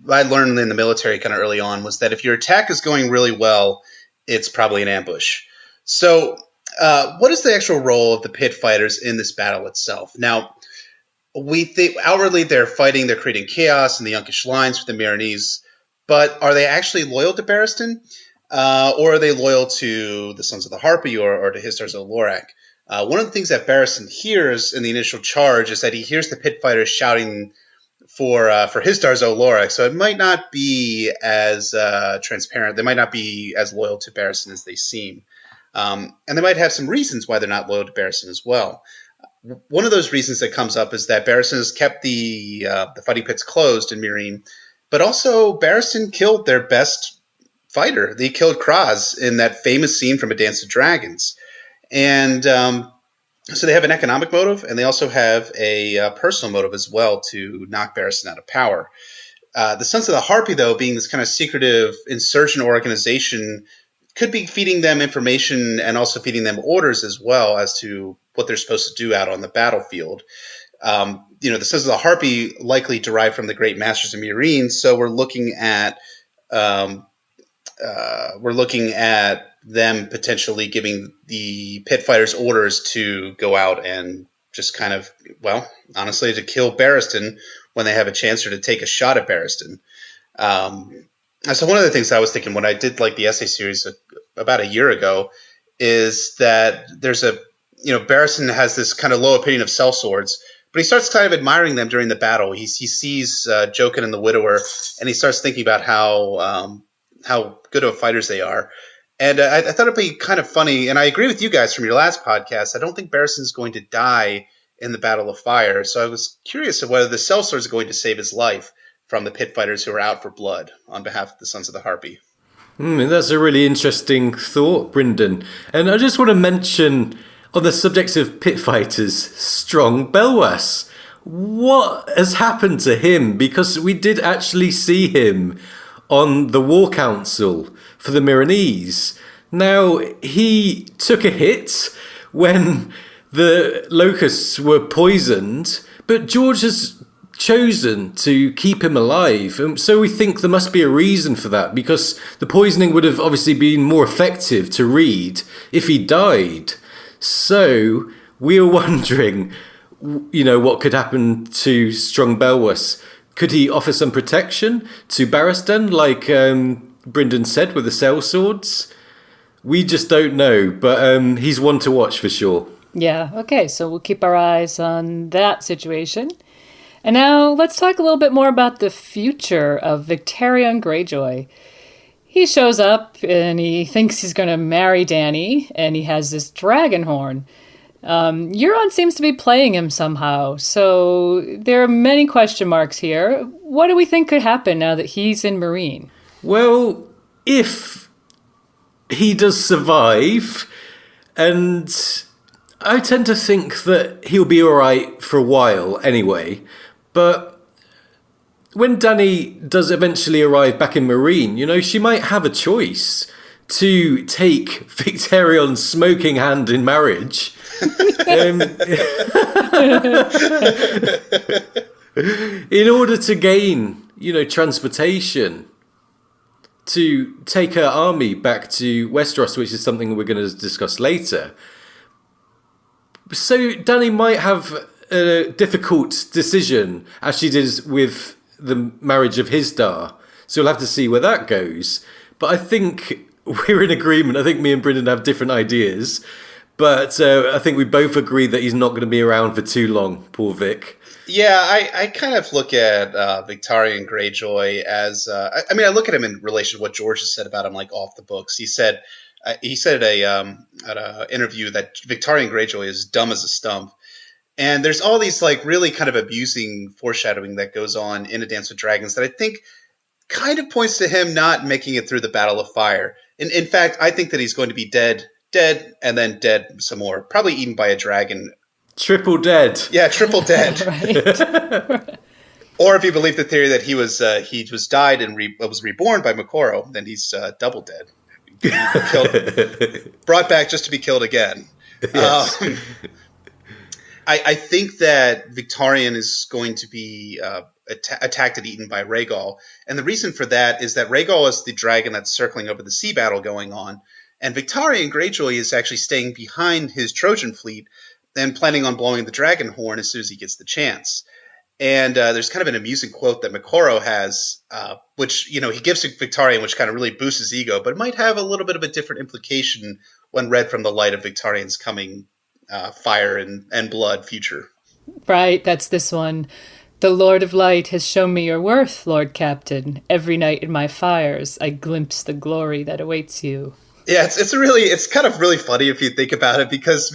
[SPEAKER 4] I learned in the military kind of early on, was that if your attack is going really well, it's probably an ambush. So what is the actual role of the pit fighters in this battle itself? Now, we think outwardly they're fighting, they're creating chaos in the Yunkish lines for the Meereenese, but are they actually loyal to Barristan? Or are they loyal to the Sons of the Harpy or to Histar's Lorak? One of the things that Barristan hears in the initial charge is that he hears the pit fighters shouting for Histar's Lorak, so it might not be as transparent. They might not be as loyal to Barristan as they seem. And they might have some reasons why they're not loyal to Barristan as well. One of those reasons that comes up is that Barristan has kept the fighting pits closed in Meereen, but also Barristan killed their best fighter. They killed Kraz in that famous scene from A Dance of Dragons. And so they have an economic motive, and they also have a personal motive as well to knock Barristan out of power. The Sons of the Harpy, though, being this kind of secretive insurgent organization, could be feeding them information and also feeding them orders as well as to what they're supposed to do out on the battlefield. The Sons of the Harpy likely derived from the great masters of Meereen, so we're looking at them potentially giving the pit fighters orders to go out and just kind of, well, honestly, to kill Barristan when they have a chance, or to take a shot at Barristan. So one of the things I was thinking when I did like the essay series about a year ago is that there's Barristan has this kind of low opinion of sellswords, but he starts kind of admiring them during the battle. He sees Jokun and the Widower, and he starts thinking about how good of fighters they are. And I thought it'd be kind of funny, and I agree with you guys from your last podcast. I don't think Barristan's going to die in the Battle of Fire, so I was curious of whether the sellswords are going to save his life from the pit fighters who are out for blood on behalf of the Sons of the Harpy.
[SPEAKER 3] That's a really interesting thought, Brynden. And I just want to mention, on the subject of pit fighters, Strong Belwas. What has happened to him? Because we did actually see him on the War Council for the Meereenese. Now, he took a hit when the locusts were poisoned, but George has chosen to keep him alive. So we think there must be a reason for that, because the poisoning would have obviously been more effective to Reed if he died. So we are wondering, what could happen to Strong Belwas. Could he offer some protection to Barristan, like Brynden said, with the sellswords? We just don't know, but he's one to watch for sure.
[SPEAKER 2] Yeah, okay, so we'll keep our eyes on that situation. And now let's talk a little bit more about the future of Victarion Greyjoy. He shows up and he thinks he's going to marry Dany, and he has this dragon horn. Euron seems to be playing him somehow, so there are many question marks here. What do we think could happen now that he's in Meereen?
[SPEAKER 3] Well, if he does survive, and I tend to think that he'll be alright for a while anyway, but when Dany does eventually arrive back in Meereen, she might have a choice to take Victarion's smoking hand in marriage. In order to gain, transportation to take her army back to Westeros, which is something we're going to discuss later. So Dany might have a difficult decision, as she did with the marriage of Hisdar. So we'll have to see where that goes. But I think we're in agreement. I think me and Brynden have different ideas. But I think we both agree that he's not going to be around for too long, poor Vic.
[SPEAKER 4] Yeah, I kind of look at Victarion Greyjoy as I look at him in relation to what George has said about him, like off the books. He said at a interview that Victarion Greyjoy is dumb as a stump, and there's all these like really kind of abusing foreshadowing that goes on in A Dance with Dragons that I think kind of points to him not making it through the Battle of Fire. In fact, I think that he's going to be dead, and then dead some more, probably eaten by a dragon.
[SPEAKER 3] Triple dead.
[SPEAKER 4] Yeah, triple dead.
[SPEAKER 2] Right.
[SPEAKER 4] Or if you believe the theory that he was died and was reborn by Mokoro, then he's double dead. Brought back just to be killed again. Yes. I think that Victarion is going to be attacked and eaten by Rhaegal. And the reason for that is that Rhaegal is the dragon that's circling over the sea battle going on. And Victarion Greyjoy is actually staying behind his Trojan fleet and planning on blowing the dragon horn as soon as he gets the chance. And there's kind of an amusing quote that Mokoro has, which, he gives to Victarion, which kind of really boosts his ego, but it might have a little bit of a different implication when read from the light of Victarion's coming fire and blood future.
[SPEAKER 2] Right, that's this one. The Lord of Light has shown me your worth, Lord Captain. Every night in my fires, I glimpse the glory that awaits you.
[SPEAKER 4] Yeah, it's kind of really funny if you think about it, because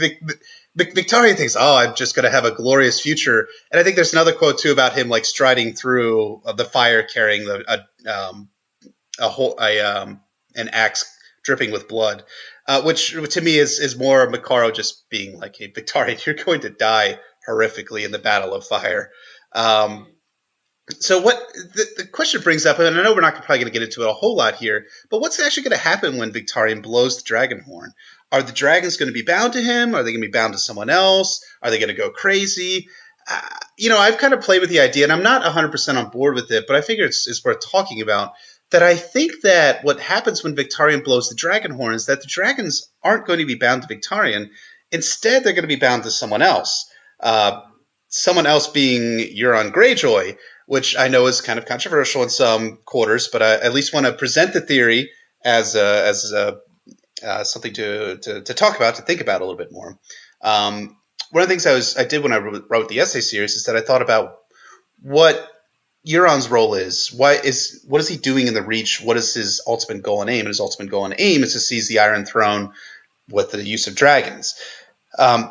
[SPEAKER 4] Victarion thinks, I'm just going to have a glorious future. And I think there's another quote, too, about him like striding through the fire carrying an axe dripping with blood, which to me is more Mokoro just being like, hey, Victarion, you're going to die horrifically in the Battle of Fire. So what the question brings up, and I know we're not probably going to get into it a whole lot here, but what's actually going to happen when Victarion blows the dragon horn? Are the dragons going to be bound to him? Are they going to be bound to someone else? Are they going to go crazy? I've kind of played with the idea, and I'm not 100% on board with it, but I figure it's worth talking about, that I think that what happens when Victarion blows the dragon horn is that the dragons aren't going to be bound to Victarion. Instead, they're going to be bound to someone else. Someone else being Euron Greyjoy, which I know is kind of controversial in some quarters, but I at least want to present the theory as something to talk about, to think about a little bit more. One of the things I did when I wrote the essay series is that I thought about what Euron's role is. What is he doing in the Reach? What is his ultimate goal and aim? And his ultimate goal and aim is to seize the Iron Throne with the use of dragons.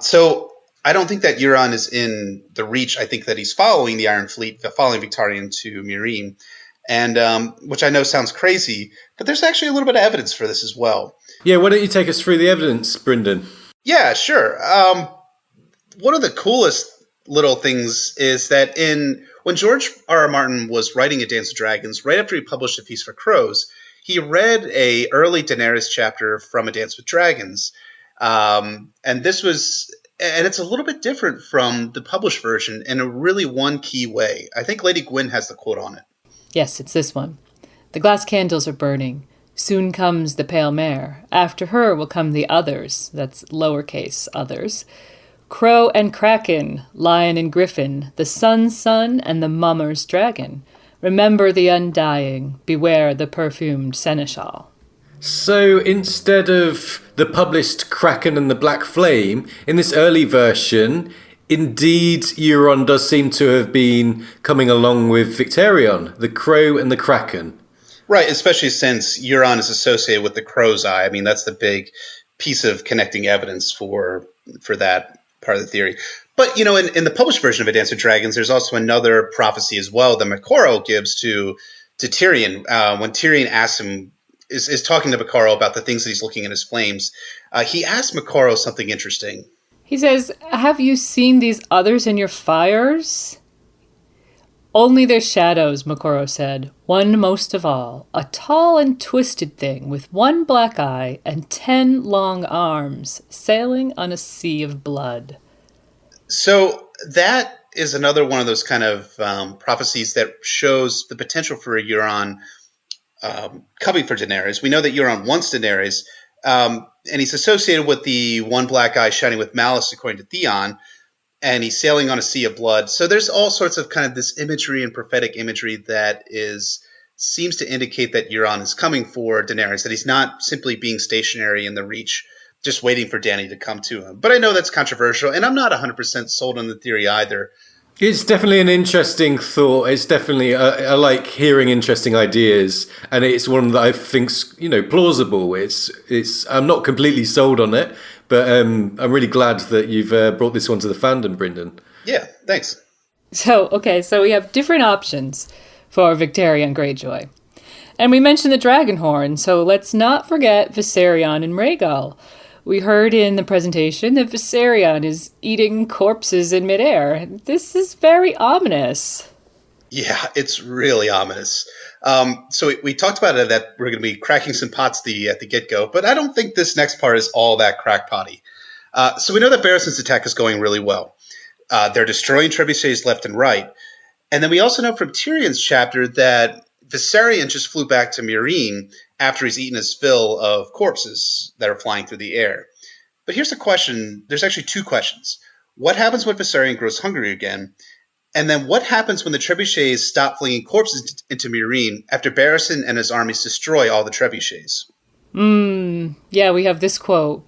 [SPEAKER 4] So I don't think that Euron is in the Reach. I think that he's following the Iron Fleet, following Victarion to Meereen, and which I know sounds crazy, but there's actually a little bit of evidence for this as well.
[SPEAKER 3] Yeah, why don't you take us through the evidence, Brynden?
[SPEAKER 4] Yeah, sure. One of the coolest little things is that when George R.R. Martin was writing A Dance of Dragons, right after he published A Feast for Crows, he read a early Daenerys chapter from A Dance with Dragons, and it's a little bit different from the published version in a really one key way. I think Lady Gwyn has the quote on it.
[SPEAKER 2] Yes, it's this one. The glass candles are burning. Soon comes the pale mare. After her will come the others. That's lowercase others. Crow and kraken, lion and griffin, the sun's son and the mummer's dragon. Remember the undying. Beware the perfumed seneschal.
[SPEAKER 3] So instead of the published Kraken and the Black Flame, in this early version, indeed Euron does seem to have been coming along with Victarion, the Crow and the Kraken.
[SPEAKER 4] Right, especially since Euron is associated with the Crow's Eye. I mean, that's the big piece of connecting evidence for that part of the theory. But, in the published version of A Dance with Dragons, there's also another prophecy as well that Moqorro gives to Tyrion. When Tyrion asks him, is talking to Moqorro about the things that he's looking in his flames, he asks Moqorro something interesting.
[SPEAKER 2] He says, "Have you seen these others in your fires?" "Only their shadows," Moqorro said. "One most of all, a tall and twisted thing with one black eye and 10 long arms, sailing on a sea of blood."
[SPEAKER 4] So that is another one of those kind of prophecies that shows the potential for Euron coming for Daenerys. We know that Euron wants Daenerys, and he's associated with the one black eye shining with malice, according to Theon, and he's sailing on a sea of blood. So there's all sorts of kind of this imagery and prophetic imagery that seems to indicate that Euron is coming for Daenerys, that he's not simply being stationary in the Reach, just waiting for Dany to come to him. But I know that's controversial, and I'm not 100% sold on the theory either.
[SPEAKER 3] It's definitely an interesting thought. It's definitely, I like hearing interesting ideas, and it's one that I think's, plausible. I'm not completely sold on it, but I'm really glad that you've brought this one to the fandom, Brynden.
[SPEAKER 4] Yeah, thanks.
[SPEAKER 2] So we have different options for Victarion Greyjoy. And we mentioned the Dragonhorn, so let's not forget Viserion and Rhaegal. We heard in the presentation that Viserion is eating corpses in midair. This is very ominous.
[SPEAKER 4] Yeah, it's really ominous. So we talked about it, that we're going to be cracking some pots at the get-go, but I don't think this next part is all that crackpotty. So we know that Barristan's attack is going really well. They're destroying trebuchets left and right. And then we also know from Tyrion's chapter that Viserion just flew back to Meereen after he's eaten his fill of corpses that are flying through the air. But here's the question. There's actually two questions. What happens when Viserion grows hungry again? And then what happens when the trebuchets stop flinging corpses into Meereen after Barristan and his armies destroy all the trebuchets?
[SPEAKER 2] Yeah, we have this quote.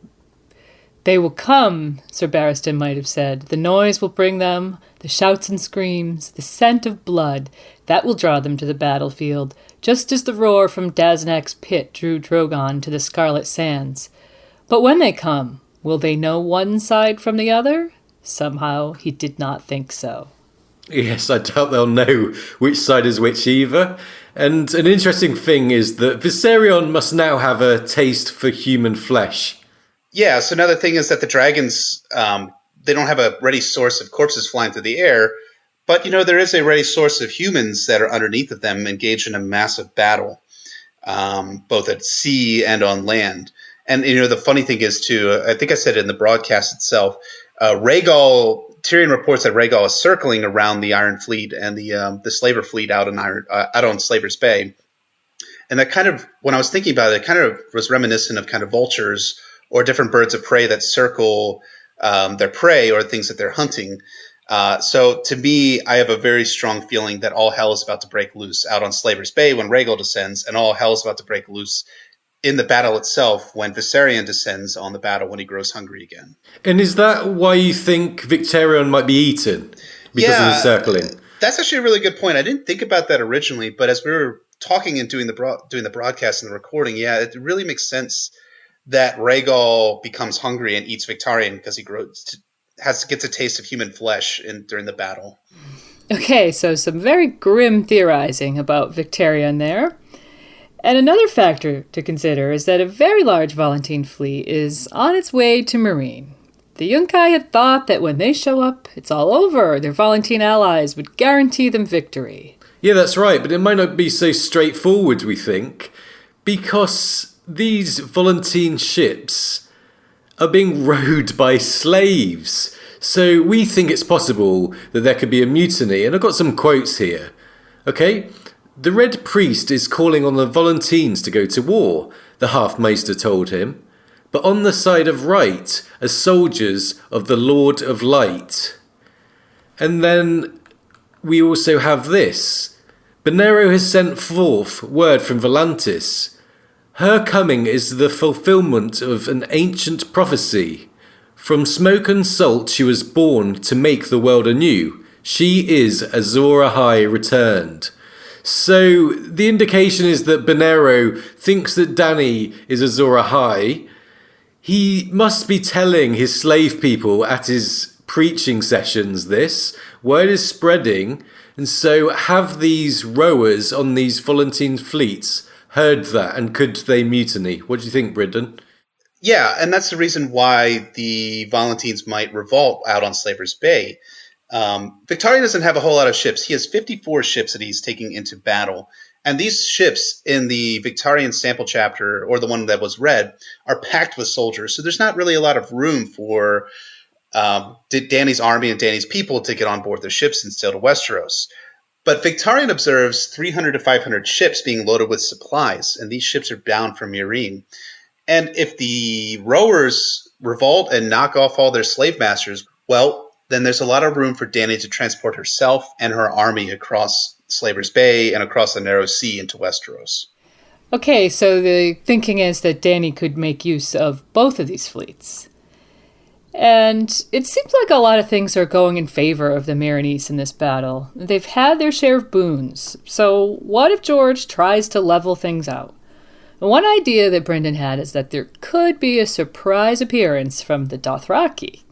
[SPEAKER 2] "They will come," Sir Barristan might have said. "The noise will bring them, the shouts and screams, the scent of blood. That will draw them to the battlefield, just as the roar from Daznak's pit drew Drogon to the Scarlet Sands. But when they come, will they know one side from the other?" Somehow he did not think so.
[SPEAKER 3] Yes, I doubt they'll know which side is which either. And an interesting thing is that Viserion must now have a taste for human flesh.
[SPEAKER 4] Yeah, so another thing is that the dragons, they don't have a ready source of corpses flying through the air, but, there is a ready source of humans that are underneath of them engaged in a massive battle, both at sea and on land. And, the funny thing is, too, I think I said it in the broadcast itself, Tyrion reports that Rhaegal is circling around the Iron Fleet and the Slaver Fleet out on Slaver's Bay. And that kind of, when I was thinking about it, it kind of was reminiscent of kind of vultures or different birds of prey that circle their prey or things that they're hunting. So to me, I have a very strong feeling that all hell is about to break loose out on Slaver's Bay when Rhaegal descends, and all hell is about to break loose in the battle itself when Viserion descends on the battle when he grows hungry again.
[SPEAKER 3] And is that why you think Victarion might be eaten? Because of the circling?
[SPEAKER 4] That's actually a really good point. I didn't think about that originally, but as we were talking and doing the broadcast and the recording, yeah, it really makes sense that Rhaegal becomes hungry and eats Victarion because he gets a taste of human flesh during the battle.
[SPEAKER 2] Okay, so some very grim theorizing about Victarion there. And another factor to consider is that a very large Volantene fleet is on its way to Meereen. The Yunkai had thought that when they show up, it's all over. Their Volantene allies would guarantee them victory.
[SPEAKER 3] Yeah, that's right, but it might not be so straightforward, we think, because these Volantene ships are being rowed by slaves. So we think it's possible that there could be a mutiny, and I've got some quotes here. Okay? "The Red Priest is calling on the Volantenes to go to war," the Half-Maester told him. "But on the side of right are soldiers of the Lord of Light." And then we also have this. "Benero has sent forth word from Volantis. Her coming is the fulfillment of an ancient prophecy. From smoke and salt she was born to make the world anew. She is Azor Ahai returned." So the indication is that Bonero thinks that Dany is Azor Ahai. He must be telling his slave people at his preaching sessions this. Word is spreading. And so have these rowers on these Volantene fleets heard that, and could they mutiny? What do you think, Brynden?
[SPEAKER 4] Yeah, and that's the reason why the Volantines might revolt out on Slaver's Bay. Victarion doesn't have a whole lot of ships. He has 54 ships that he's taking into battle. And these ships in the Victarion sample chapter, or the one that was read, are packed with soldiers. So there's not really a lot of room for Dany's army and Dany's people to get on board their ships and sail to Westeros. But Victarion observes 300 to 500 ships being loaded with supplies, and these ships are bound for Meereen. And if the rowers revolt and knock off all their slave masters, well, then there's a lot of room for Dany to transport herself and her army across Slaver's Bay and across the Narrow Sea into Westeros.
[SPEAKER 2] Okay, so the thinking is that Dany could make use of both of these fleets. And it seems like a lot of things are going in favor of the Meereenese in this battle. They've had their share of boons, so what if George tries to level things out? One idea that Brynden had is that there could be a surprise appearance from the Dothraki.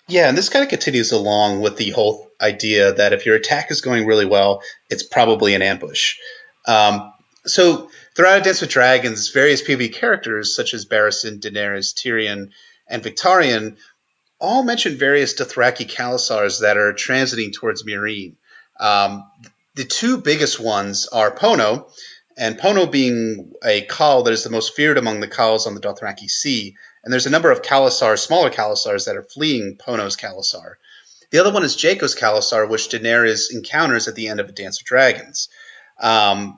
[SPEAKER 4] Yeah, and this kind of continues along with the whole idea that if your attack is going really well, it's probably an ambush. So throughout A Dance with Dragons, various PvP characters such as Barristan, Daenerys, Tyrion, and Victarion all mention various Dothraki Khalasars that are transiting towards Meereen. The two biggest ones are Pono, and Pono being a Khal that is the most feared among the Khals on the Dothraki Sea. And there's a number of Khalasars, smaller Khalasars, that are fleeing Pono's Khalasar. The other one is Jaqo's Khalasar, which Daenerys encounters at the end of A Dance with Dragons. Yunkai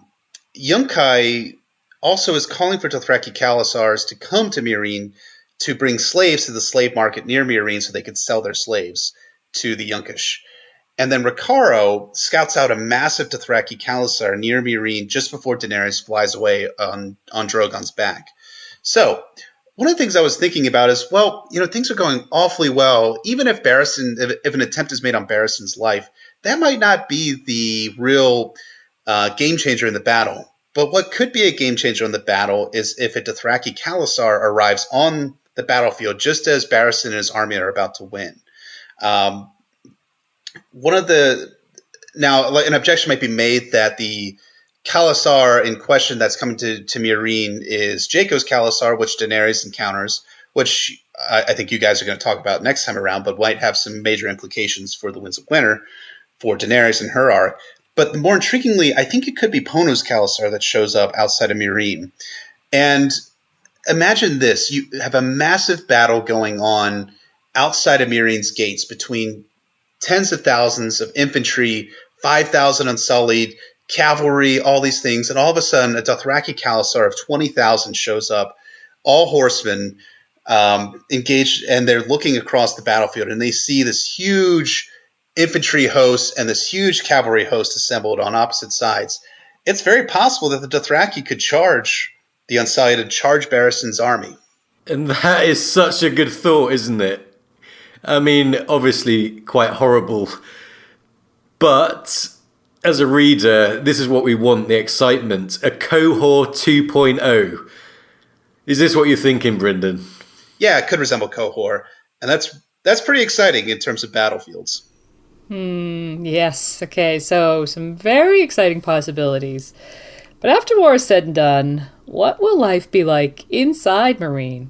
[SPEAKER 4] also is calling for Dothraki Khalasars to come to Meereen to bring slaves to the slave market near Meereen so they could sell their slaves to the Yunkish. And then Rakaro scouts out a massive Dothraki Khalasar near Meereen just before Daenerys flies away on Drogon's back. So one of the things I was thinking about is, well, things are going awfully well. Even if if an attempt is made on Barristan's life, that might not be the real game changer in the battle. But what could be a game changer in the battle is if a Dothraki Khalasar arrives on the battlefield just as Barristan and his army are about to win. Now, an objection might be made that the Khalasar in question that's coming to Meereen is Jaqo's Khalasar, which Daenerys encounters, which I think you guys are going to talk about next time around, but might have some major implications for the Winds of Winter for Daenerys and her arc. But more intriguingly, I think it could be Pono's Khalasar that shows up outside of Meereen. And imagine this. You have a massive battle going on outside of Meereen's gates between tens of thousands of infantry, 5,000 Unsullied, cavalry, all these things. And all of a sudden, a Dothraki Khalasar of 20,000 shows up, all horsemen, engaged, and they're looking across the battlefield. And they see this huge infantry host and this huge cavalry host assembled on opposite sides. It's very possible that the Dothraki could charge the Unsullied and charge Barristan's army.
[SPEAKER 3] And that is such a good thought, isn't it? I mean, obviously quite horrible. But as a reader, this is what we want, the excitement. A Cohort 2.0. Is this what you're thinking, Brynden?
[SPEAKER 4] Yeah, it could resemble Cohort. And that's pretty exciting in terms of battlefields.
[SPEAKER 2] Yes. Okay, so some very exciting possibilities. But after war is said and done, what will life be like inside Meereen?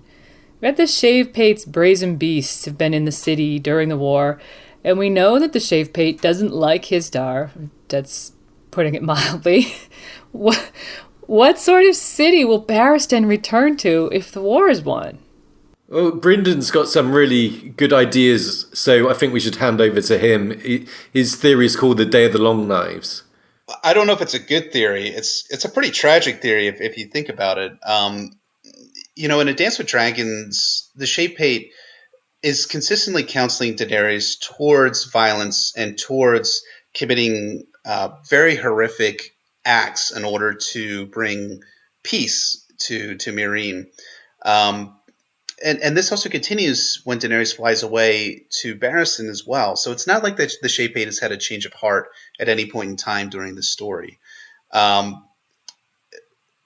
[SPEAKER 2] Read the Shavepate's brazen beasts have been in the city during the war, and we know that the Shavepate doesn't like his Dar. That's putting it mildly. What sort of city will Barristan return to if the war is won?
[SPEAKER 3] Well, Brynden's got some really good ideas, so I think we should hand over to him. His theory is called the Day of the Long Knives.
[SPEAKER 4] I don't know if it's a good theory. It's a pretty tragic theory if you think about it. In A Dance with Dragons, the Shapepate is consistently counseling Daenerys towards violence and towards committing very horrific acts in order to bring peace to Meereen. And this also continues when Daenerys flies away to Barristan as well. So it's not like the Shapepate has had a change of heart at any point in time during the story.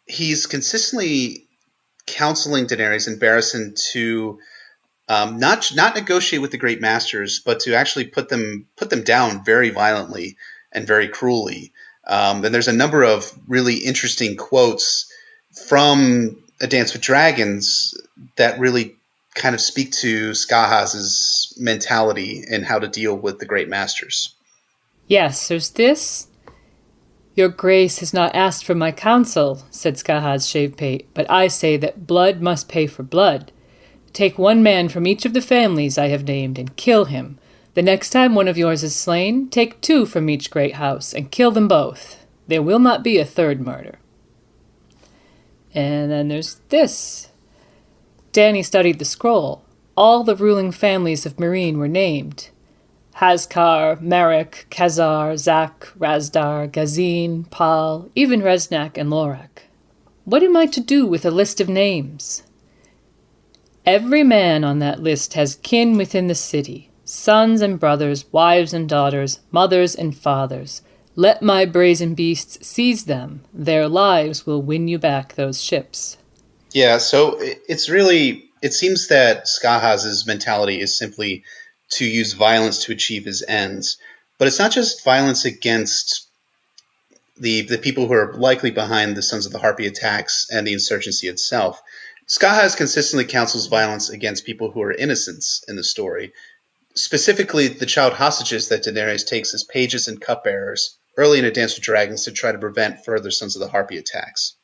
[SPEAKER 4] He's consistently counseling Daenerys and Barristan to not negotiate with the Great Masters, but to actually put them down very violently and very cruelly. And there's a number of really interesting quotes from A Dance with Dragons that really kind of speak to Skahaz's mentality and how to deal with the Great Masters.
[SPEAKER 2] Yes, there's this. Your Grace has not asked for my counsel, said Skahaz Shavepate, but I say that blood must pay for blood. Take one man from each of the families I have named and kill him. The next time one of yours is slain, take 2 from each great house and kill them both. There will not be a third murder. And then there's this. Dany studied the scroll. All the ruling families of Meereen were named. Haskar, Merrick, Khazar, Zak, Razdar, Gazin, Pal, even Resnak and Lorak. What am I to do with a list of names? Every man on that list has kin within the city, sons and brothers, wives and daughters, mothers and fathers. Let my brazen beasts seize them. Their lives will win you back those ships.
[SPEAKER 4] Yeah, so it seems that Skahaz's mentality is simply to use violence to achieve his ends. But it's not just violence against the people who are likely behind the Sons of the Harpy attacks and the insurgency itself. Skahaz consistently counsels violence against people who are innocents in the story, specifically the child hostages that Daenerys takes as pages and cupbearers early in A Dance with Dragons to try to prevent further Sons of the Harpy attacks.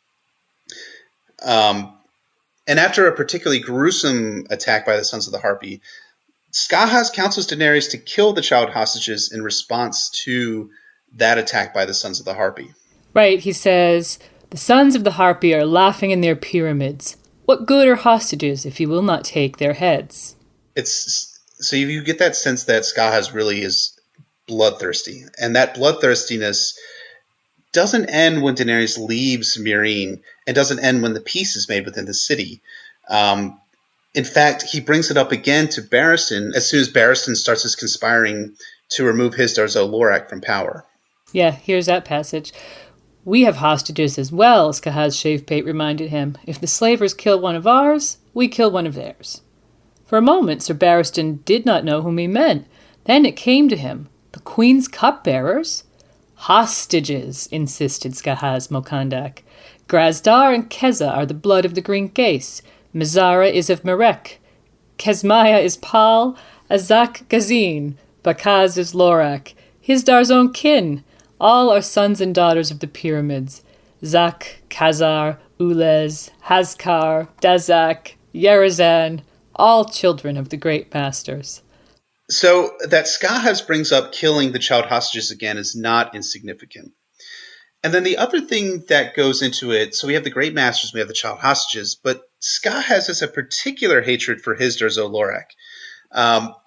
[SPEAKER 4] And after a particularly gruesome attack by the Sons of the Harpy, Skahaz counsels Daenerys to kill the child hostages in response to that attack by the Sons of the Harpy.
[SPEAKER 2] Right, he says, the Sons of the Harpy are laughing in their pyramids. What good are hostages if you will not take their heads?
[SPEAKER 4] So you get that sense that Skahaz really is bloodthirsty. And that bloodthirstiness doesn't end when Daenerys leaves Meereen and doesn't end when the peace is made within the city. In fact, he brings it up again to Barristan as soon as Barristan starts his conspiring to remove Hizdahr zo Lorak from power.
[SPEAKER 2] Yeah, here's that passage. We have hostages as well, Skahaz Shavepate reminded him. If the slavers kill one of ours, we kill one of theirs. For a moment, Sir Barristan did not know whom he meant. Then it came to him. The Queen's cupbearers? Hostages, insisted Skahaz Mokandak. Grazdar and Keza are the blood of the Green Gace. Mizara is of Merek. Kesmaya is Pal. Azak Gazin. Bakaz is Lorak. Hizdar's own kin. All are sons and daughters of the pyramids. Zak, Khazar, Ulez, Haskar, Dazak, Yerazan, all children of the great masters.
[SPEAKER 4] So that Skahaz brings up killing the child hostages again is not insignificant. And then the other thing that goes into it, so we have the great masters, we have the child hostages, but Skahaz has a particular hatred for Hizdahr zo Lorak.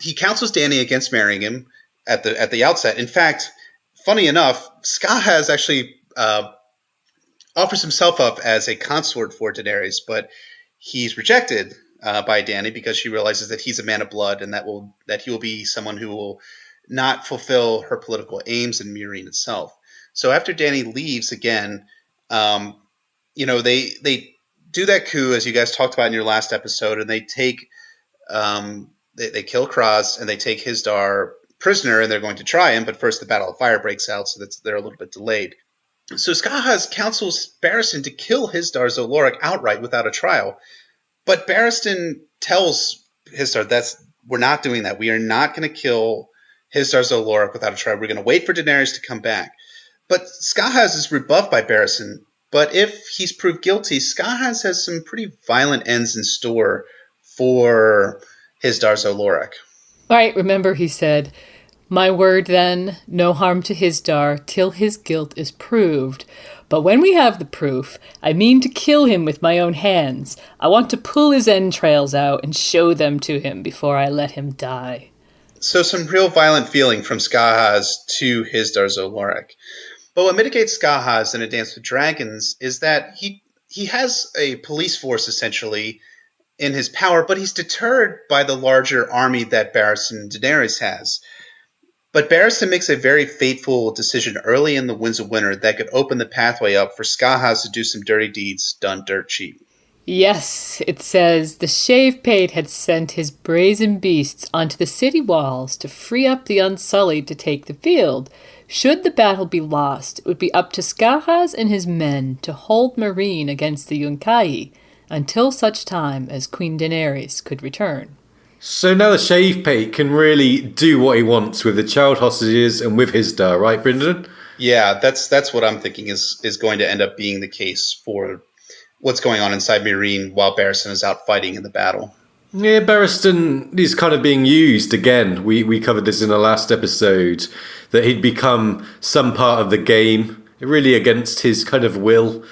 [SPEAKER 4] He counsels Dany against marrying him at the outset. In fact, funny enough, Skahaz actually offers himself up as a consort for Daenerys, but he's rejected by Dany because she realizes that he's a man of blood and that he will be someone who will not fulfill her political aims in Meereen itself. So after Dany leaves again, they do that coup as you guys talked about in your last episode, and they take they kill Kraz and they take Hizdahr prisoner, and they're going to try him. But first, the Battle of Fire breaks out, so they're a little bit delayed. So Skahaz counsels Barristan to kill Hizdahr zo Lorak outright without a trial, but Barristan tells Hizdahr we're not doing that. We are not going to kill Hizdahr zo Lorak without a trial. We're going to wait for Daenerys to come back. But Skahaz is rebuffed by Barristan. But if he's proved guilty, Skahaz has some pretty violent ends in store for Hizdahr zo Lorak.
[SPEAKER 2] All right, remember he said, my word then, no harm to Hizdahr till his guilt is proved. But when we have the proof, I mean to kill him with my own hands. I want to pull his entrails out and show them to him before I let him die.
[SPEAKER 4] So some real violent feeling from Skahaz to Hizdahr zo Lorak. But what mitigates Skahaz in A Dance with Dragons is that he has a police force essentially in his power, but he's deterred by the larger army that Barristan and Daenerys has. But Barristan makes a very fateful decision early in the Winds of Winter that could open the pathway up for Skahaz to do some dirty deeds done dirt cheap.
[SPEAKER 2] Yes, it says the Shave Pate had sent his brazen beasts onto the city walls to free up the Unsullied to take the field. Should the battle be lost, it would be up to Skahaz and his men to hold Meereen against the Yunkai until such time as Queen Daenerys could return.
[SPEAKER 3] So now the Shave Pate can really do what he wants with the child hostages and with Hisdar, right, Brynden?
[SPEAKER 4] Yeah, that's what I'm thinking is going to end up being the case for what's going on inside Meereen while Barristan is out fighting in the battle.
[SPEAKER 3] Yeah, Barristan is kind of being used again. We covered this in the last episode, that he'd become some part of the game, really against his kind of will.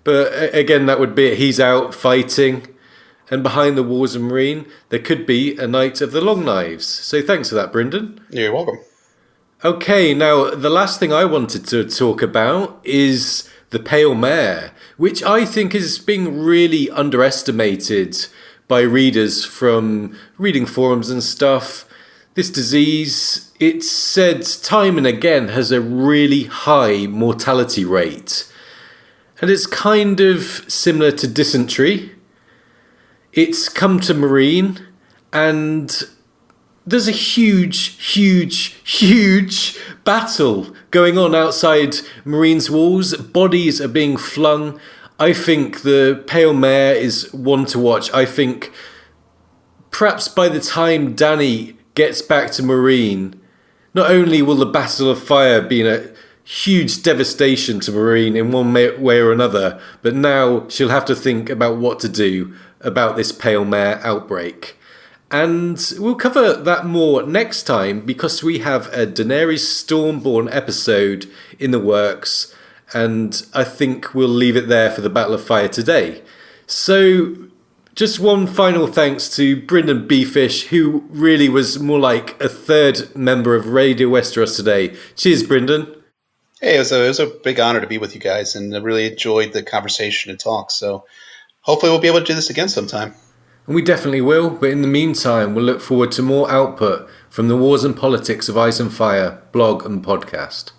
[SPEAKER 3] But again, that would be it. He's out fighting, and behind the walls of Meereen, there could be a Knight of the Long Knives. So thanks for that, Brynden.
[SPEAKER 4] You're welcome.
[SPEAKER 3] Okay, now the last thing I wanted to talk about is the Pale Mare, which I think is being really underestimated by readers from reading forums and stuff. This disease, it's said time and again, has a really high mortality rate. And it's kind of similar to dysentery. It's come to Meereen, and there's a huge battle going on outside Meereen's walls. Bodies are being flung. I think the Pale Mare is one to watch. I think perhaps by the time Dany gets back to Meereen, not only will the Battle of Fire be a huge devastation to Meereen in one way or another, but now she'll have to think about what to do about this Pale Mare outbreak. And we'll cover that more next time, because we have a Daenerys Stormborn episode in the works, and I think we'll leave it there for the Battle of Fire today. So just one final thanks to BryndenBFish, who really was more like a third member of Radio Westeros today. Cheers, Brynden.
[SPEAKER 4] Hey, it was a big honor to be with you guys, and I really enjoyed the conversation and talk. So hopefully we'll be able to do this again sometime.
[SPEAKER 3] And we definitely will, but in the meantime, we'll look forward to more output from the Wars and Politics of Ice and Fire blog and podcast.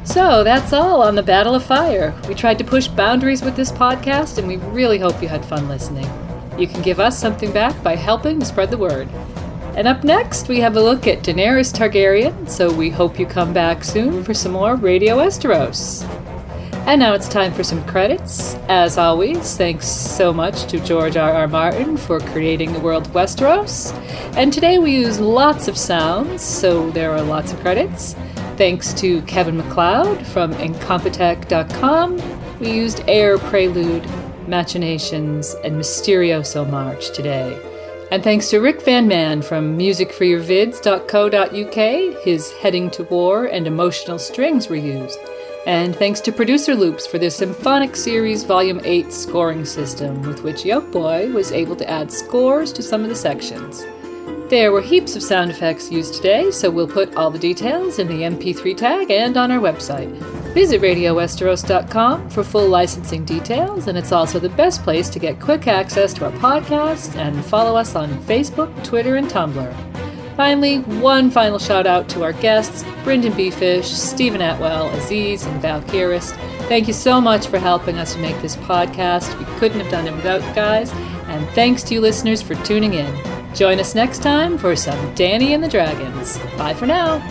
[SPEAKER 2] So that's all on the Battle of Fire. We tried to push boundaries with this podcast, and we really hope you had fun listening. You can give us something back by helping to spread the word. And up next, we have a look at Daenerys Targaryen, so we hope you come back soon for some more Radio Westeros. And now it's time for some credits. As always, thanks so much to George R.R. Martin for creating the world of Westeros. And today we use lots of sounds, so there are lots of credits. Thanks to Kevin MacLeod from Incompetech.com. We used Air Prelude, Machinations, and Mysterioso March today. And thanks to Rick Van Man from musicforyourvids.co.uk. His Heading to War and Emotional Strings were used. And thanks to Producer Loops for their Symphonic Series Volume 8 scoring system, with which Yolkboy was able to add scores to some of the sections. There were heaps of sound effects used today, so we'll put all the details in the MP3 tag and on our website. Visit RadioWesteros.com for full licensing details, and it's also the best place to get quick access to our podcasts and follow us on Facebook, Twitter, and Tumblr. Finally, one final shout out to our guests, BryndenBFish, Stephen Attewell, Aziz, and Valkyrist. Thank you so much for helping us to make this podcast. We couldn't have done it without you guys. And thanks to you listeners for tuning in. Join us next time for some Dany and the Dragons. Bye for now.